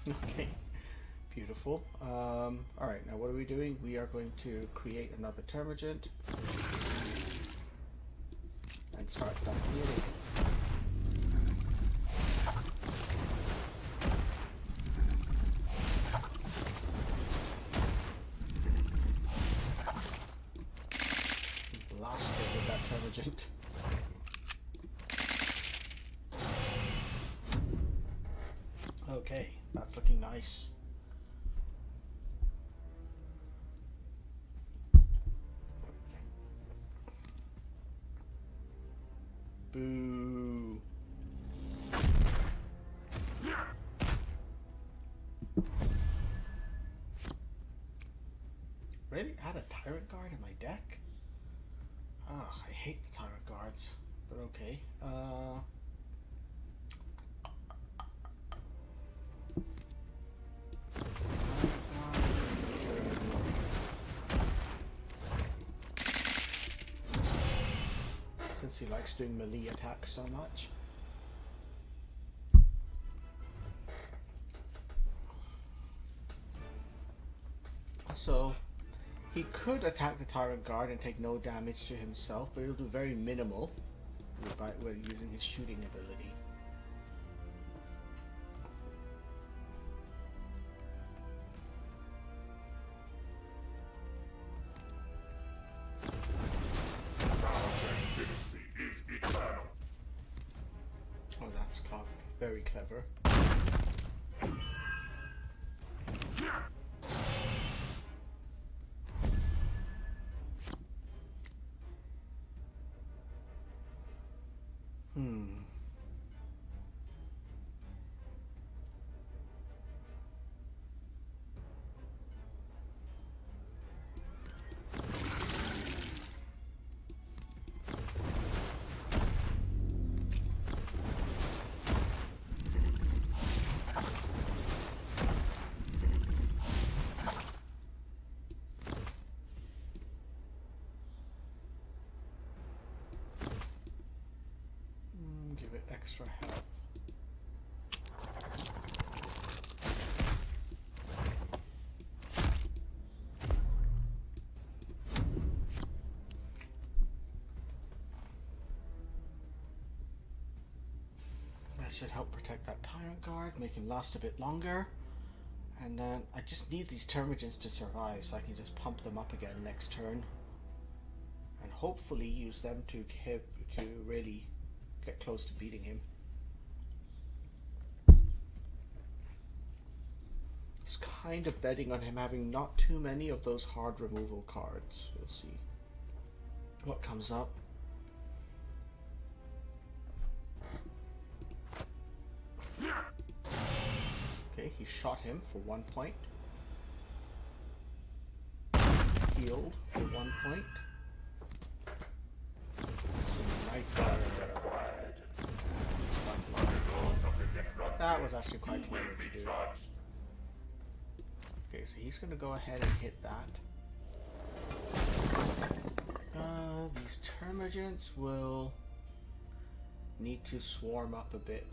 Okay, beautiful. Alright, now what are we doing? We are going to create another Termagant and start dumping it in. Blasted with that Termagant. Okay, that's looking nice. Boo. Really? Add a Tyrant Guard in my deck? Ah, I hate the Tyrant Guards, but okay. Since he likes doing melee attacks so much. So, he could attack the Tyrant Guard and take no damage to himself, but he'll do very minimal with using his shooting ability. Oh, that's very clever. extra health. That should help protect that Tyrant Guard, make him last a bit longer. And then I just need these Termagants to survive so I can just pump them up again next turn. And hopefully use them to really get close to beating him. Just kind of betting on him having not too many of those hard removal cards. We'll see what comes up. Okay, he shot him for 1 point. Healed for 1 point. Some Nightfire. That was actually quite clever to do. Okay, so he's going to go ahead and hit that. These Termagants will need to swarm up a bit.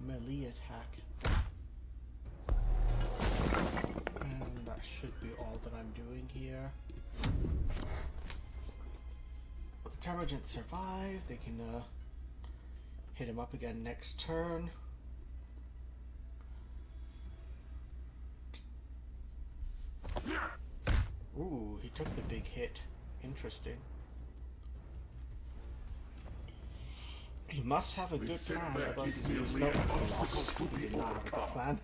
Melee attack. And that should be all that I'm doing here. The Termagants survive. They can hit him up again next turn. Ooh, he took the big hit. Interesting. He must have a good plan. Otherwise he was no lost. He did not have a good plan.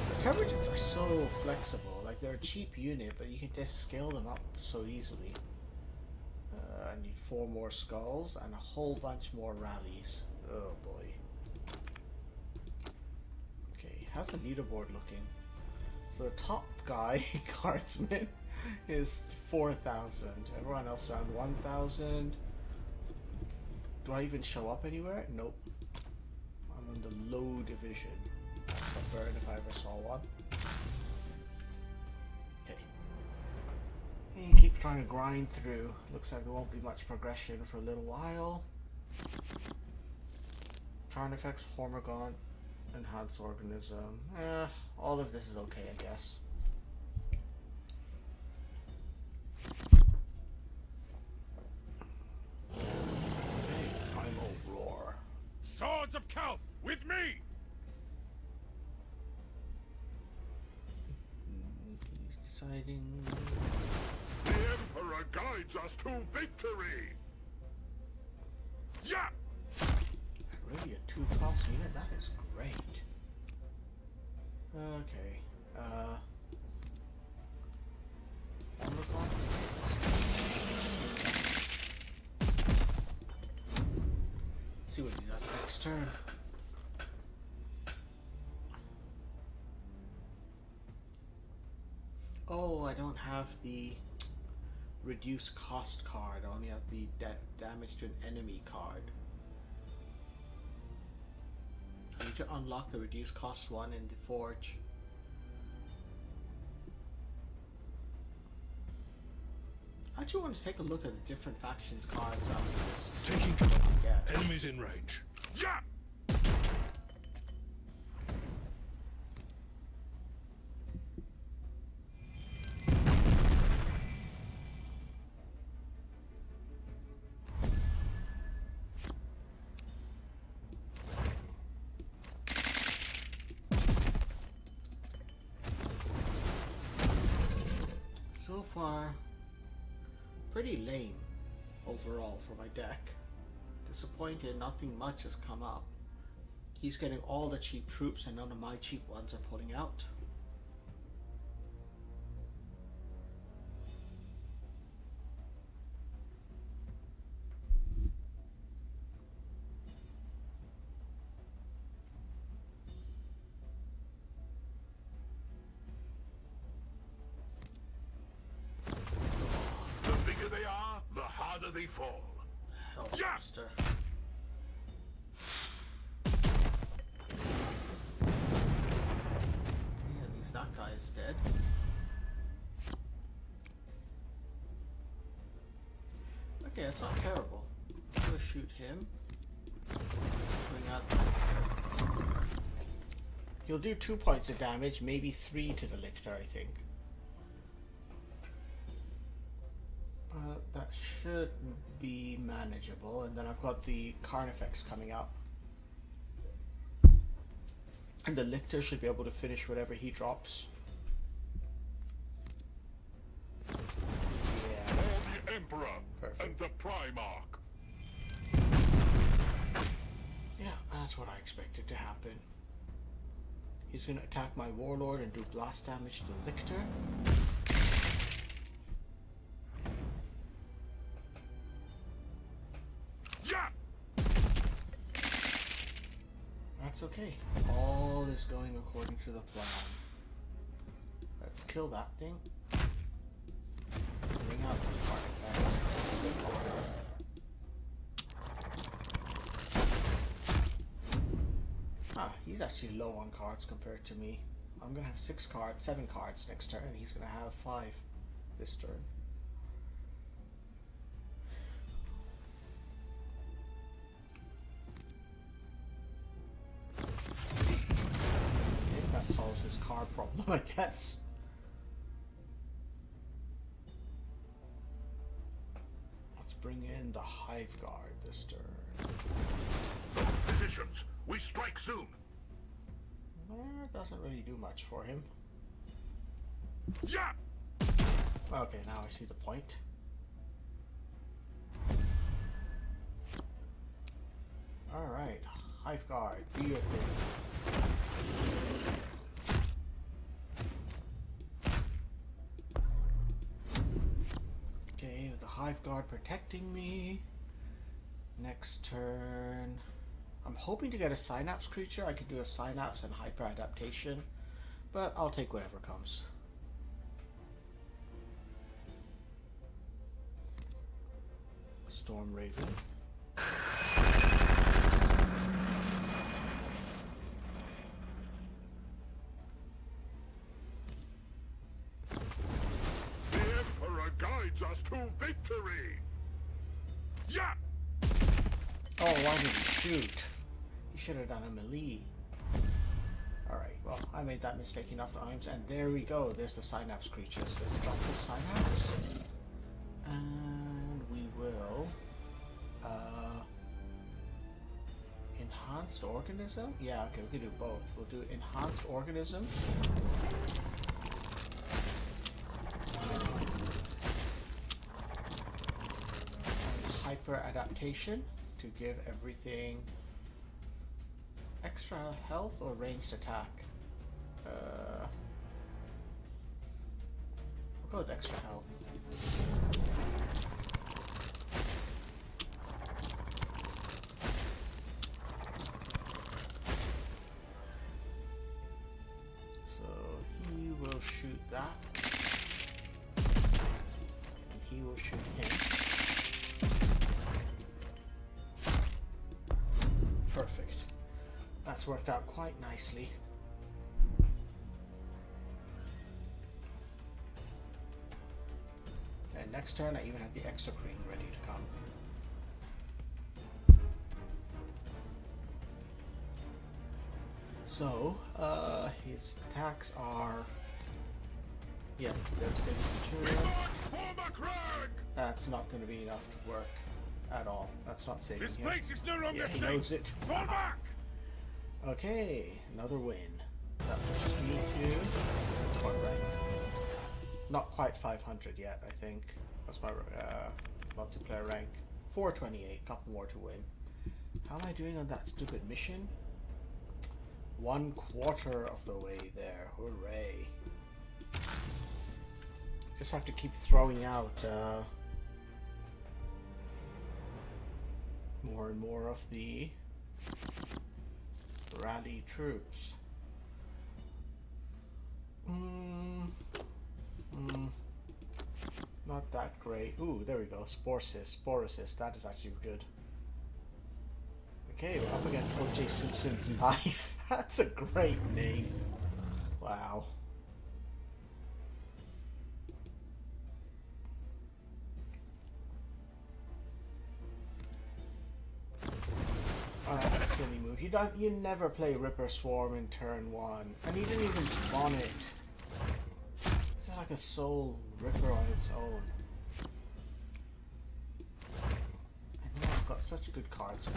The Termagants are so flexible. Like, they're a cheap unit, but you can just scale them up so easily. I need 4 more skulls and a whole bunch more rallies. Oh boy. Okay, how's the leaderboard looking? So the top guy, Guardsman, is 4,000. Everyone else around 1,000. Do I even show up anywhere? Nope. I'm in the low division. That's a burn if I ever saw one. Okay. And keep trying to grind through. Looks like there won't be much progression for a little while. Charn effects, Hormigaunt, Enhanced Organism. All of this is okay, I guess. Primal Roar. Swords of Calth, with me! He's deciding. The Emperor guides us to victory! Yeah! Really a 2-cost unit? That is great. Okay. Let's see what he does next turn. Oh, I don't have the reduce cost card. I only have the damage to an enemy card. I need to unlock the reduce cost one in the Forge. I actually want to take a look at the different factions cards after this. Taking What we get. enemies in range. Yeah! So far, pretty lame overall for my deck. Disappointed, nothing much has come up. He's getting all the cheap troops and none of my cheap ones are pulling out. thee fall. Hellmaster. Okay, at least that guy is dead. Okay, that's not terrible. I'm gonna shoot him. Bring out. He'll do 2 points of damage, maybe 3 to the Lictor, I think. That should be manageable, and then I've got the Carnifex coming up. And the Lictor should be able to finish whatever he drops. Yeah. For the Emperor Perfect. and the Primarch. Yeah, that's what I expected to happen. He's going to attack my Warlord and do blast damage to the Lictor. Yeah! That's okay. All is going according to the plan. Let's kill that thing. Bring out the artifacts. Ah, he's actually low on cards compared to me. I'm gonna have 7 cards next turn, and he's gonna have 5 this turn. Okay, that solves his card problem, I guess. Let's bring in the Hive Guard this turn. Positions. We strike soon. Doesn't really do much for him. Yeah! Okay, now I see the point. Alright, Hive Guard, do your thing. Okay, with the Hive Guard protecting me. Next turn. I'm hoping to get a Synapse creature. I could do a Synapse and Hyper Adaptation, but I'll take whatever comes. Storm Raven. The Emperor guides us to victory! Yeah! Oh, why did he shoot? He should have done a melee. Alright, well, I made that mistake enough times, and there we go. There's the Synapse creatures. Let's drop the Synapse. And we will... Enhanced Organism? Yeah, okay, we can do both. We'll do Enhanced Organism. And Hyper Adaptation to give everything extra health or ranged attack. We'll go with extra health. So he will shoot that. And he will shoot him. Perfect. That's worked out quite nicely. And next turn I even have the Exocrine ready to come. So, his attacks are... Yeah, there's Centurion. That's not going to be enough to work at all. That's not saving This him. place is no longer Yeah, he safe. knows it. Fall back! Okay, another win. That pushes me to what rank? Not quite 500 yet, I think. That's my multiplayer rank. 428, couple more to win. How am I doing on that stupid mission? 1/4 of the way there. Hooray. Just have to keep throwing out more and more of the rally troops. not that great. Ooh, there we go. Sporocyst. That is actually good. Okay, we're up against O.J. Simpson's knife. That's a great name. Wow. Oh, that's a silly move. You never play Ripper Swarm in turn 1. And he didn't even spawn it. This is like a soul Ripper on its own. And now I've got such good cards.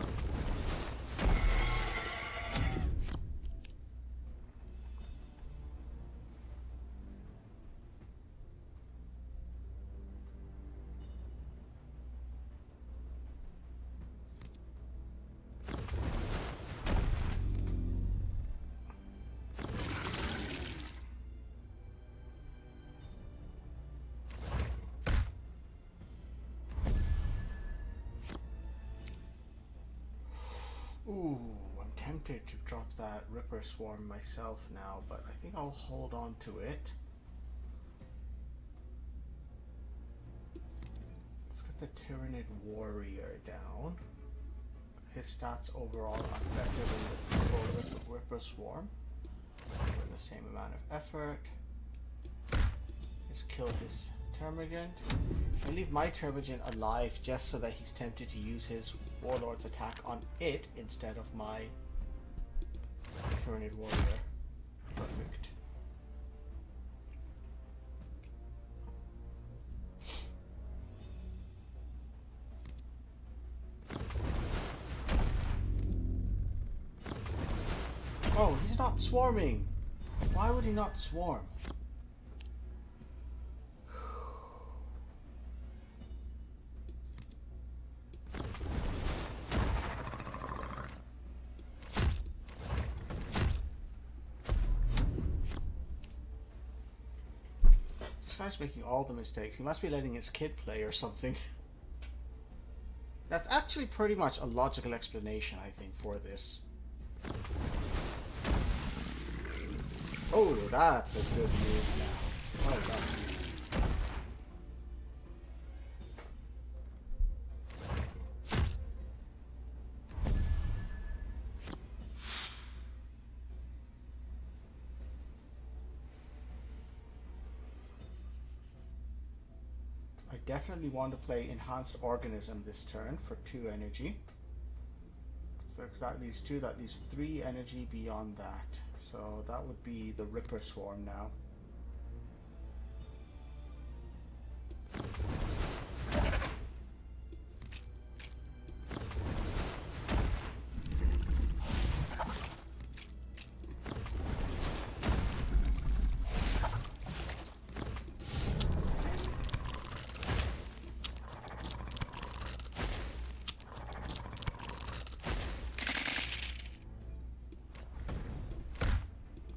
Ooh, I'm tempted to drop that Ripper Swarm myself now, but I think I'll hold on to it. Let's get the Tyrannid Warrior down. His stats overall are better than the full Ripper Swarm. With the same amount of effort. Just kill his Termagant. I leave my Termagant alive just so that he's tempted to use his Warlord's attack on it instead of my Tyrannid Warrior. Perfect. Oh, he's not swarming! Why would he not swarm? This guy's making all the mistakes. He must be letting his kid play or something. That's actually pretty much a logical explanation, I think, for this. Oh, that's a good move now. Well done. I definitely want to play Enhanced Organism this turn for 2 energy. So that leaves 2, that leaves 3 energy beyond that. So that would be the Ripper Swarm now.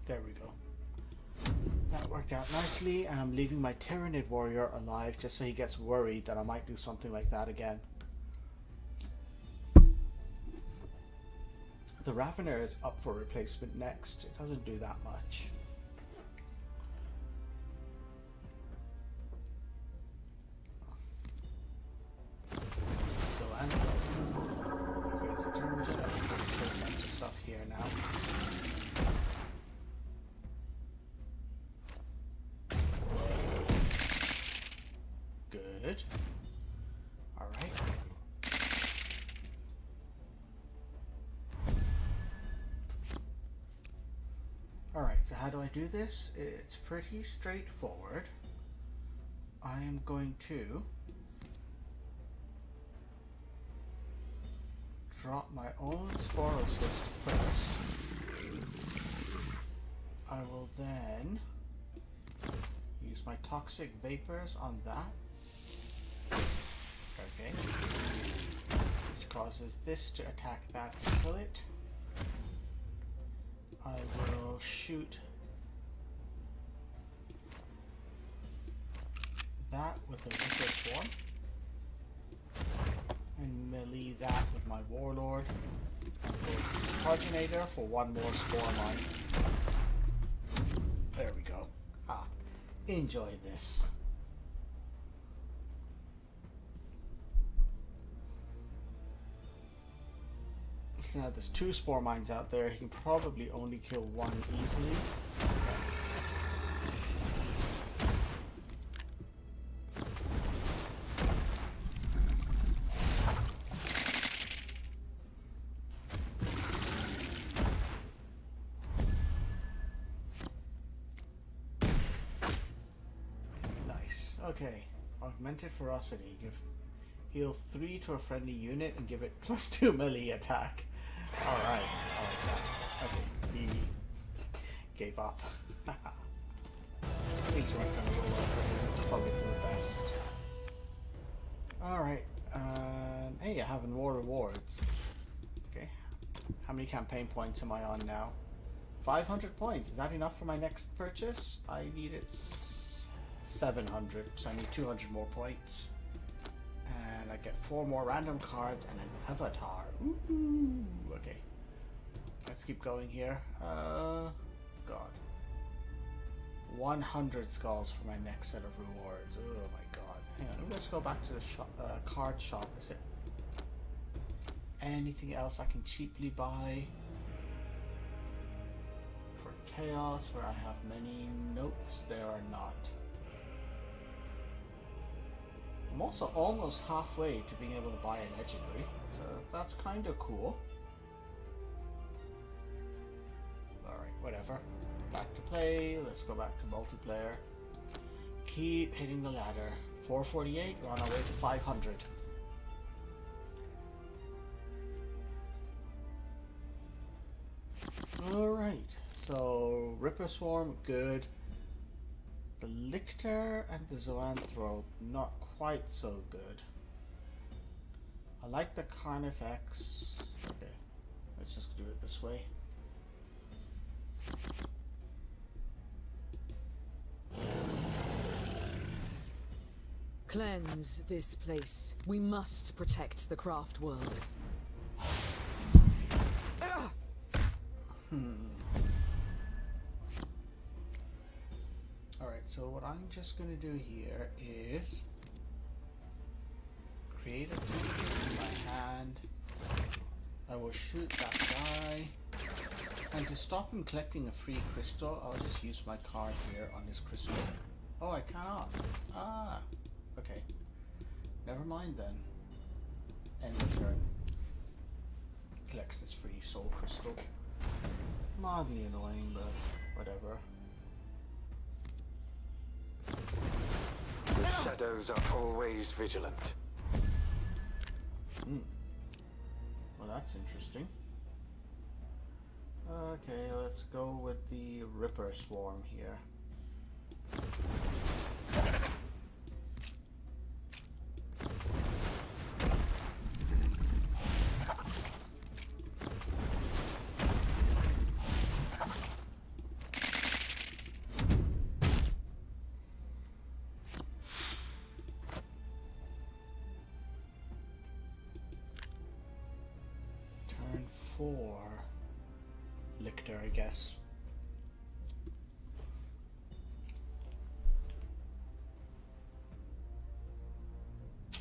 There we go. That worked out nicely, and I'm leaving my Tyrannid Warrior alive just so he gets worried that I might do something like that again. The Ravener is up for replacement next. It doesn't do that much. So okay, so turn stuff here now. Good. Alright. Alright, so how do I do this? It's pretty straightforward. I am going to drop my own Sporocyst first. I will then use my Toxic Vapors on that. Okay. Which causes this to attack that and kill it. I will shoot that with a Ripper Swarm. And melee that with my Warlord. And for Progenitor for 1 more Spore Mine. There we go. Ah, enjoy this. Now there's 2 spore mines out there. He can probably only kill 1 easily. Okay, augmented ferocity. Heal 3 to a friendly unit and give it +2 melee attack. Alright, I like that. Okay, he gave up. I think someone's gonna roll over. It's probably for the best. Alright, hey, I have more rewards. Okay, how many campaign points am I on now? 500 points. Is that enough for my next purchase? I need it 700, so I need 200 more points. And I get 4 more random cards and an avatar. Ooh, okay. Let's keep going here. God. 100 skulls for my next set of rewards. Oh my god. Hang on, let's go back to the shop, card shop. Is it anything else I can cheaply buy? For chaos, where I have many notes, there are not. I'm also almost halfway to being able to buy a legendary, so that's kind of cool. Alright, whatever. Back to play, let's go back to multiplayer. Keep hitting the ladder. 448, we're on our way to 500. Alright, so Ripper Swarm, good. The Lictor and the Zoanthrope, not quite so good. I like the Carnifex. Okay, let's just do it this way. Cleanse this place. We must protect the craft world. Alright, so what I'm just going to do here is create a ticket in my hand. I will shoot that guy. And to stop him collecting a free crystal, I'll just use my card here on his crystal. Oh, I cannot. Ah, okay. Never mind then. End the turn. Collects this free soul crystal. Mildly annoying, but whatever. The shadows are always vigilant. Well, that's interesting. Okay, let's go with the Ripper Swarm here. Turn 4. Lictor, I guess.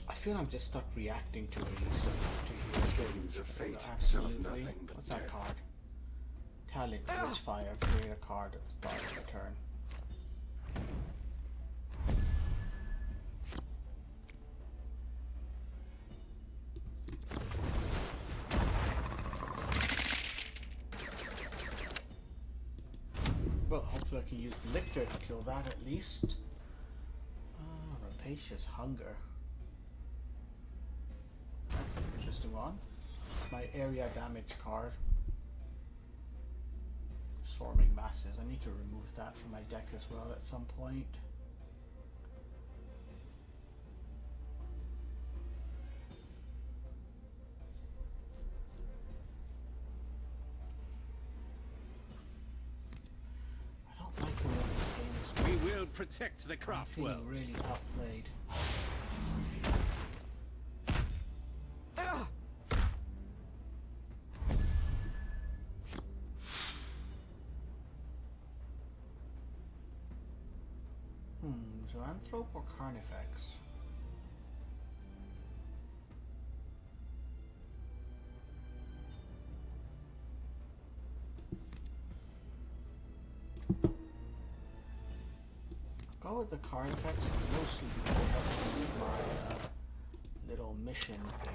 I feel I'm just stuck reacting to it. The stains of fate tell of nothing but What's that death. card? Talent, Witchfire. Create a card at the start of the turn. Well, hopefully I can use Lictor to kill that at least. Rapacious Hunger. That's an interesting one. My area damage card. Swarming Masses. I need to remove that from my deck as well at some point. I don't like the way this game is. We will protect the craft I'm feeling world. really outplayed. Zoanthrope or Carnifex? go with the card effects mostly because of my little mission thing.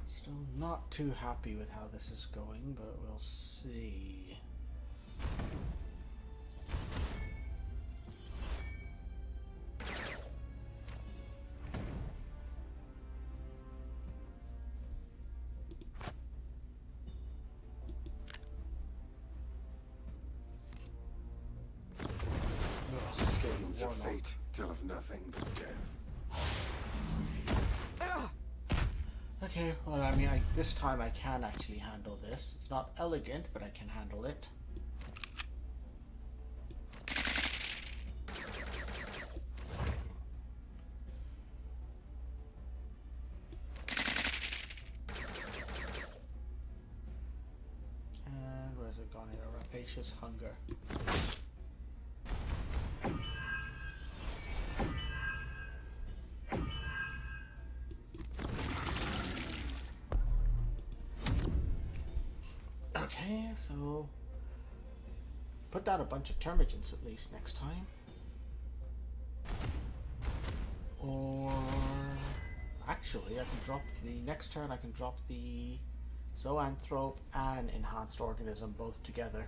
Still not too happy with how this is going, but we'll see. The skeins of fate tell of nothing but death. Okay, well, I mean, this time I can actually handle this. It's not elegant, but I can handle it. And where's it gone here? Rapacious hunger. Okay, so put down a bunch of termagants at least next time. Or actually, I can drop the next turn. I can drop the zoanthrope and enhanced organism both together.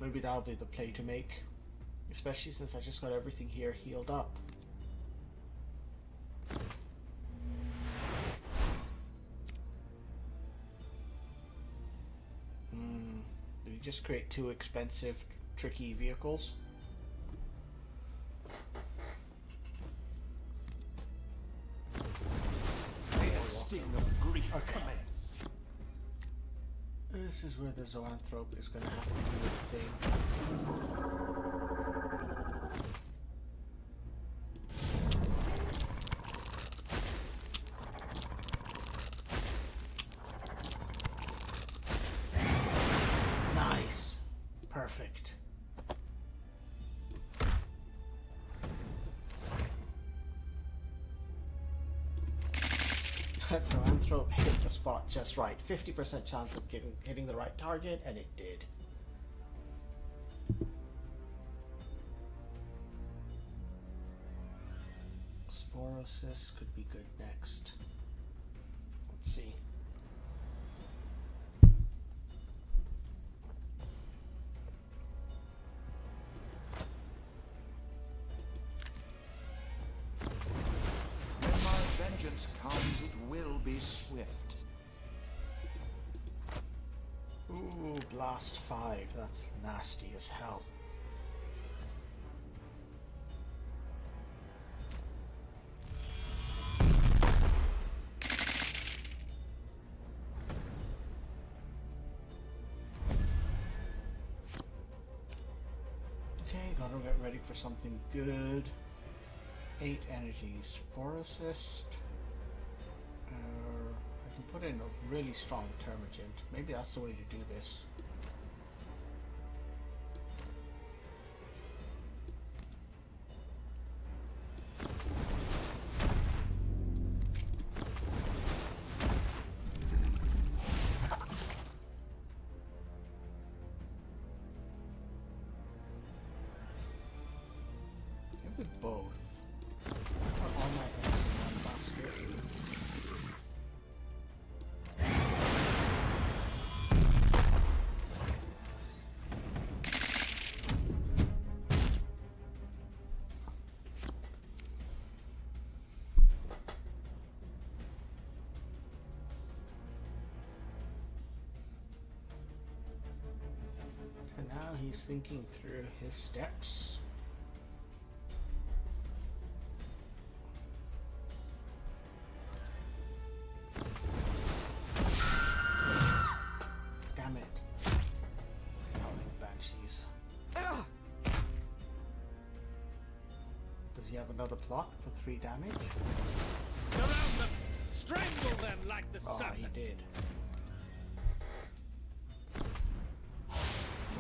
Maybe that'll be the play to make, especially since I just got everything here healed up. Do we just create two expensive, tricky vehicles? May the sting of grief commence. This is where the zoanthrope is going to have to do its thing. Nice. Perfect. So Anthrope hit the spot just right. 50% chance of hitting the right target, and it did. Sporosis could be good next. Let's see. When my vengeance comes, it will be swift. Ooh, blast 5. That's nasty as hell. Okay, gotta get ready for something good. 8 energy. Sporocyst. I can put in a really strong termagant. Maybe that's the way to do this. Maybe both. Put all my eggs in one basket. And now he's thinking through his steps. Damn it. Howling Banshees. Does he have another plot for 3 damage? Surround them! Strangle them like the Oh, sun! he did.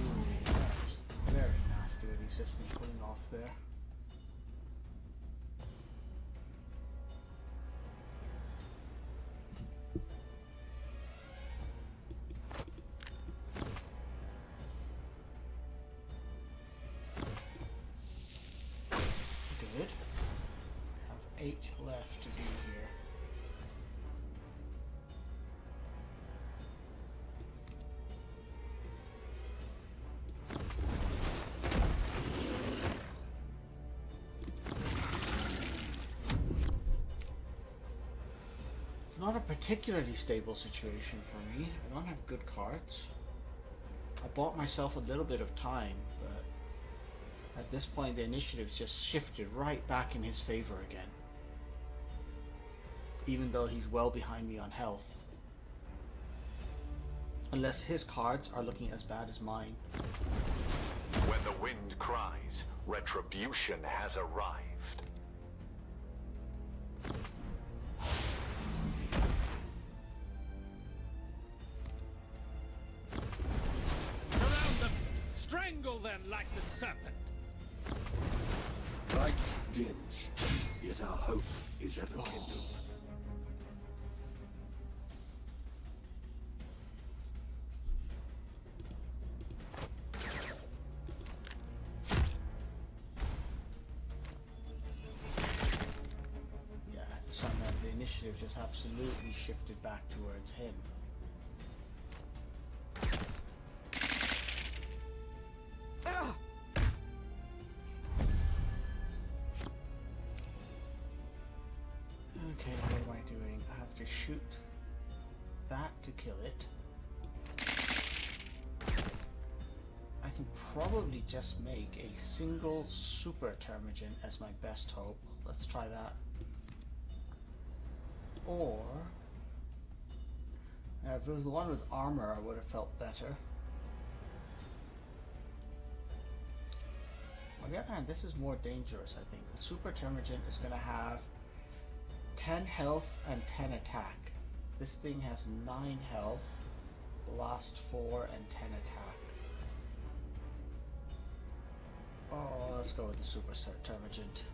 Ooh, that's very nasty what he's just been pulling off there. It's not a particularly stable situation for me. I don't have good cards. I bought myself a little bit of time, but at this point the initiative's just shifted right back in his favor again. Even though he's well behind me on health. Unless his cards are looking as bad as mine. When the wind cries, retribution has arrived. Surround them! Strangle them like the serpent! Light dims, yet our hope is ever kindled. Yeah, the initiative just absolutely shifted back towards him. Okay, what am I doing? I have to shoot that to kill it. I can probably just make a single super termagant as my best hope. Let's try that. Or if it was the one with armor, I would have felt better. On the other hand, this is more dangerous, I think. The super termagant is going to have 10 health and 10 attack. This thing has 9 health, blast 4 and 10 attack. Oh, let's go with the super termagant.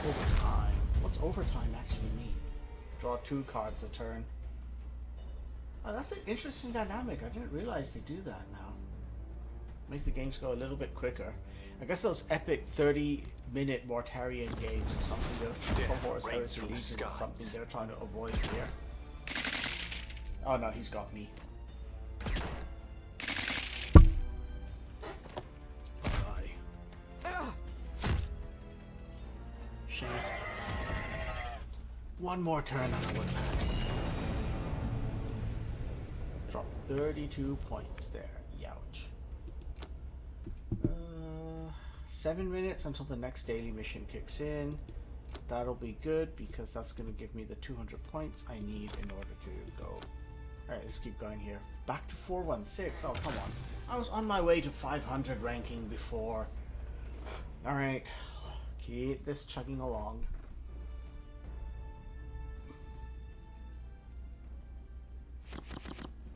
Overtime. What's overtime actually mean? Draw 2 cards a turn. Oh, that's an interesting dynamic. I didn't realize they do that now. Make the games go a little bit quicker. I guess those epic 30-minute Mortarian games is something they're Horus Heresy Legion is something they're trying to avoid here. Oh no, he's got me. Shit. One more turn and I would have had it. Drop 32 points there. Youch. 7 minutes until the next daily mission kicks in. That'll be good because that's going to give me the 200 points I need in order to go. Alright, let's keep going here. Back to 416. Oh, come on. I was on my way to 500 ranking before. Alright. Keep this chugging along.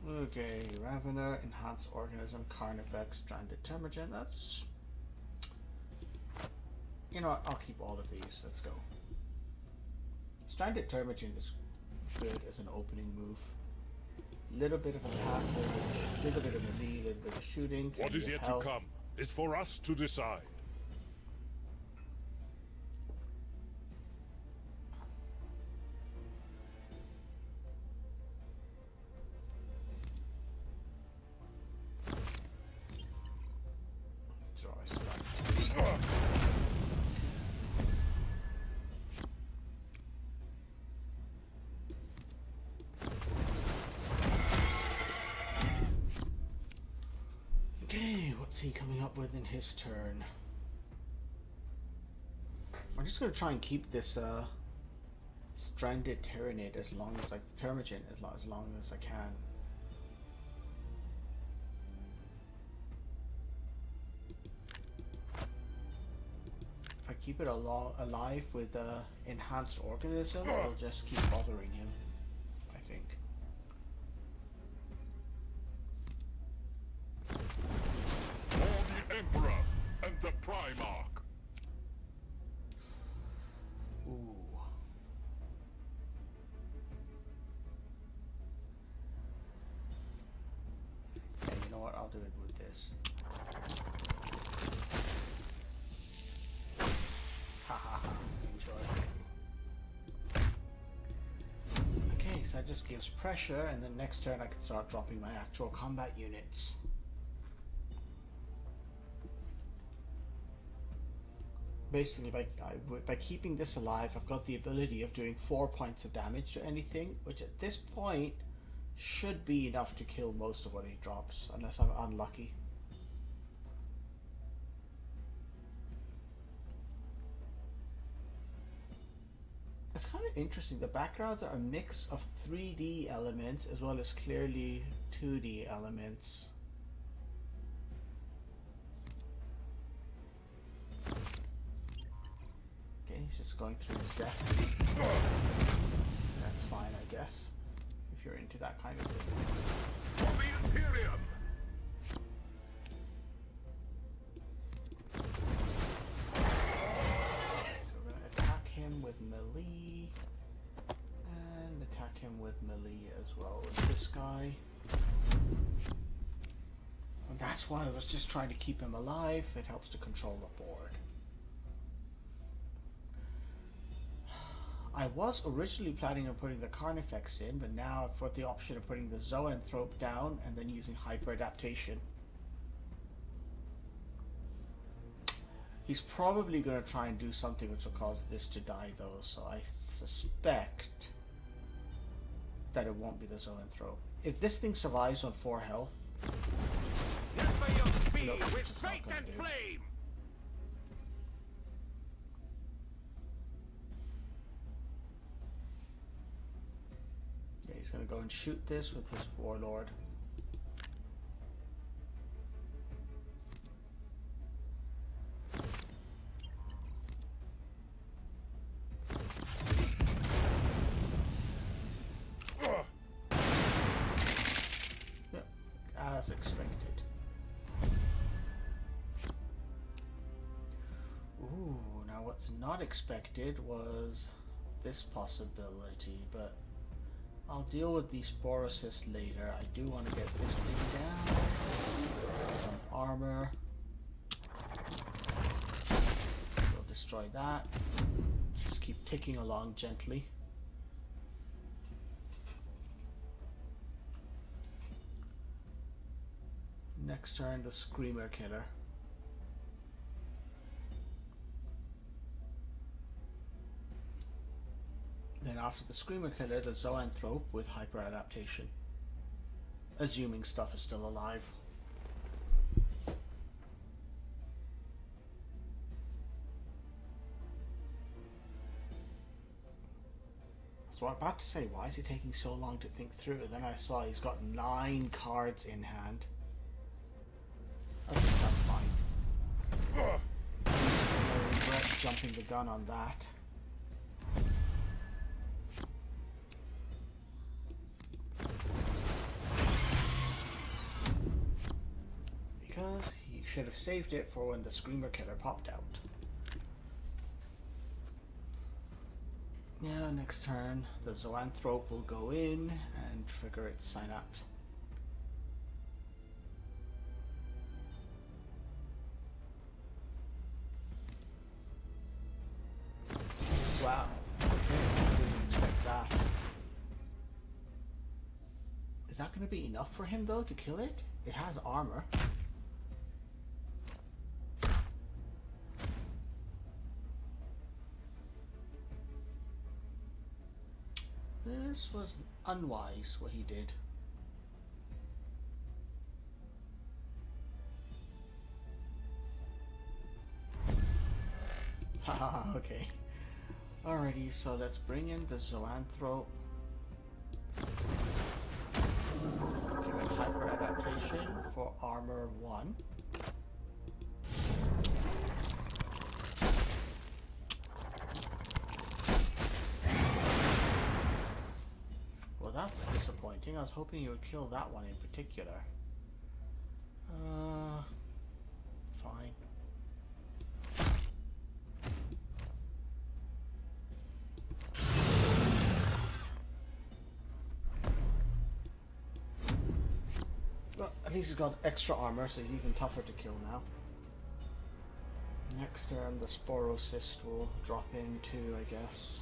Okay, Ravener, Enhanced Organism, Carnifex, Stranded Termagant. That's... You know what, I'll keep all of these. Let's go. Stranded Termagant is good as an opening move. Little bit of attack, little bit of melee, little bit of shooting. What is yet to come is for us to decide. Draw a strike. Okay, what's he coming up with in his turn? I'm just gonna try and keep this stranded Tyrannid as long as Termagant as long as I can. If I keep it alive with Enhanced Organism, it'll just keep bothering him, I think. For the Emperor and the Primarch. Ooh. Yeah, you know what? I'll do it with this. sure. Okay, so that just gives pressure, and then next turn I can start dropping my actual combat units. Basically, by keeping this alive, I've got the ability of doing 4 points of damage to anything, which at this point should be enough to kill most of what he drops, unless I'm unlucky. It's kind of interesting. The backgrounds are a mix of 3D elements as well as clearly 2D elements. Okay, he's just going through his deck. That's fine, I guess, if you're into that kind of thing. For the Imperium! So we're going to attack him with melee, and attack him with melee as well as this guy. And that's why I was just trying to keep him alive. It helps to control the board. I was originally planning on putting the Carnifex in, but now I've got the option of putting the Zoanthrope down and then using Hyper Adaptation. He's probably going to try and do something which will cause this to die though, so I suspect that it won't be the Zoanthrope. If this thing survives on 4 health... Just for your speed Nope, with it's not faith gonna and do. flame! Yeah, he's going to go and shoot this with his Warlord. Yep, as expected. Ooh, now what's not expected was this possibility, but I'll deal with the Sporocyst later. I do want to get this thing down. Some armor. We'll destroy that. Just keep ticking along gently. Next turn, the Screamer Killer. Then after the Screamer Killer, the Zoanthrope with Hyper Adaptation. Assuming stuff is still alive. So I'm about to say, why is he taking so long to think through? Then I saw he's got 9 cards in hand. I think that's fine. I regret jumping the gun on that. Because he should have saved it for when the Screamer Killer popped out. Now next turn the Zoanthrope will go in and trigger its synapse. Wow. Okay, I didn't expect that. Is that going to be enough for him though to kill it? It has armor. This was unwise what he did. Haha, okay. Alrighty, so let's bring in the Zoanthrope. Give it Hyper Adaptation for Armor 1. Well, that's disappointing. I was hoping you would kill that one in particular. Fine. Well, at least he's got extra armor, so he's even tougher to kill now. Next turn, the Sporocyst will drop in too, I guess.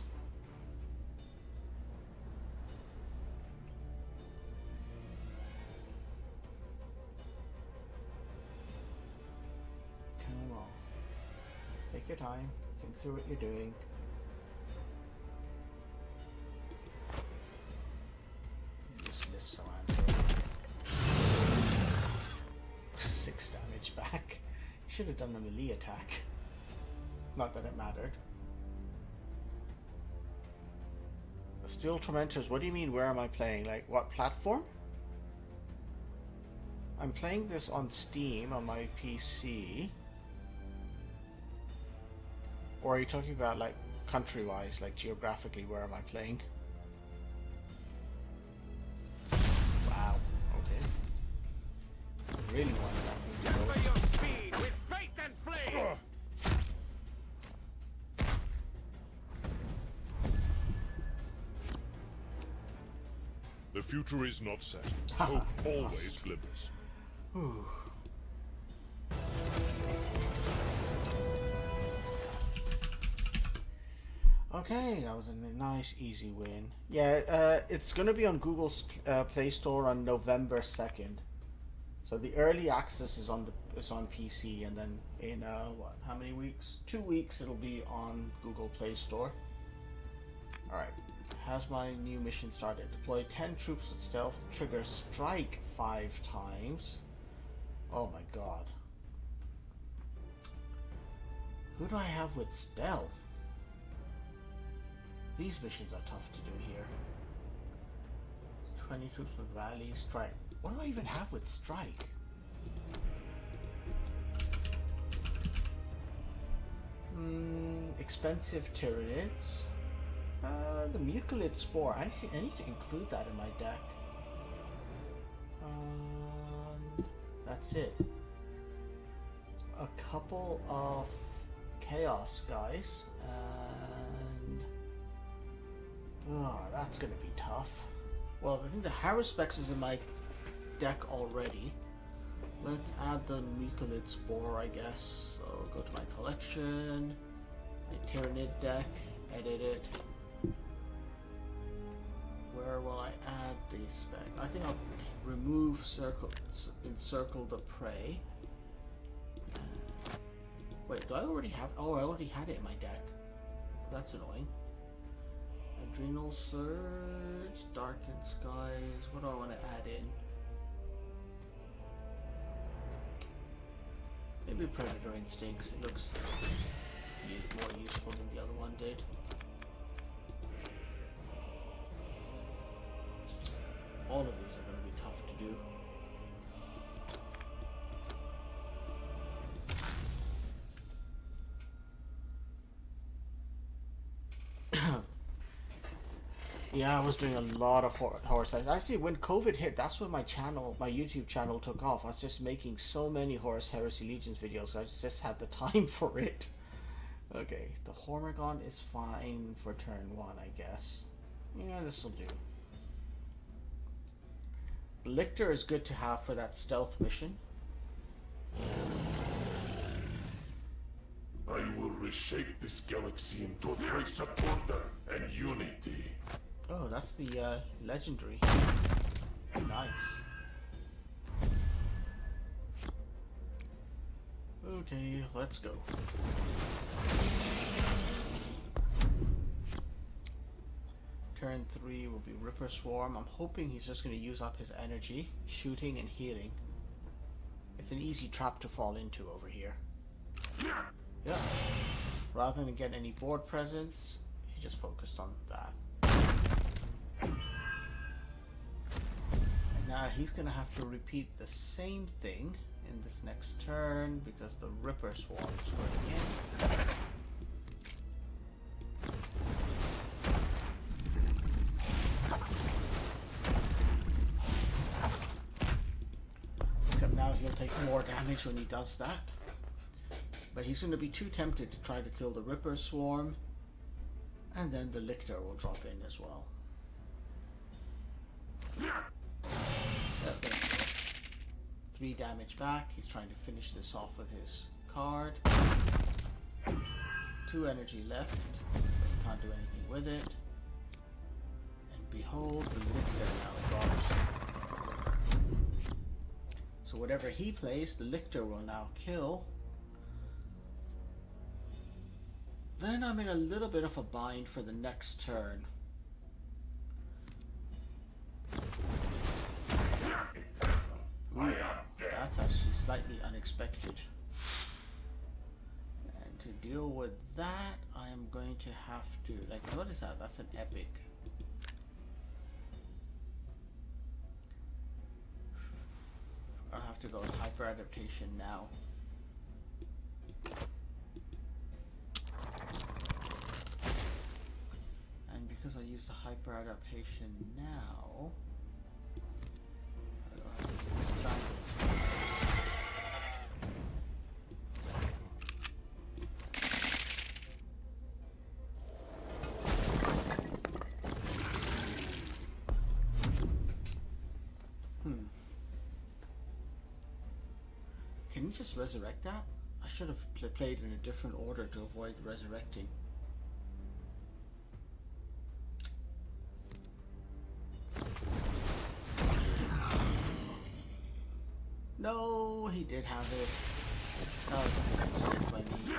Come on. Take your time. Think through what you're doing. Useless Salanter. 6 damage back. Should have done a melee attack. Not that it mattered. Steel Tormentors, what do you mean where am I playing? Like what platform? I'm playing this on Steam on my PC. Or are you talking about like country-wise, like geographically, where am I playing? Wow, okay. I really wanted that thing to go. Temper your speed with faith and flame! The future is not set. Hope always glimmers. Whew. Okay, that was a nice, easy win. Yeah, it's going to be on Google's Play Store on November 2nd. So the early access is on PC, and then in what? How many weeks? 2 weeks. It'll be on Google Play Store. All right. Has my new mission started? Deploy 10 troops with stealth. Trigger strike 5 times. Oh my god. Who do I have with stealth? These missions are tough to do here. 20 troops with rally, strike. What do I even have with strike? Expensive Tyranids. The Mucilid Spore. I need to include that in my deck. That's it. A couple of Chaos guys. And oh, that's gonna be tough. Well, I think the Haruspex is in my deck already. Let's add the Mucilid Spore, I guess. So go to my collection, my Tyranid deck, edit it. Where will I add the spec? I think I'll remove encircle the prey. Wait, do I already have? Oh, I already had it in my deck. That's annoying. Adrenal Surge, Darkened Skies. What do I want to add in? Maybe Predator Instincts. It looks more useful than the other one did. All of these are going to be tough to do. Yeah, I was doing a lot of Horus. Actually, when COVID hit, that's when my YouTube channel took off. I was just making so many Horus Heresy Legions videos, so I just had the time for it. Okay, the Hormagon is fine for turn 1, I guess. Yeah, this will do. The Lictor is good to have for that stealth mission. I will reshape this galaxy into a place of order and unity. Oh, that's the legendary. Nice. Okay, let's go. Turn 3 will be Ripper Swarm. I'm hoping he's just going to use up his energy, shooting and healing. It's an easy trap to fall into over here. Yeah. Rather than get any board presence, he just focused on that. And now he's going to have to repeat the same thing in this next turn because the Ripper Swarm is going in. Except now he'll take more damage when he does that. But he's going to be too tempted to try to kill the Ripper Swarm. And then the Lictor will drop in as well. There we go. 3 damage back. He's trying to finish this off with his card. 2 energy left, but you can't do anything with it. And behold, the Lictor now drops. So whatever he plays, the Lictor will now kill. Then I'm in a little bit of a bind for the next turn. Ooh, that's actually slightly unexpected. And to deal with that, I am going to have to, like, what is that? That's an epic. I'll have to go with hyper adaptation now. And because I use the hyper adaptation now, I'll have to use Strangle. Can you just resurrect that? I should have played in a different order to avoid resurrecting. No, he did have it. That was a big mistake by me.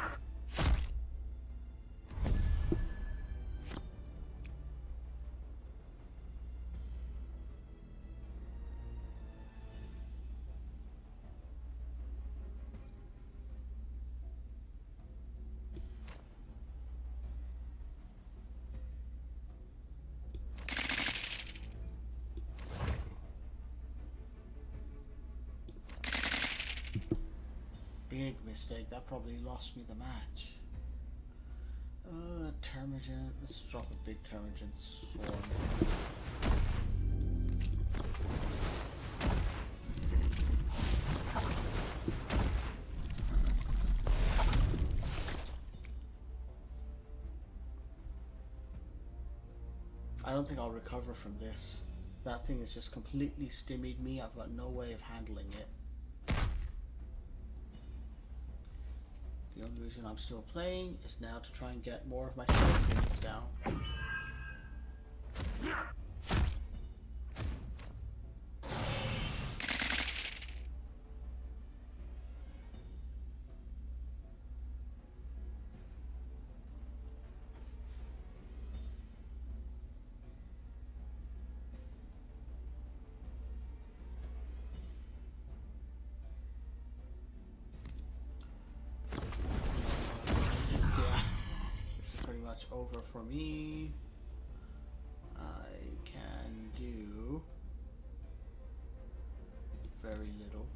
Big mistake. That probably lost me the match. Termagant. Let's drop a big Termagant Swarm. I don't think I'll recover from this. That thing has just completely stymied me. I've got no way of handling it. The only reason I'm still playing is now to try and get more of my stealth units down. Over for me. I can do very little.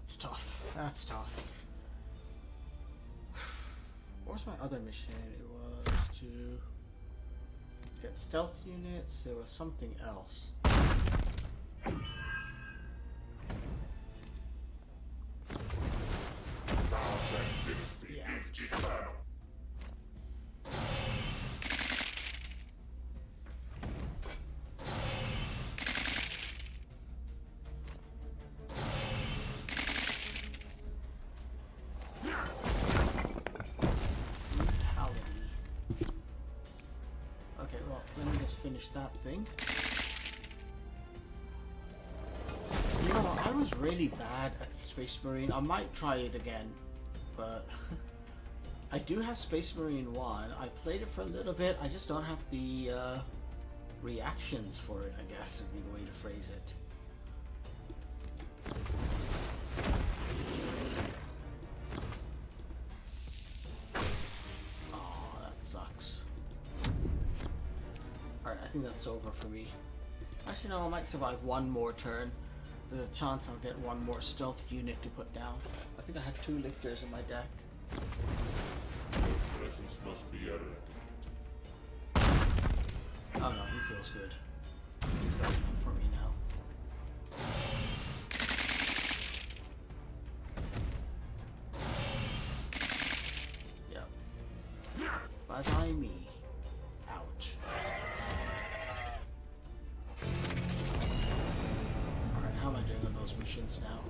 That's tough. That's tough. What's my other mission? It was to get stealth units. There was something else. Yeah. Finish that thing. You know what, I was really bad at Space Marine. I might try it again, but I do have Space Marine 1. I played it for a little bit. I just don't have the reactions for it, I guess would be the way to phrase it. I think that's over for me. Actually, no, I might survive one more turn. There's a chance I'll get one more stealth unit to put down. I think I had 2 Lictors in my deck. Your presence must be evident. Oh no, he feels good. He's got enough for me now. as I me. Ouch. Alright, how am I doing on those missions now?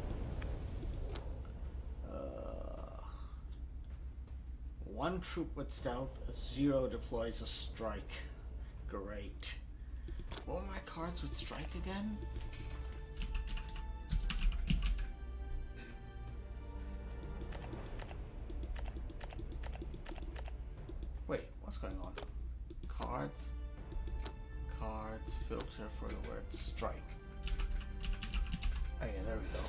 One troop with stealth, 0 deploys a strike. Great. What were my cards with strike again? Wait, what's going on? Cards, filter for the word strike. Oh yeah, there we go.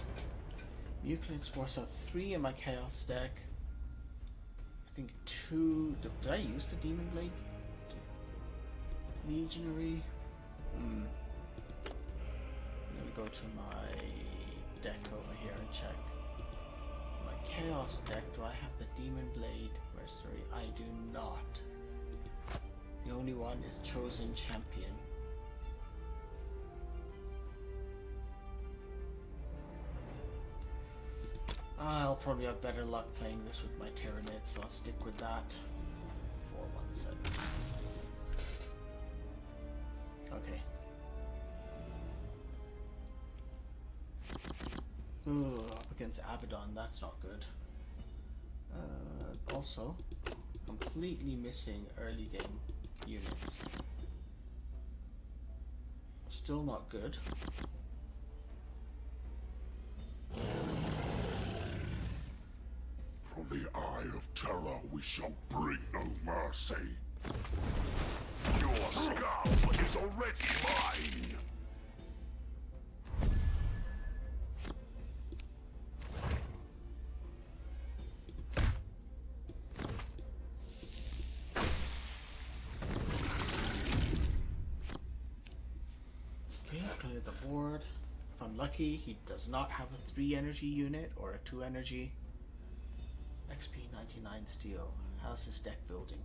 Euclid's Warsaw 3 in my Chaos deck. I think 2. Did I use the Demon Blade? Legionary. Let me go to my deck over here and check. My Chaos deck, do I have the Demon Blade Mercenary? I do not. The only one is Chosen Champion. I'll probably have better luck playing this with my Tyranid, so I'll stick with that. 417. Okay. Ooh, up against Abaddon, that's not good. Also, completely missing early game units. Still not good. From the Eye of Terror we shall bring no mercy. Your skull is already mine! Okay, clear the board. If I'm lucky, he does not have a 3 energy unit or a 2 energy. XP 99 steel. How's his deck building?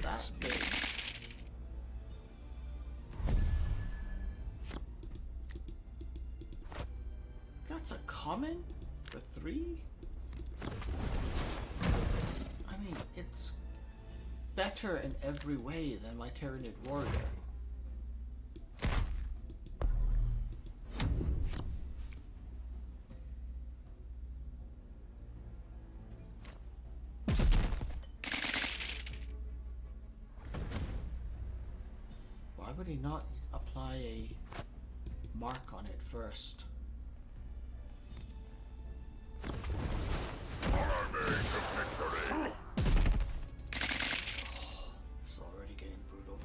That big. That's a common for 3? I mean, it's better in every way than my Tyranid Warrior. Why would he not apply a mark on it first? Follow me to victory! It's already getting brutal.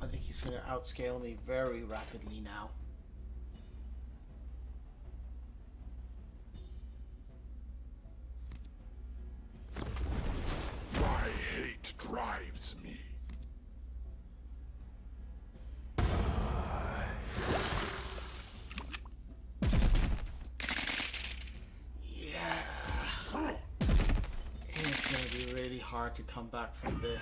I think he's going to outscale me very rapidly now. My hate drives me. Yeah. It's going to be really hard to come back from this.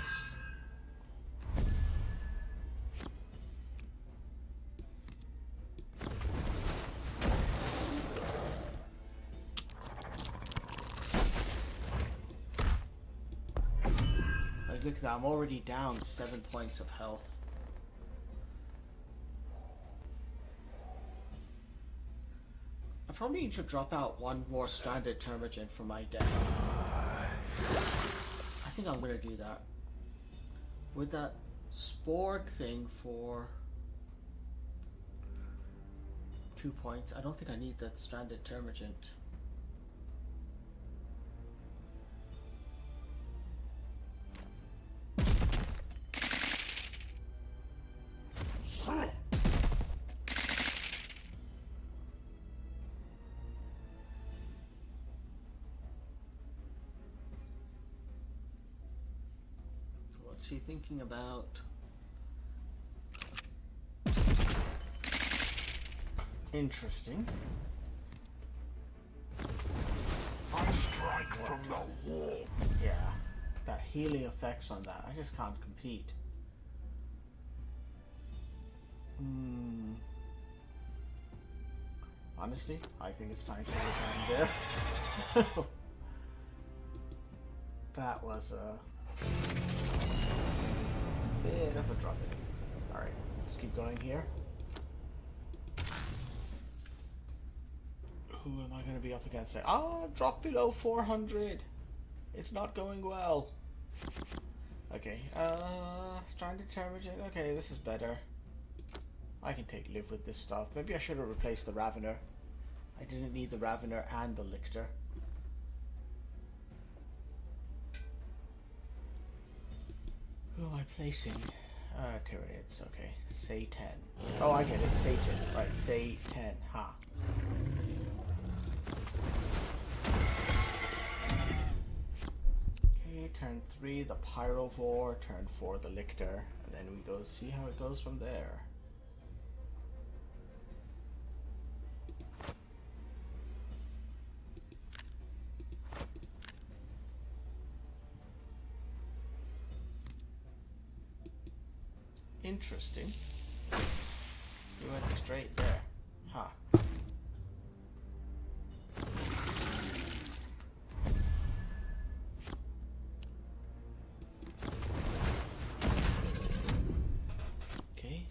Like, look at that, I'm already down 7 points of health. I probably need to drop out one more stranded termagant for my deck. I think I'm gonna do that. With that Sporg thing for 2 points, I don't think I need that stranded termagant. What's he thinking about? Interesting. I strike from the wall. Yeah. that healing effects on that. I just can't compete. Honestly, I think it's time to resign there. That was a bit of a drop in. Alright, let's keep going here. Who am I going to be up against there? Oh, drop below 400. It's not going well. Okay, stranded termagant. Okay, this is better. I can live with this stuff. Maybe I should have replaced the Ravener. I didn't need the Ravener and the Lictor. Who am I placing? Tyranids, okay. Say 10. Oh, I get it. Satan. Right, say 10. Ha. Okay, turn 3, the Pyrovore. Turn 4, the Lictor. And then we go see how it goes from there. Interesting. We went straight there. Huh. Okay.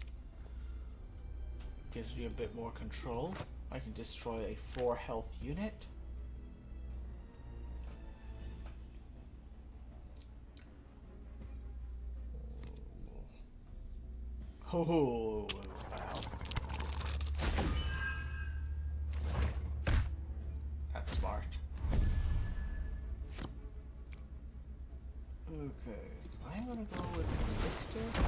Gives you a bit more control. I can destroy a 4 health unit. Oh, wow. That's smart. Okay, I'm gonna go with Victor.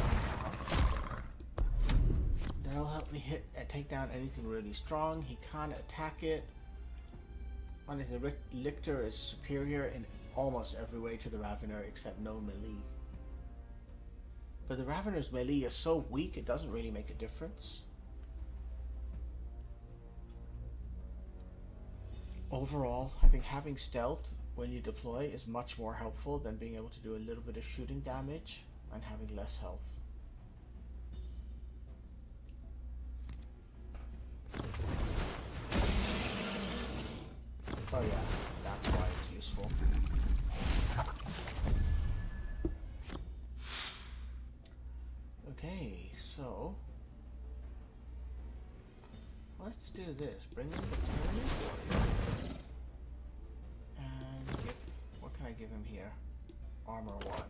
That'll help me hit and take down anything really strong. He can't attack it. Honestly, the Lictor is superior in almost every way to the Ravener except no melee. But the Ravener's melee is so weak it doesn't really make a difference. Overall, I think having stealth when you deploy is much more helpful than being able to do a little bit of shooting damage and having less health. Oh yeah, that's why it's useful. Okay, so let's do this. Bring in the Tyranids Warrior. And give, what can I give him here? Armor 1.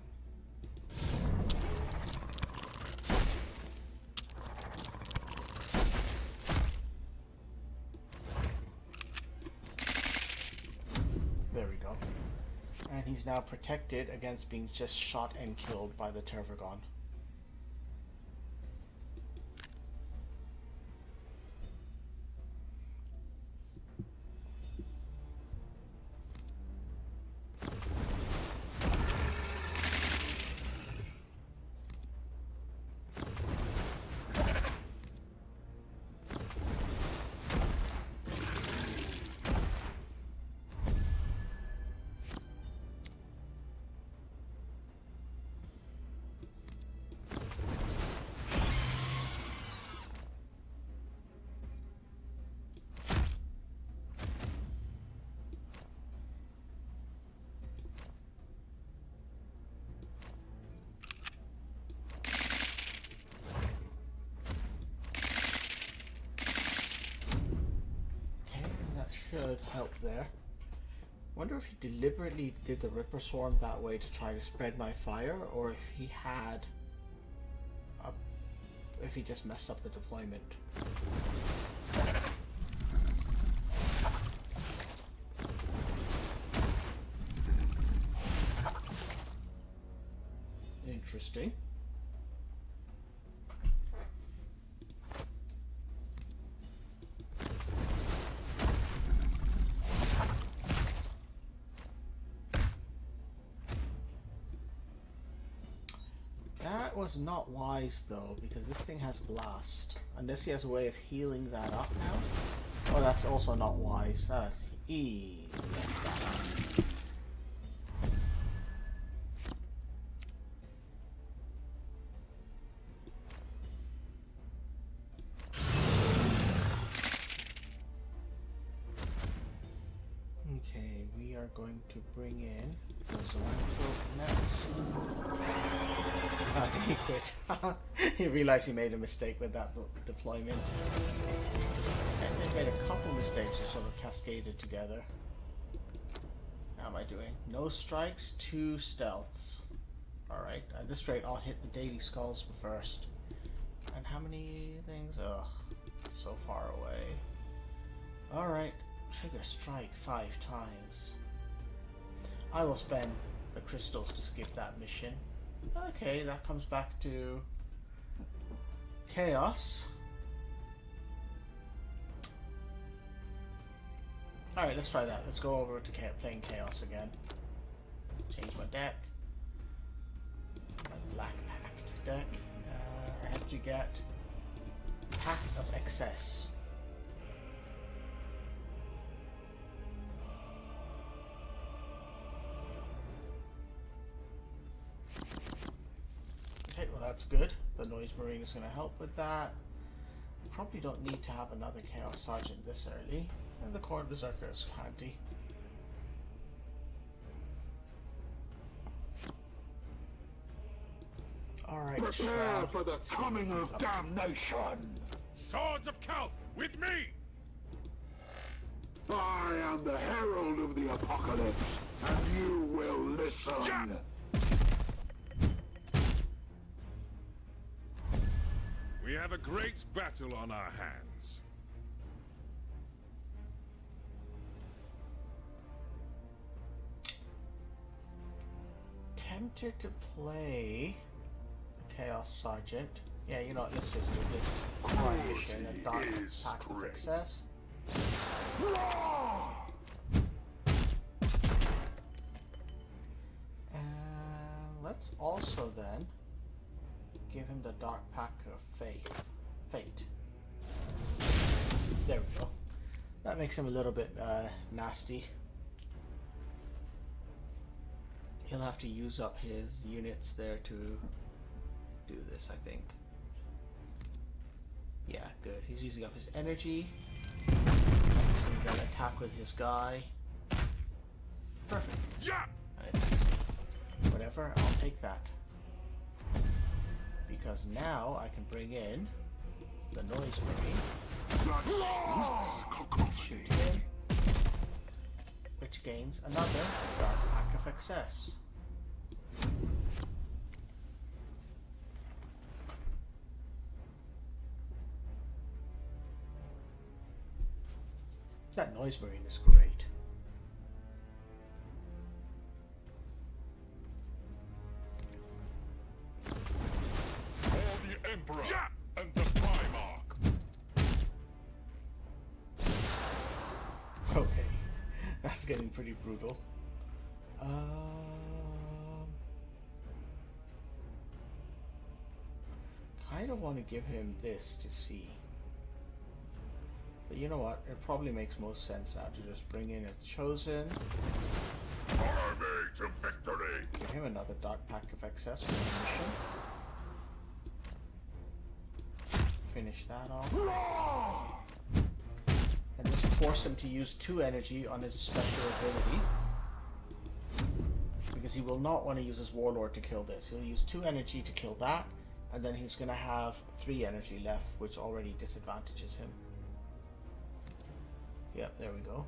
There we go. And he's now protected against being just shot and killed by the Tervagon. Should help there. Wonder if he deliberately did the Ripper Swarm that way to try to spread my fire, or if he had if he just messed up the deployment. Interesting. That was not wise though, because this thing has blast. Unless he has a way of healing that up now. Oh, that's also not wise. That's messed that up. Okay, we are going to bring in the Zoanthrope next. He quit. He realized he made a mistake with that deployment. And they made a couple mistakes that sort of cascaded together. How am I doing? No strikes, 2 stealths. Alright, at this rate I'll hit the daily skulls first. And how many things? Ugh, so far away. Alright, trigger strike 5 times. I will spend the crystals to skip that mission. Okay, that comes back to chaos. Alright, let's try that. Let's go over to playing chaos again. Change my deck. My Black Pact deck. I have to get Pact of Excess. Okay, well that's good. The Noise Marine is going to help with that. Probably don't need to have another Chaos Sergeant this early. And the Core Berserker is handy. Alright, Prepare for the coming of damnation! Swords of Calth, with me! I am the herald of the apocalypse, and you will listen! Yeah. We have a great battle on our hands. Tempted to play Chaos Sergeant. Yeah, you know what, let's just do this crime mission and Dark is Pact of strength. Excess. And let's also then give him the Dark Pact of Fate. There we go. That makes him a little bit nasty. He'll have to use up his units there to do this, I think. Yeah, good. He's using up his energy. He's going to attack with his guy. Perfect. Yeah! Whatever, I'll take that. Because now I can bring in the Noise Marine. Shoot him. Which gains another Dark Pact of Excess. That Noise Marine is great. For the Emperor and the Primarch! Okay, that's getting pretty brutal. Kind of want to give him this to see. But you know what? It probably makes most sense now to just bring in a Chosen. Army to victory! Give him another Dark Pact of Excess for the mission. Finish that off. And just force him to use 2 energy on his special ability. Because he will not want to use his Warlord to kill this. He'll use 2 energy to kill that. And then he's going to have 3 energy left, which already disadvantages him. Yep, there we go.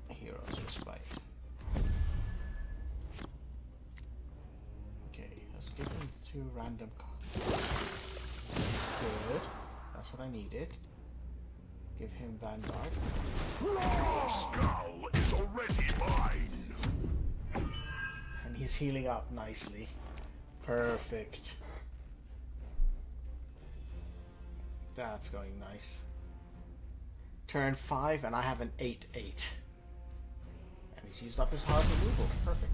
Hero's Respite. Okay, let's give him 2 random cards. Good. That's what I needed. Give him Vanguard. Your skull is already mine! And he's healing up nicely. Perfect. That's going nice. Turn 5 and I have an 8/8. And he's used up his hard removal. Perfect.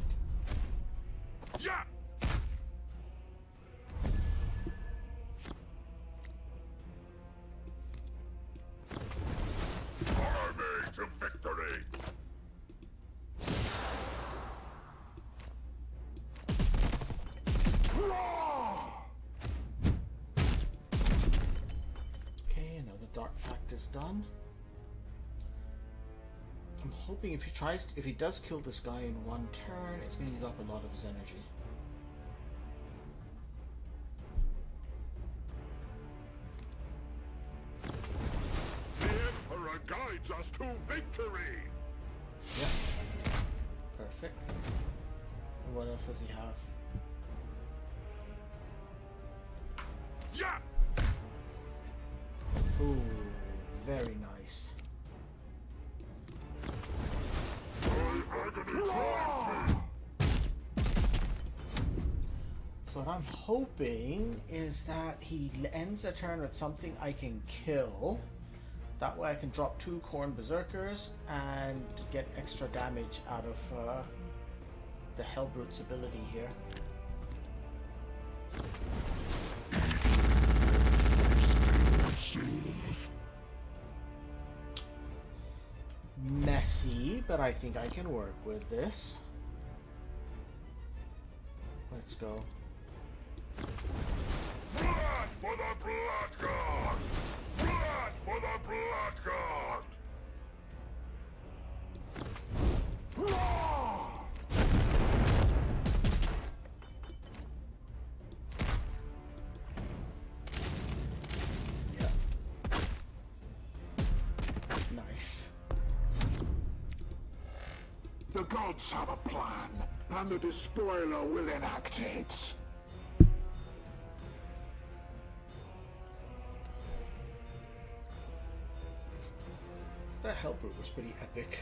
Yeah! Army to victory! Okay, the Dark Pact is done. I'm hoping if he does kill this guy in one turn, it's going to use up a lot of his energy. The Emperor guides us to victory! Yep. Perfect. And what else does he have? Yeah! Ooh, very nice. My agony drives me! So what I'm hoping is that he ends a turn with something I can kill. That way I can drop 2 Khorne Berserkers and get extra damage out of the Hellbrute's ability here. Messy, but I think I can work with this. Let's go. Blood for the Blood God! Blood for the Blood God! Yeah. Nice. The gods have a plan, and the Despoiler will enact it. That Hellbrute was pretty epic.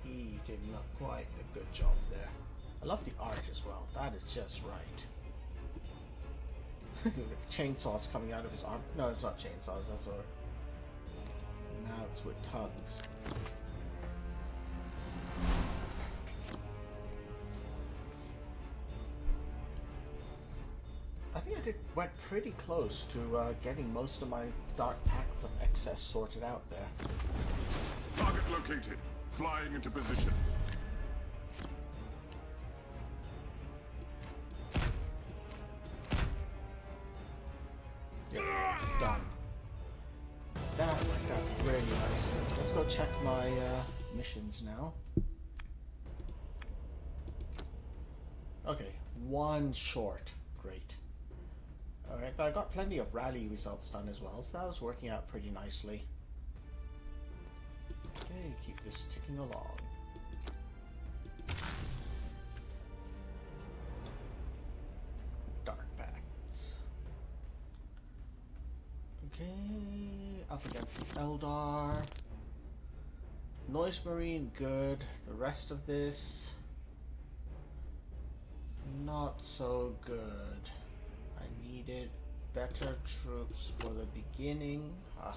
He did not quite a good job there. I love the art as well. That is just right. Chainsaws coming out of his arm. No, it's not chainsaws. That's our mouths with tongues. I think I went pretty close to getting most of my Dark Pacts of excess sorted out there. Target located. Flying into position. Yeah, done. That went out really nicely. Let's go check my missions now. Okay, 1 short. Great. Alright, but I got plenty of rally results done as well, so that was working out pretty nicely. Okay, keep this ticking along. Dark Pacts. Okay, up against the Eldar. Noise Marine, good. The rest of this, not so good. I needed better troops for the beginning. Ugh.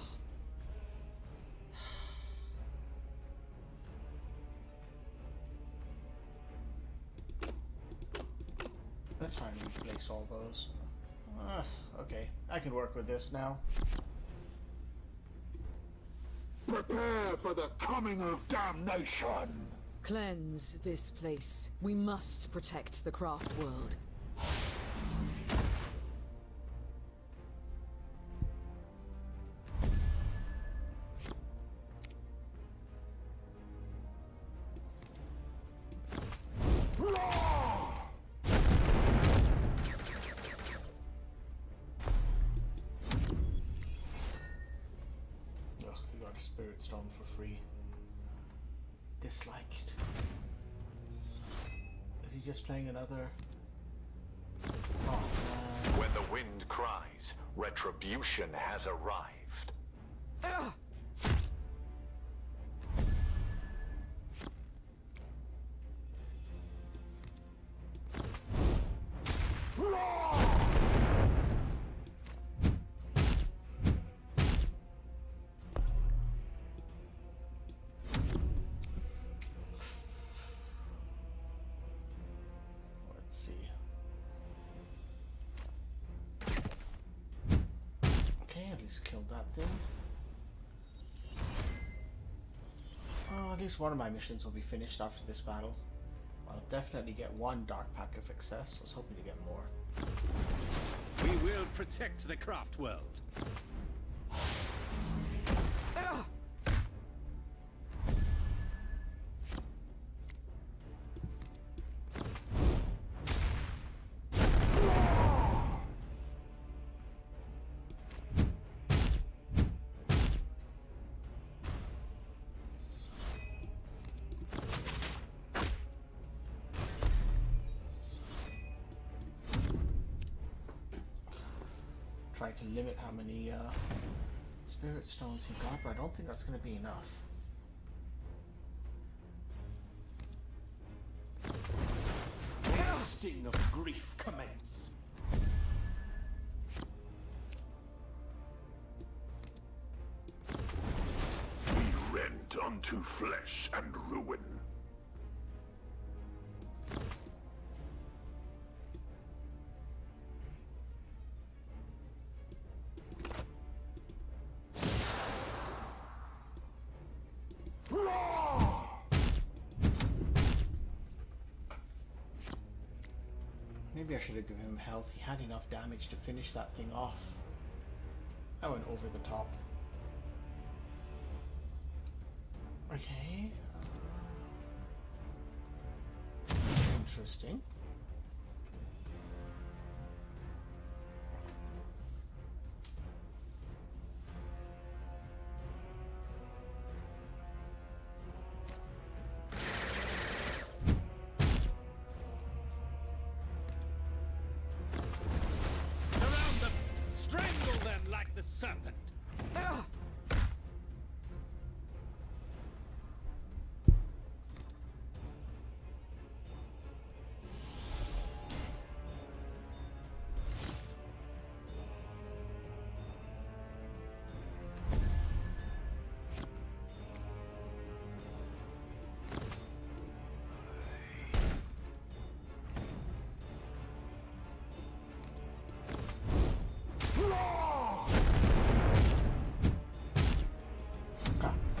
Let's try and replace all those. Okay, I can work with this now. Prepare for the coming of damnation! Cleanse this place. We must protect the craft world. Spirit Stone for free. Disliked. Is he just playing another? Oh man. When the wind cries, retribution has arrived. Ugh! Killed that thing. Oh, at least one of my missions will be finished after this battle. I'll definitely get 1 Dark Pack of Excess. I was hoping to get more. We will protect the craft world. Try to limit how many spirit stones he got, but I don't think that's going to be enough. The sting of grief commence. We rend unto flesh and ruin. Maybe I should have given him health. He had enough damage to finish that thing off. I went over the top. Okay. Interesting. Surround them! Strangle them like the serpent!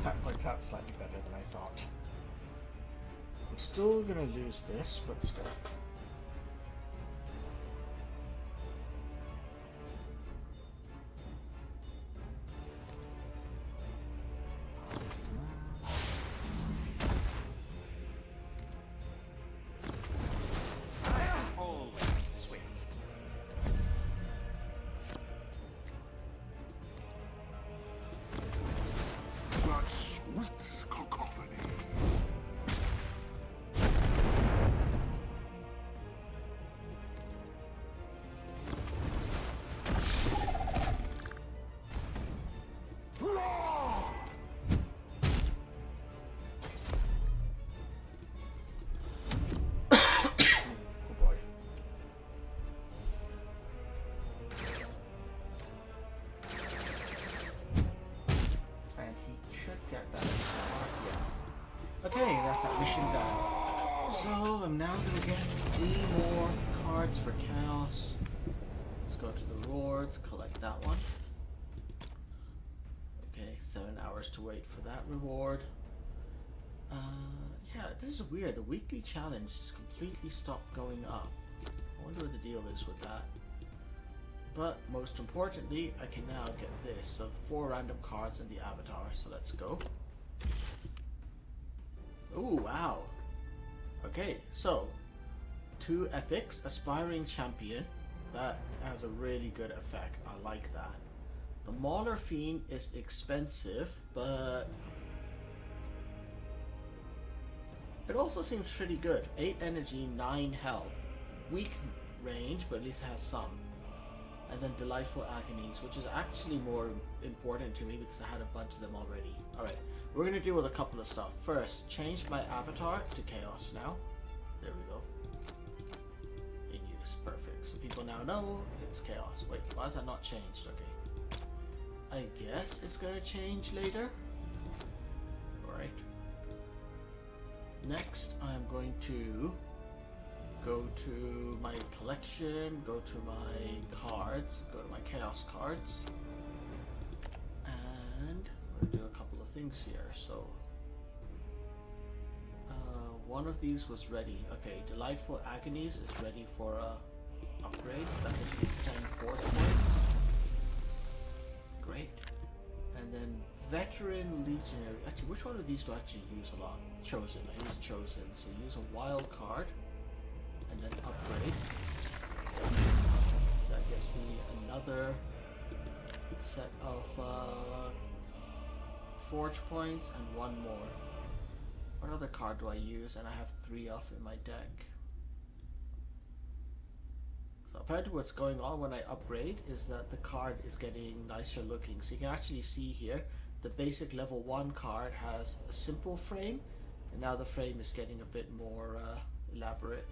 That worked out slightly better than I thought. I'm still gonna lose this, but still. Always swift. Such sweet cacophony. Oh boy. And he should get that. Yeah. Okay, that's that mission done. So I'm now gonna get 3 more cards for Chaos. Let's go to the rewards, collect that one. Okay, 7 hours to wait for that reward. Yeah, this is weird. The weekly challenge has completely stopped going up. I wonder what the deal is with that. But most importantly, I can now get this. So 4 random cards in the avatar. So let's go. Ooh, wow. Okay, so 2 epics, aspiring champion. That has a really good effect. I like that. The Mauler Fiend is expensive, but it also seems pretty good. 8 energy, 9 health. Weak range, but at least it has some. And then Delightful Agonies, which is actually more important to me because I had a bunch of them already. Alright, we're going to deal with a couple of stuff. First, change my avatar to Chaos now. There we go. In use, perfect. So people now know it's Chaos. Wait, why is that not changed? Okay. I guess it's going to change later. Alright. Next, I'm going to go to my collection, go to my cards, go to my Chaos cards, and we're going to do a couple of things here. So, one of these was ready. Okay, Delightful Agonies is ready for upgrade. That gives me 10 force points. Great. And then Veteran Legionary. Actually, which one of these do I actually use a lot? Chosen. I use Chosen. So use a wild card and then upgrade. That gives me another set of forge points and one more. What other card do I use? And I have 3 off in my deck. So apparently what's going on when I upgrade is that the card is getting nicer looking. So you can actually see here, the basic level 1 card has a simple frame, and now the frame is getting a bit more elaborate.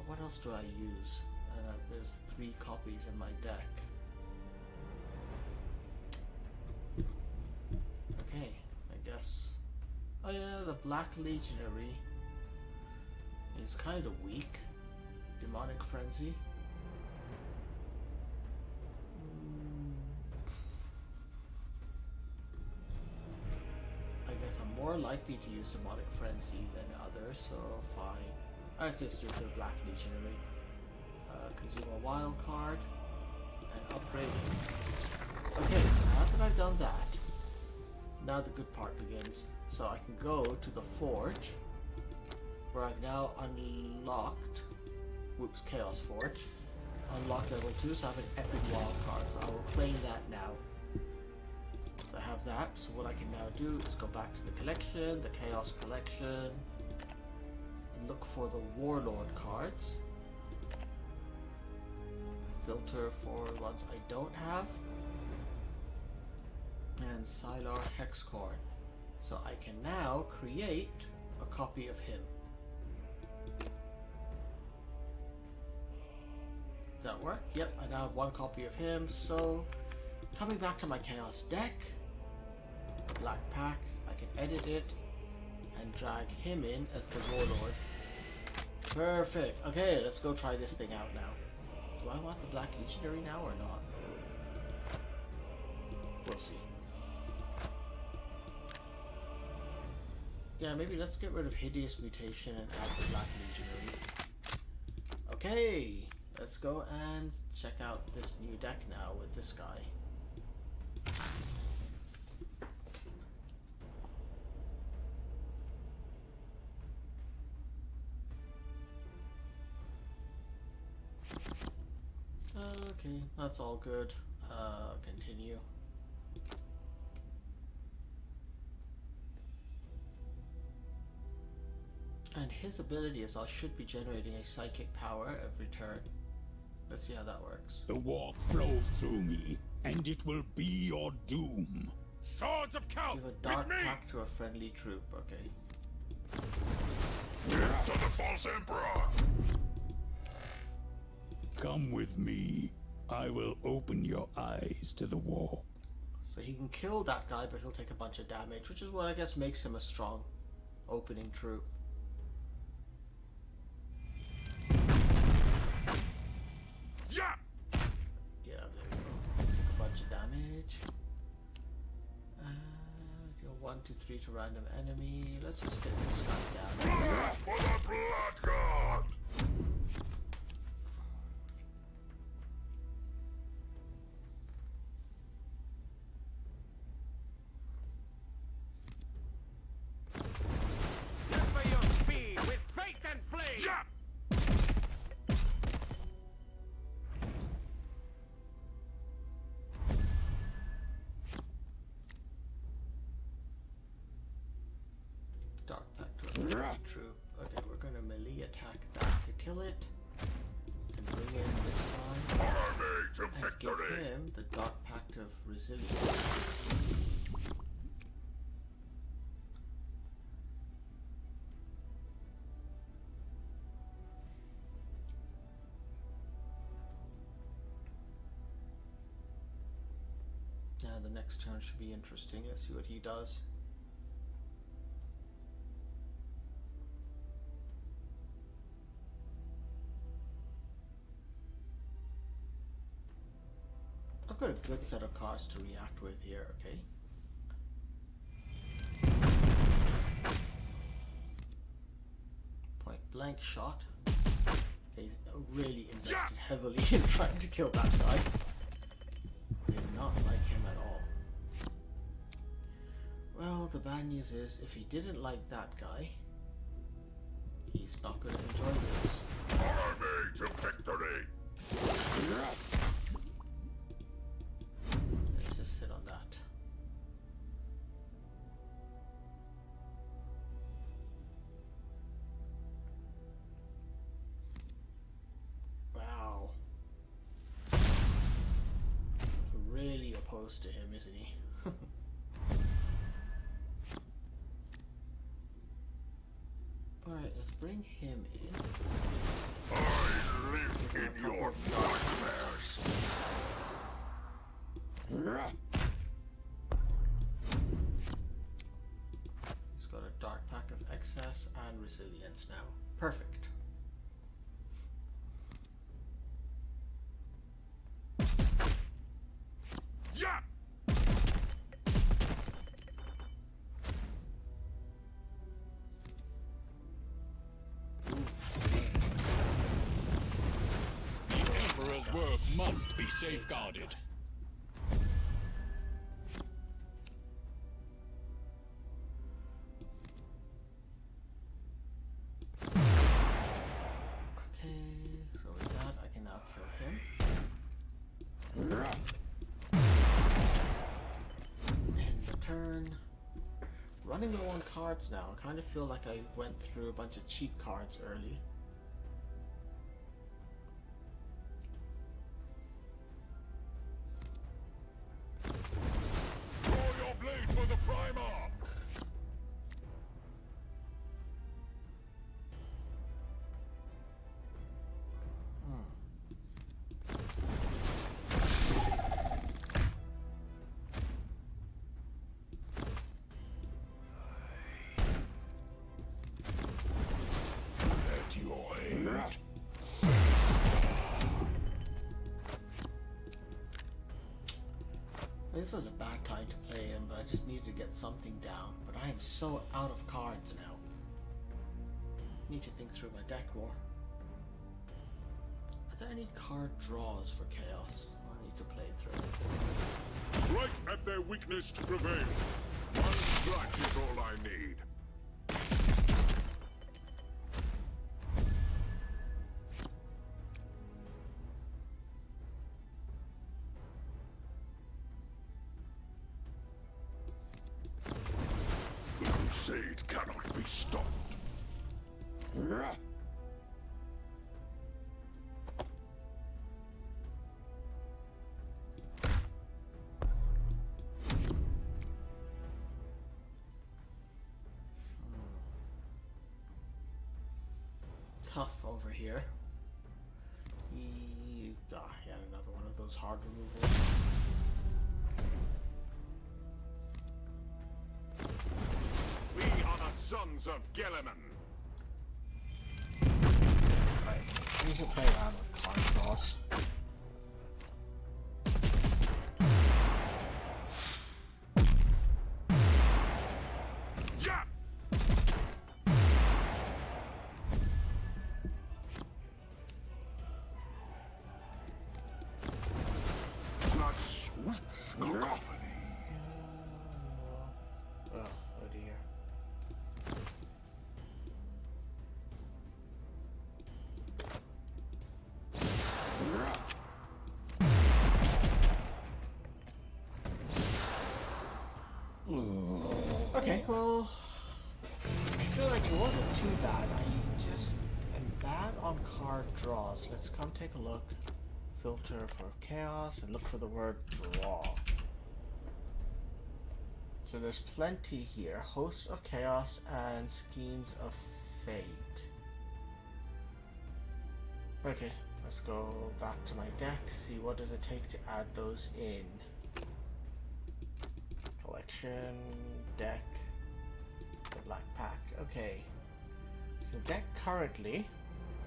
What else do I use? There's 3 copies in my deck. Okay, I guess. Oh yeah, the Black Legionary. He's kind of weak. Demonic Frenzy. I guess I'm more likely to use Demonic Frenzy than others, so fine. I have to do the Black Legionary. Consume a wild card and upgrade it. Okay, so now that I've done that, now the good part begins. So I can go to the Forge, where I've now unlocked, whoops, Chaos Forge, unlocked level 2, so I have an epic wild card, so I will claim that now. So I have that, so what I can now do is go back to the collection, the Chaos collection, and look for the Warlord cards. Filter for the ones I don't have, and Sylar Hexcorn. So I can now create a copy of him. Does that work? Yep, I now have 1 copy of him. So coming back to my Chaos deck, the Black Pack, I can edit it and drag him in as the Warlord. Perfect. Okay, let's go try this thing out now. Do I want the Black Legionary now or not? We'll see. Yeah, maybe let's get rid of Hideous Mutation and add the Black Legionary. Okay, let's go and check out this new deck now with this guy. Okay, that's all good. Continue. And his ability is I should be generating a psychic power every turn. Let's see how that works. The warp flows through me, and it will be your doom. Swords of Kelp, Give a with dark me! pack to a friendly troop. Okay. Death to the false emperor! Come with me. I will open your eyes to the warp. So he can kill that guy, but he'll take a bunch of damage, which is what I guess makes him a strong opening troop. Yeah! Yeah, there we go. Take a bunch of damage. Deal 1, 2, 3 to random enemy. Let's just get this guy down. Death for the Blood God! Just for your speed, with faith and flame! Yeah! Dark pack to a friendly troop. Okay, we're gonna melee attack that to kill it. And bring in this guy. Army to And give victory! him the Dark Pact of Resilience. Now the next turn should be interesting. Let's see what he does. I've got a good set of cards to react with here, okay? Point blank shot. He's really invested heavily in trying to kill that guy. Did not like him at all. Well, the bad news is, if he didn't like that guy, he's not going to enjoy this. Army to victory! Let's just sit on that. Wow. Really opposed to him, isn't he? Alright, let's bring him in. I live in your nightmares! He's got a dark pack of excess and resilience now. Perfect. Yeah! The Emperor's work must be safeguarded. Okay, so with that, I can now kill him. End the turn. Running low on cards now. I kind of feel like I went through a bunch of cheap cards early. Draw your blade for the Primarch! Let your hate This was a bad time to play him, but I just needed to get something down. But I am so out of cards now. Need to think through my deck more. Are there any card draws for Chaos? I need to play through. strike at their weakness to prevail. One strike is all I need. The crusade cannot be stopped. Tough over here. He had another one of those hard removals. We are the sons of Gilliman. I need to play around with card draws. Yeah! Such sweet cacophony. Oh dear. Okay, well, I feel like it wasn't too bad. I just am bad on card draws. Let's come take a look. Filter for chaos and look for the word draw. So there's plenty here. Hosts of Chaos and Skeins of Fate. Okay, let's go back to my deck, see what does it take to add those in. Collection, deck, the black pack. Okay. So deck currently,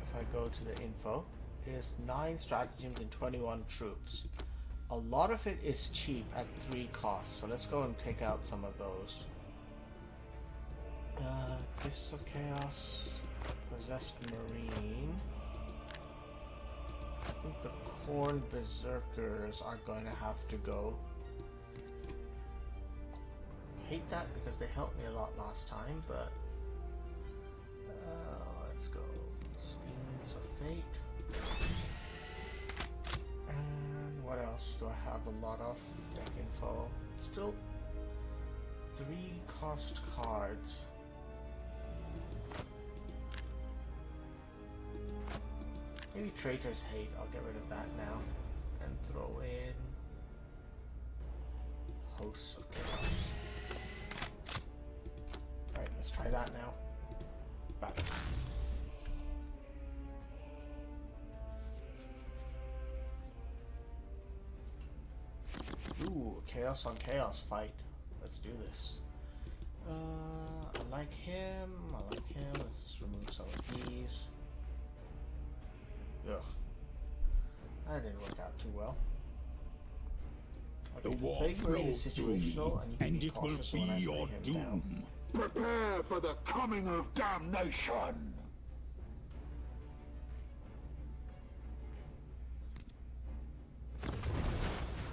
if I go to the info, is 9 stratagems and 21 troops. A lot of it is cheap at 3 costs, so let's go and take out some of those. Gifts of Chaos, Possessed Marine, I think the Corn Berserkers are going to have to go. Hate that because they helped me a lot last time, but let's go. Schemes of Fate. And what else do I have a lot of? Deck info. Still 3 cost cards. Maybe Traitor's Hate. I'll get rid of that now and throw in Hosts of Chaos. Alright, let's try that now. Battle. Ooh, Chaos on Chaos fight. Let's do this. I like him. I like him. Let's just remove some of these. Ugh. That didn't work out too well. The Okay, war Plague Marine is flows through me, situational, and you can and be it will cautious be when I your bring him down. doom. Prepare for the coming of damnation!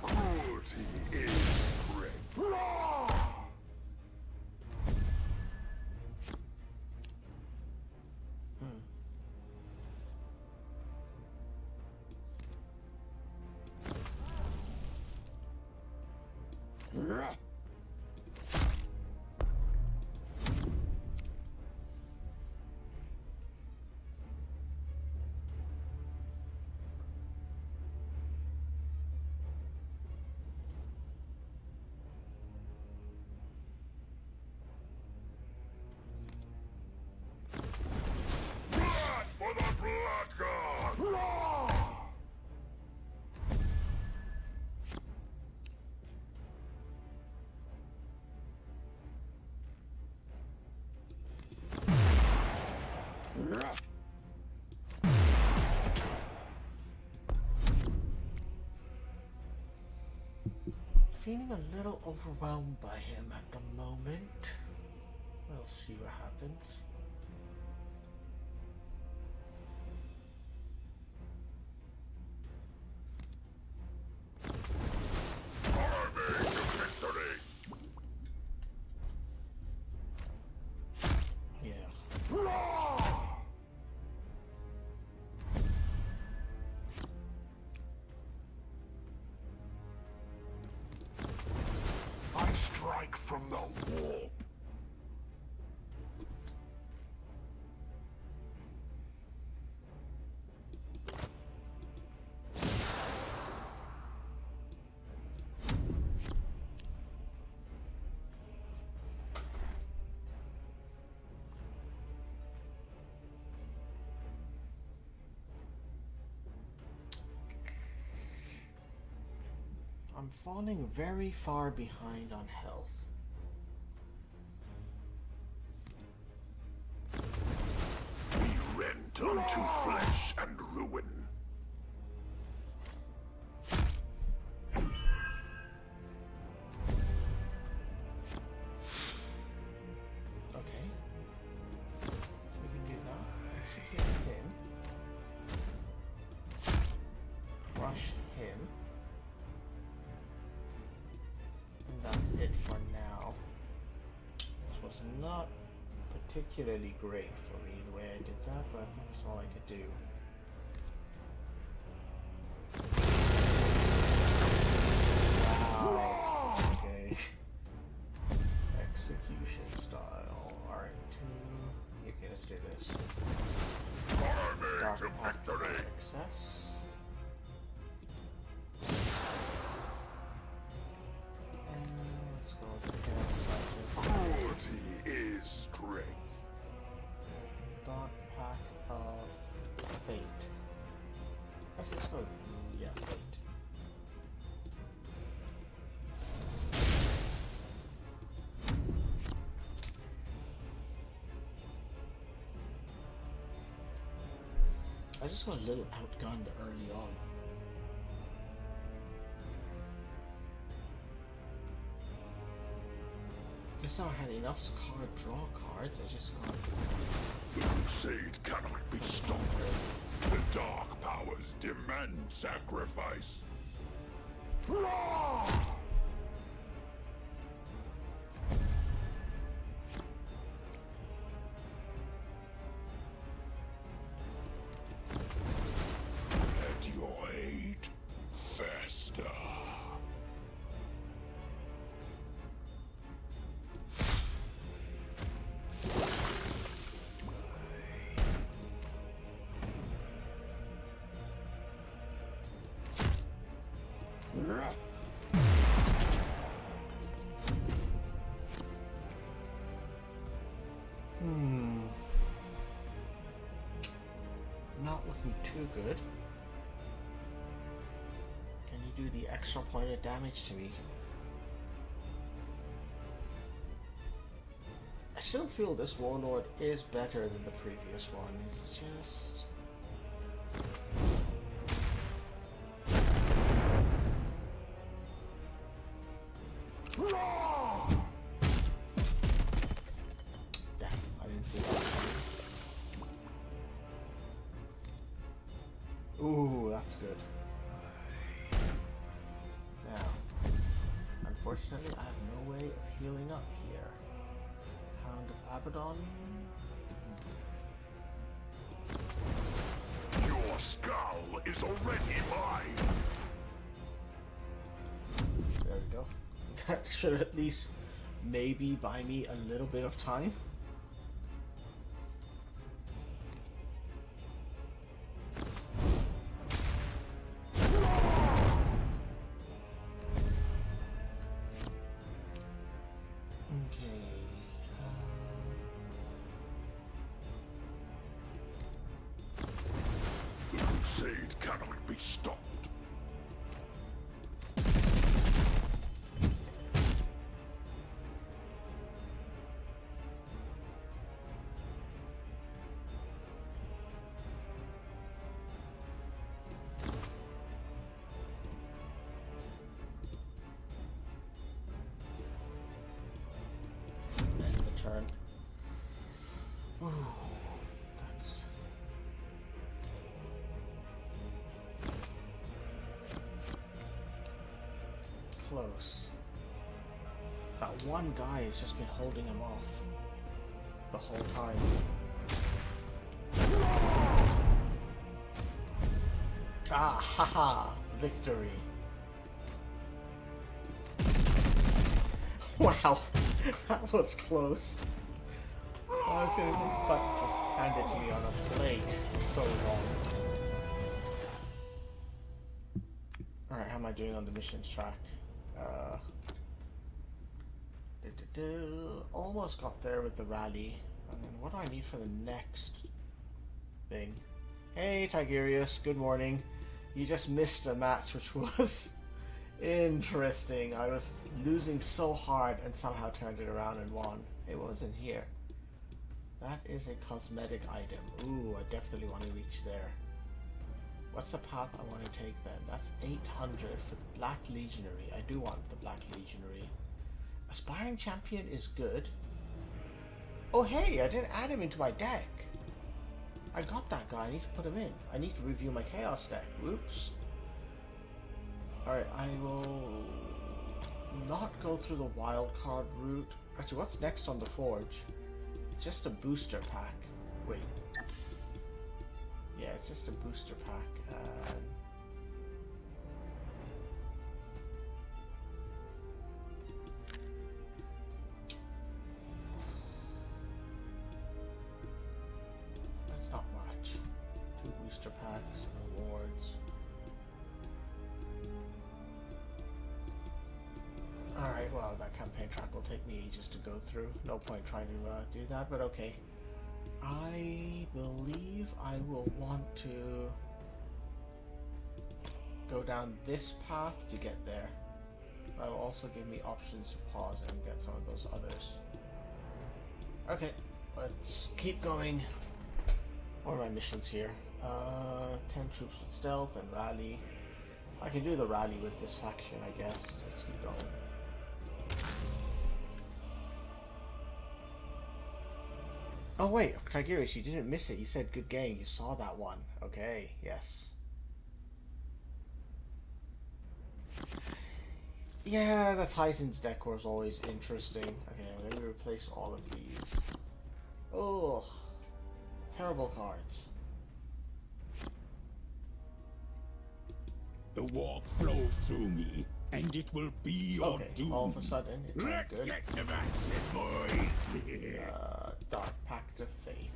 Cruelty is strength. Blood for the Blood God! Feeling a little overwhelmed by him at the moment. We'll see what happens. Army to victory! Yeah. I strike from the warp. I'm falling very far behind on health. We rent unto flesh and ruin. Okay. So we can do that. Execute him. Crush him. And that's it for now. This was not particularly great for me the way I did that, but I think it's all I could do. Wow. Okay. Execution style. R2. Okay, let's do this. Army Dark to Pact victory! Excess. And let's go with the Chaos Sergeant. Cruelty is strength. Dark Pact of Fate. Let's go. Yeah, Fate. I just got a little outgunned early on. It's not had enough draw cards, I just got... The crusade cannot be stopped. The dark powers demand sacrifice. At your aid, faster. Not looking too good. Can you do the extra point of damage to me? I still feel this Warlord is better than the previous one. It's just... Damn, I didn't see that coming. Ooh, that's good. Now, unfortunately, I have no way of healing up here. Hound of Abaddon. Your skull is already mine. There we go. That should at least maybe buy me a little bit of time. The crusade cannot be stopped. End the turn. Ooh, that's... close. That one guy has just been holding him off the whole time. Ah, haha! Victory! Wow, that was close. I was gonna hand it to me on a plate. So long. Alright, how am I doing on the missions track? Almost got there with the rally. And then what do I need for the next thing? Hey Tigerius, good morning. You just missed a match which was interesting. I was losing so hard and somehow turned it around and won. It wasn't here. That is a cosmetic item. Ooh, I definitely want to reach there. What's the path I want to take then? That's 800 for Black Legionary. I do want the Black Legionary. Aspiring Champion is good. Oh hey, I didn't add him into my deck. I got that guy, I need to put him in. I need to review my Chaos deck. Whoops. Alright, I will not go through the wild card route. Actually, what's next on the Forge? It's just a booster pack. Wait. Yeah, it's just a booster pack. That's not much. 2 booster packs, rewards. Alright, well, that campaign track will take me ages to go through. No point trying to do that, but okay. I believe I will want to go down this path to get there. That will also give me options to pause and get some of those others. Okay, let's keep going. What are my missions here? 10 troops with stealth and rally. I can do the rally with this faction, I guess. Let's keep going. Oh wait, Tigurius, you didn't miss it. You said good game. You saw that one. Okay, yes. Yeah, the Titans deck was always interesting. Okay, let me replace all of these. Ugh. Terrible cards. The warp flows through me, and it will be your Okay, doom. all of a sudden it turned Let's good. get to action, boys. Dark Pact of Faith.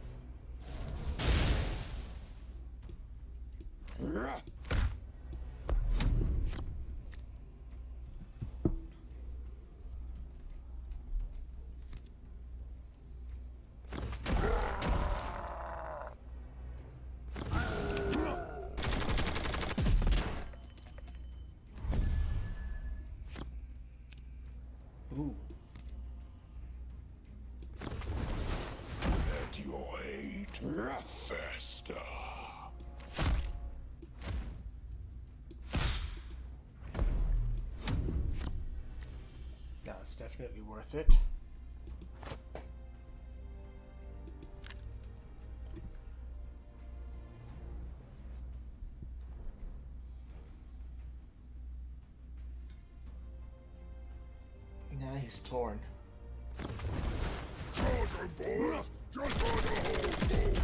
Ooh. Let your hate fester. That's definitely worth it. Now he's torn. Charge 'em, boys! Just like a hobo!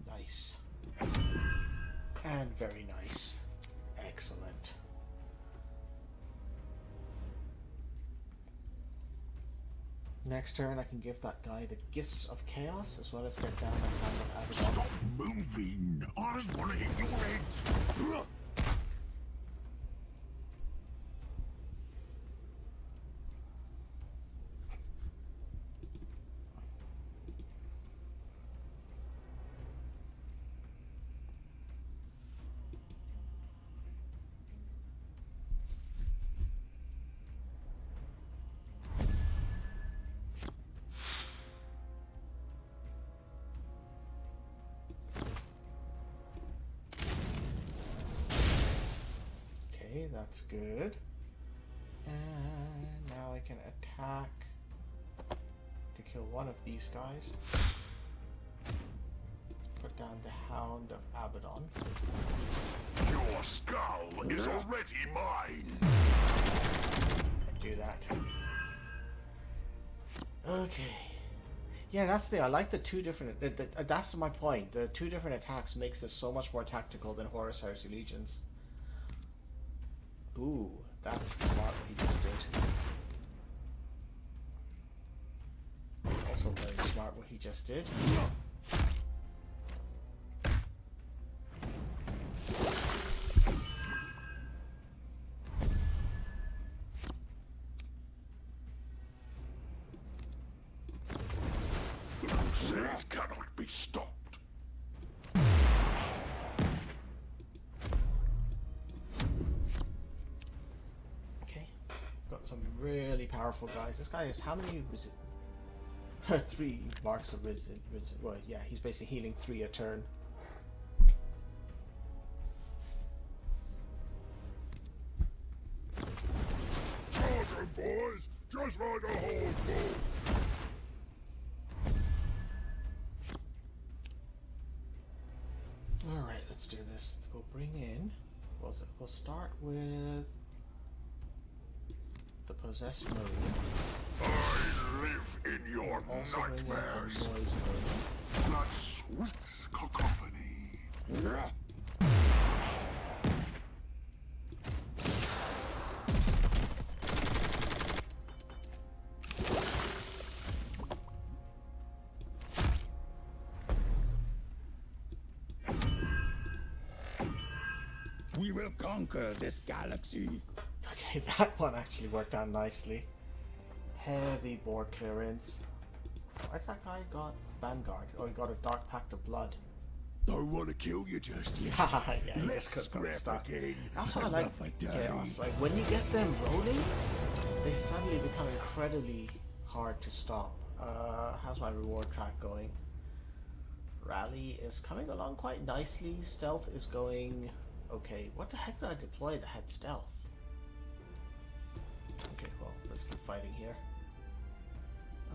Nice. And very nice. Excellent. Next turn I can give that guy the Gifts of Chaos as well as get down and hand of Abaddon. Stop moving! I just want to hit your head! Okay, that's good. And now I can attack to kill one of these guys. Put down the Hound of Abaddon. Your skull is already mine! Do that. Okay. Yeah, that's the. I like the two different. That's my point. The two different attacks makes this so much more tactical than Horus Heresy Legions. Ooh, that's smart what he just did. It's also very smart what he just did. The crusade cannot be stopped. Okay, got some really powerful guys. This guy is how many? Was it 3 marks of risen? Well, yeah, he's basically healing 3 a turn. Charge 'em, boys! Just like a hobo! All right, let's do this. We'll bring in. We'll start with the possessed Marine. I live in your Also bring in a nightmares! noise Marine. Such sweet cacophony! We will conquer this galaxy. Okay, that one actually worked out nicely. Heavy board clearance. Why's that guy got Vanguard? Oh, he got a Dark Pact of Blood. Don't want to kill you just yet. Yeah, he Let's just couldn't scrap stop. again. That's what I like Another day. Chaos. Like when you get them rolling, they suddenly become incredibly hard to stop. How's my reward track going? Rally is coming along quite nicely. Stealth is going okay. What the heck did I deploy that had stealth? Okay, well, let's keep fighting here.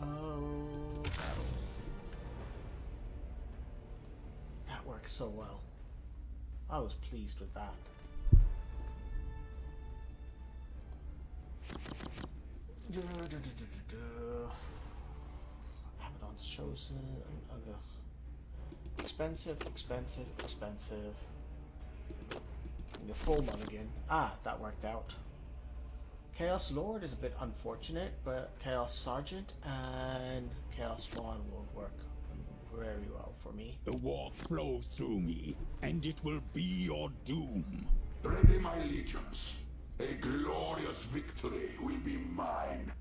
Oh, battle. That works so well. I was pleased with that. Abaddon's chosen. Expensive, expensive, expensive. The full mulligan. Ah, that worked out. Chaos Lord is a bit unfortunate, but Chaos Sergeant and Chaos Spawn will work very well for me. The warp flows through me, and it will be your doom. Ready, my legions. A glorious victory will be mine.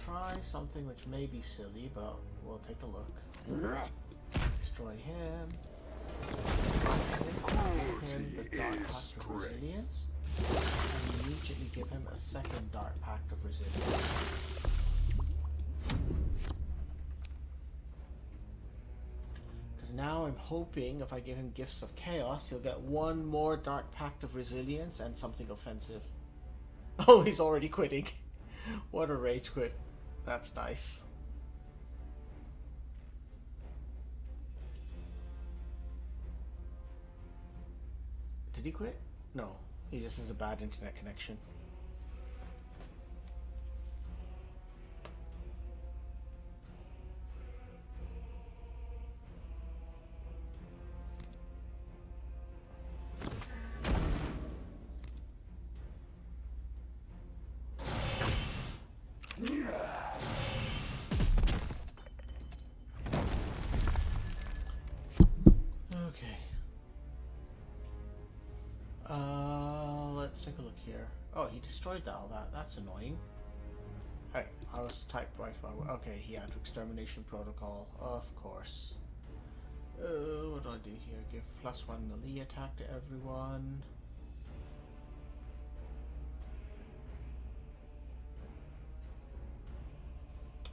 Try something which may be silly, but we'll take a look. Destroy him. Give him the Dark Pact of Resilience. And immediately give him a second Dark Pact of Resilience. Because now I'm hoping if I give him Gifts of Chaos, he'll get one more Dark Pact of Resilience and something offensive. Oh, he's already quitting. What a rage quit. That's nice. Did he quit? No. He just has a bad internet connection. Let's take a look here. Oh, he destroyed all that. That's annoying. Hey, I was typed right. Okay, he had extermination protocol. Of course. What do I do here? Give +1 melee attack to everyone.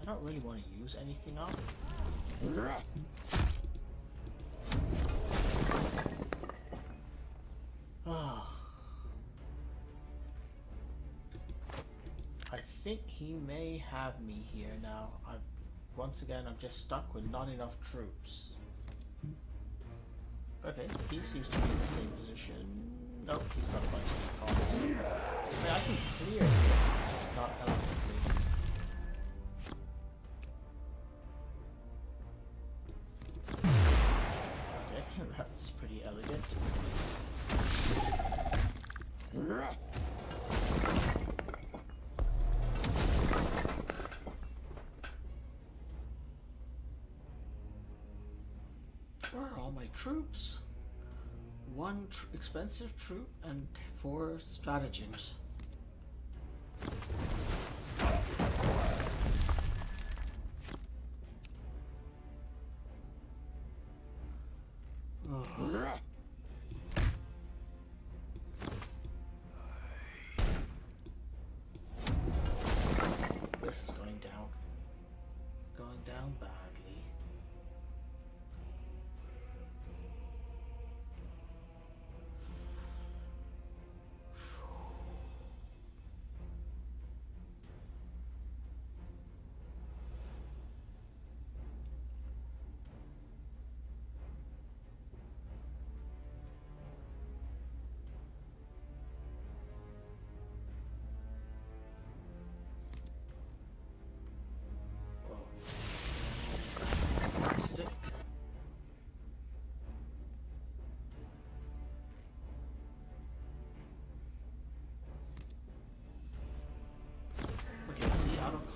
I don't really want to use anything up. I think he may have me here now. Once again, I'm just stuck with not enough troops. Okay, he seems to be in the same position. Nope, he's got a bunch of cars. I mean, I can clear this, just not elegantly. Okay, that's pretty elegant. Where are all my troops? One expensive troop and 4 stratagems. This is going down. Going down badly.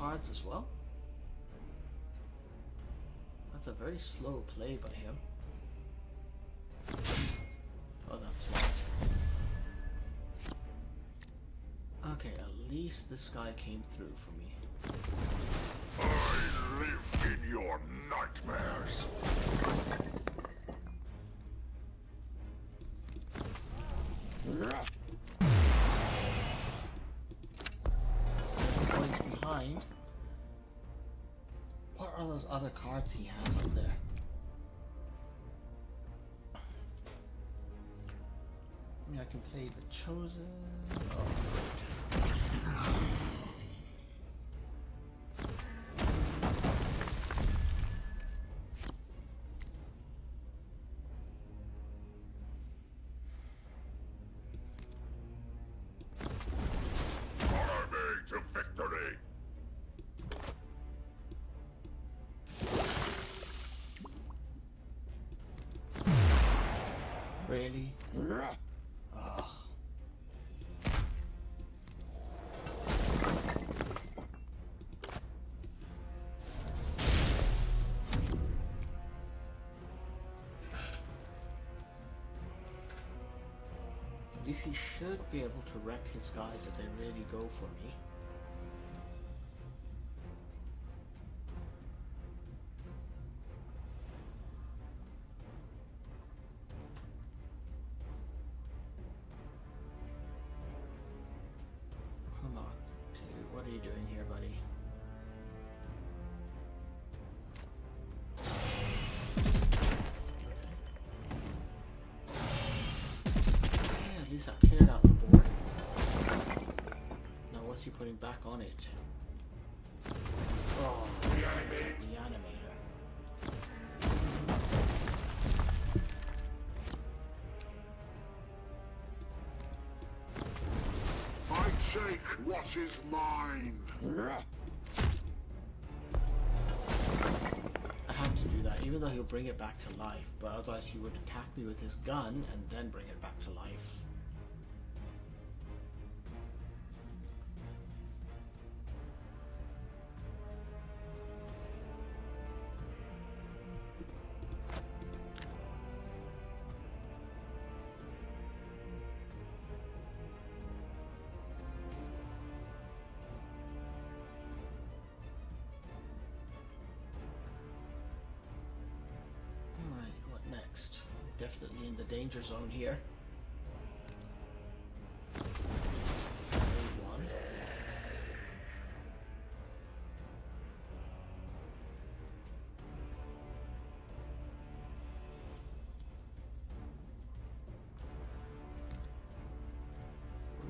cards as well. That's a very slow play by him. Oh, that's smart. Okay, at least this guy came through for me. I live in your nightmares. 7 points behind. What are those other cards he has up there? I mean, I can play the Chosen. Oh, Army to victory. really? Ugh. At least he should be able to wreck his guys if they really go for me. Come on, dude, what are you doing here, buddy? Yeah, at least I cleared out the board. Now what's he putting back on it? Oh, reanimator. I take what is mine. I have to do that, even though he'll bring it back to life, but otherwise he would attack me with his gun and then bring it back to life. Alright, what next? Definitely in the danger zone here. Wave 1.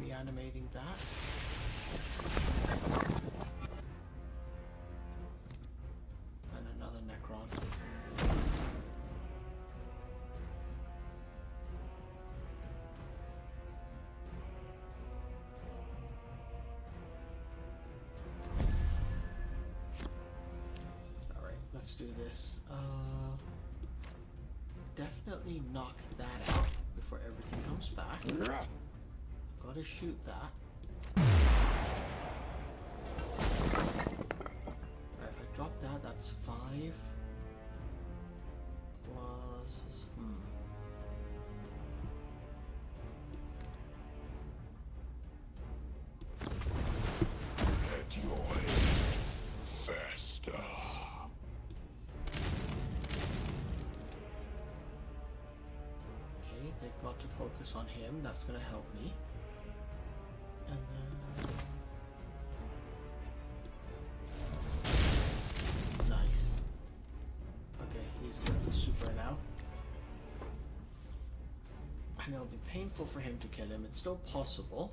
Reanimating that. And another Necron. Alright, let's do this. Definitely knock that out before everything comes back. Gotta shoot that. Alright, if I drop that, that's 5. Plus... Let your hate fester. Okay, they've got to focus on him. That's gonna help me. And then... Nice. Okay, he's a bit of a super now. And it'll be painful for him to kill him. It's still possible.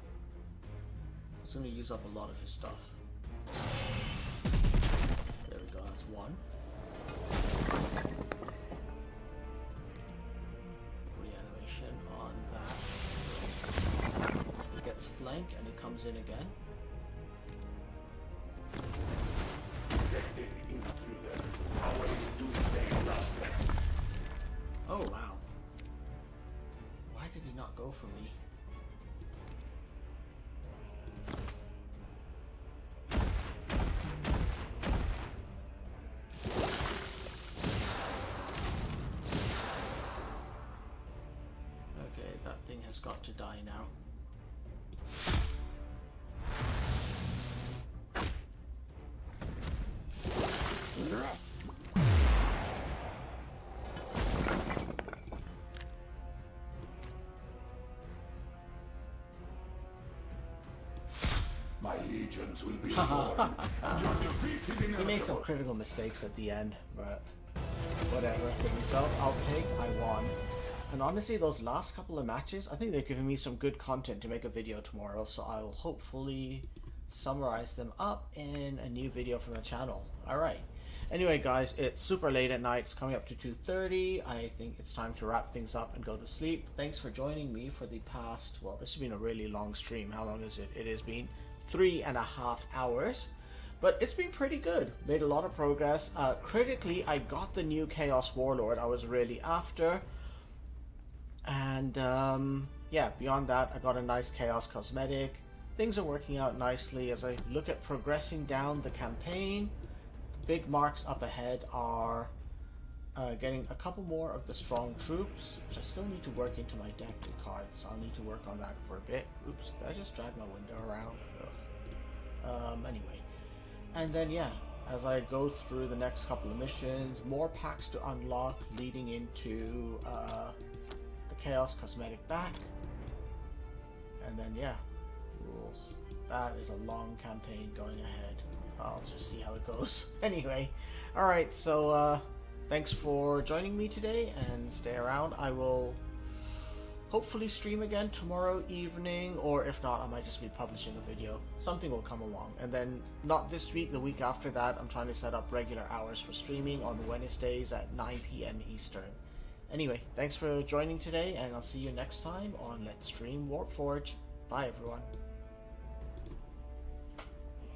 It's gonna use up a lot of his stuff. There we go, that's 1. Reanimation on that. He gets flank and he comes in again. Detected intruder. Our doomsday master. Oh wow. Why did he not go for me? My legions will be born. Your defeat is He makes some inevitable. critical mistakes at the end, but whatever. The result I'll take, I won. And honestly, those last couple of matches, I think they've given me some good content to make a video tomorrow, so I'll hopefully summarize them up in a new video from the channel. Alright. Anyway guys, it's super late at night. It's coming up to 2:30. I think it's time to wrap things up and go to sleep. Thanks for joining me for the past, well, this has been a really long stream. How long is it? It has been 3.5 hours. But it's been pretty good. Made a lot of progress. Critically, I got the new Chaos Warlord I was really after. And yeah, beyond that, I got a nice Chaos Cosmetic. Things are working out nicely as I look at progressing down the campaign. The big marks up ahead are getting a couple more of the strong troops, which I still need to work into my deck with cards. I'll need to work on that for a bit. Oops, did I just drag my window around? Ugh. Anyway. And then yeah, as I go through the next couple of missions, more packs to unlock leading into the Chaos Cosmetic back. And then yeah, that is a long campaign going ahead. I'll just see how it goes. Anyway, alright, so thanks for joining me today and stay around. I will hopefully stream again tomorrow evening, or if not, I might just be publishing a video. Something will come along. And then not this week, the week after that, I'm trying to set up regular hours for streaming on Wednesdays at 9 p.m. Eastern. Anyway, thanks for joining today, and I'll see you next time on Let's Stream Warpforge. Bye everyone.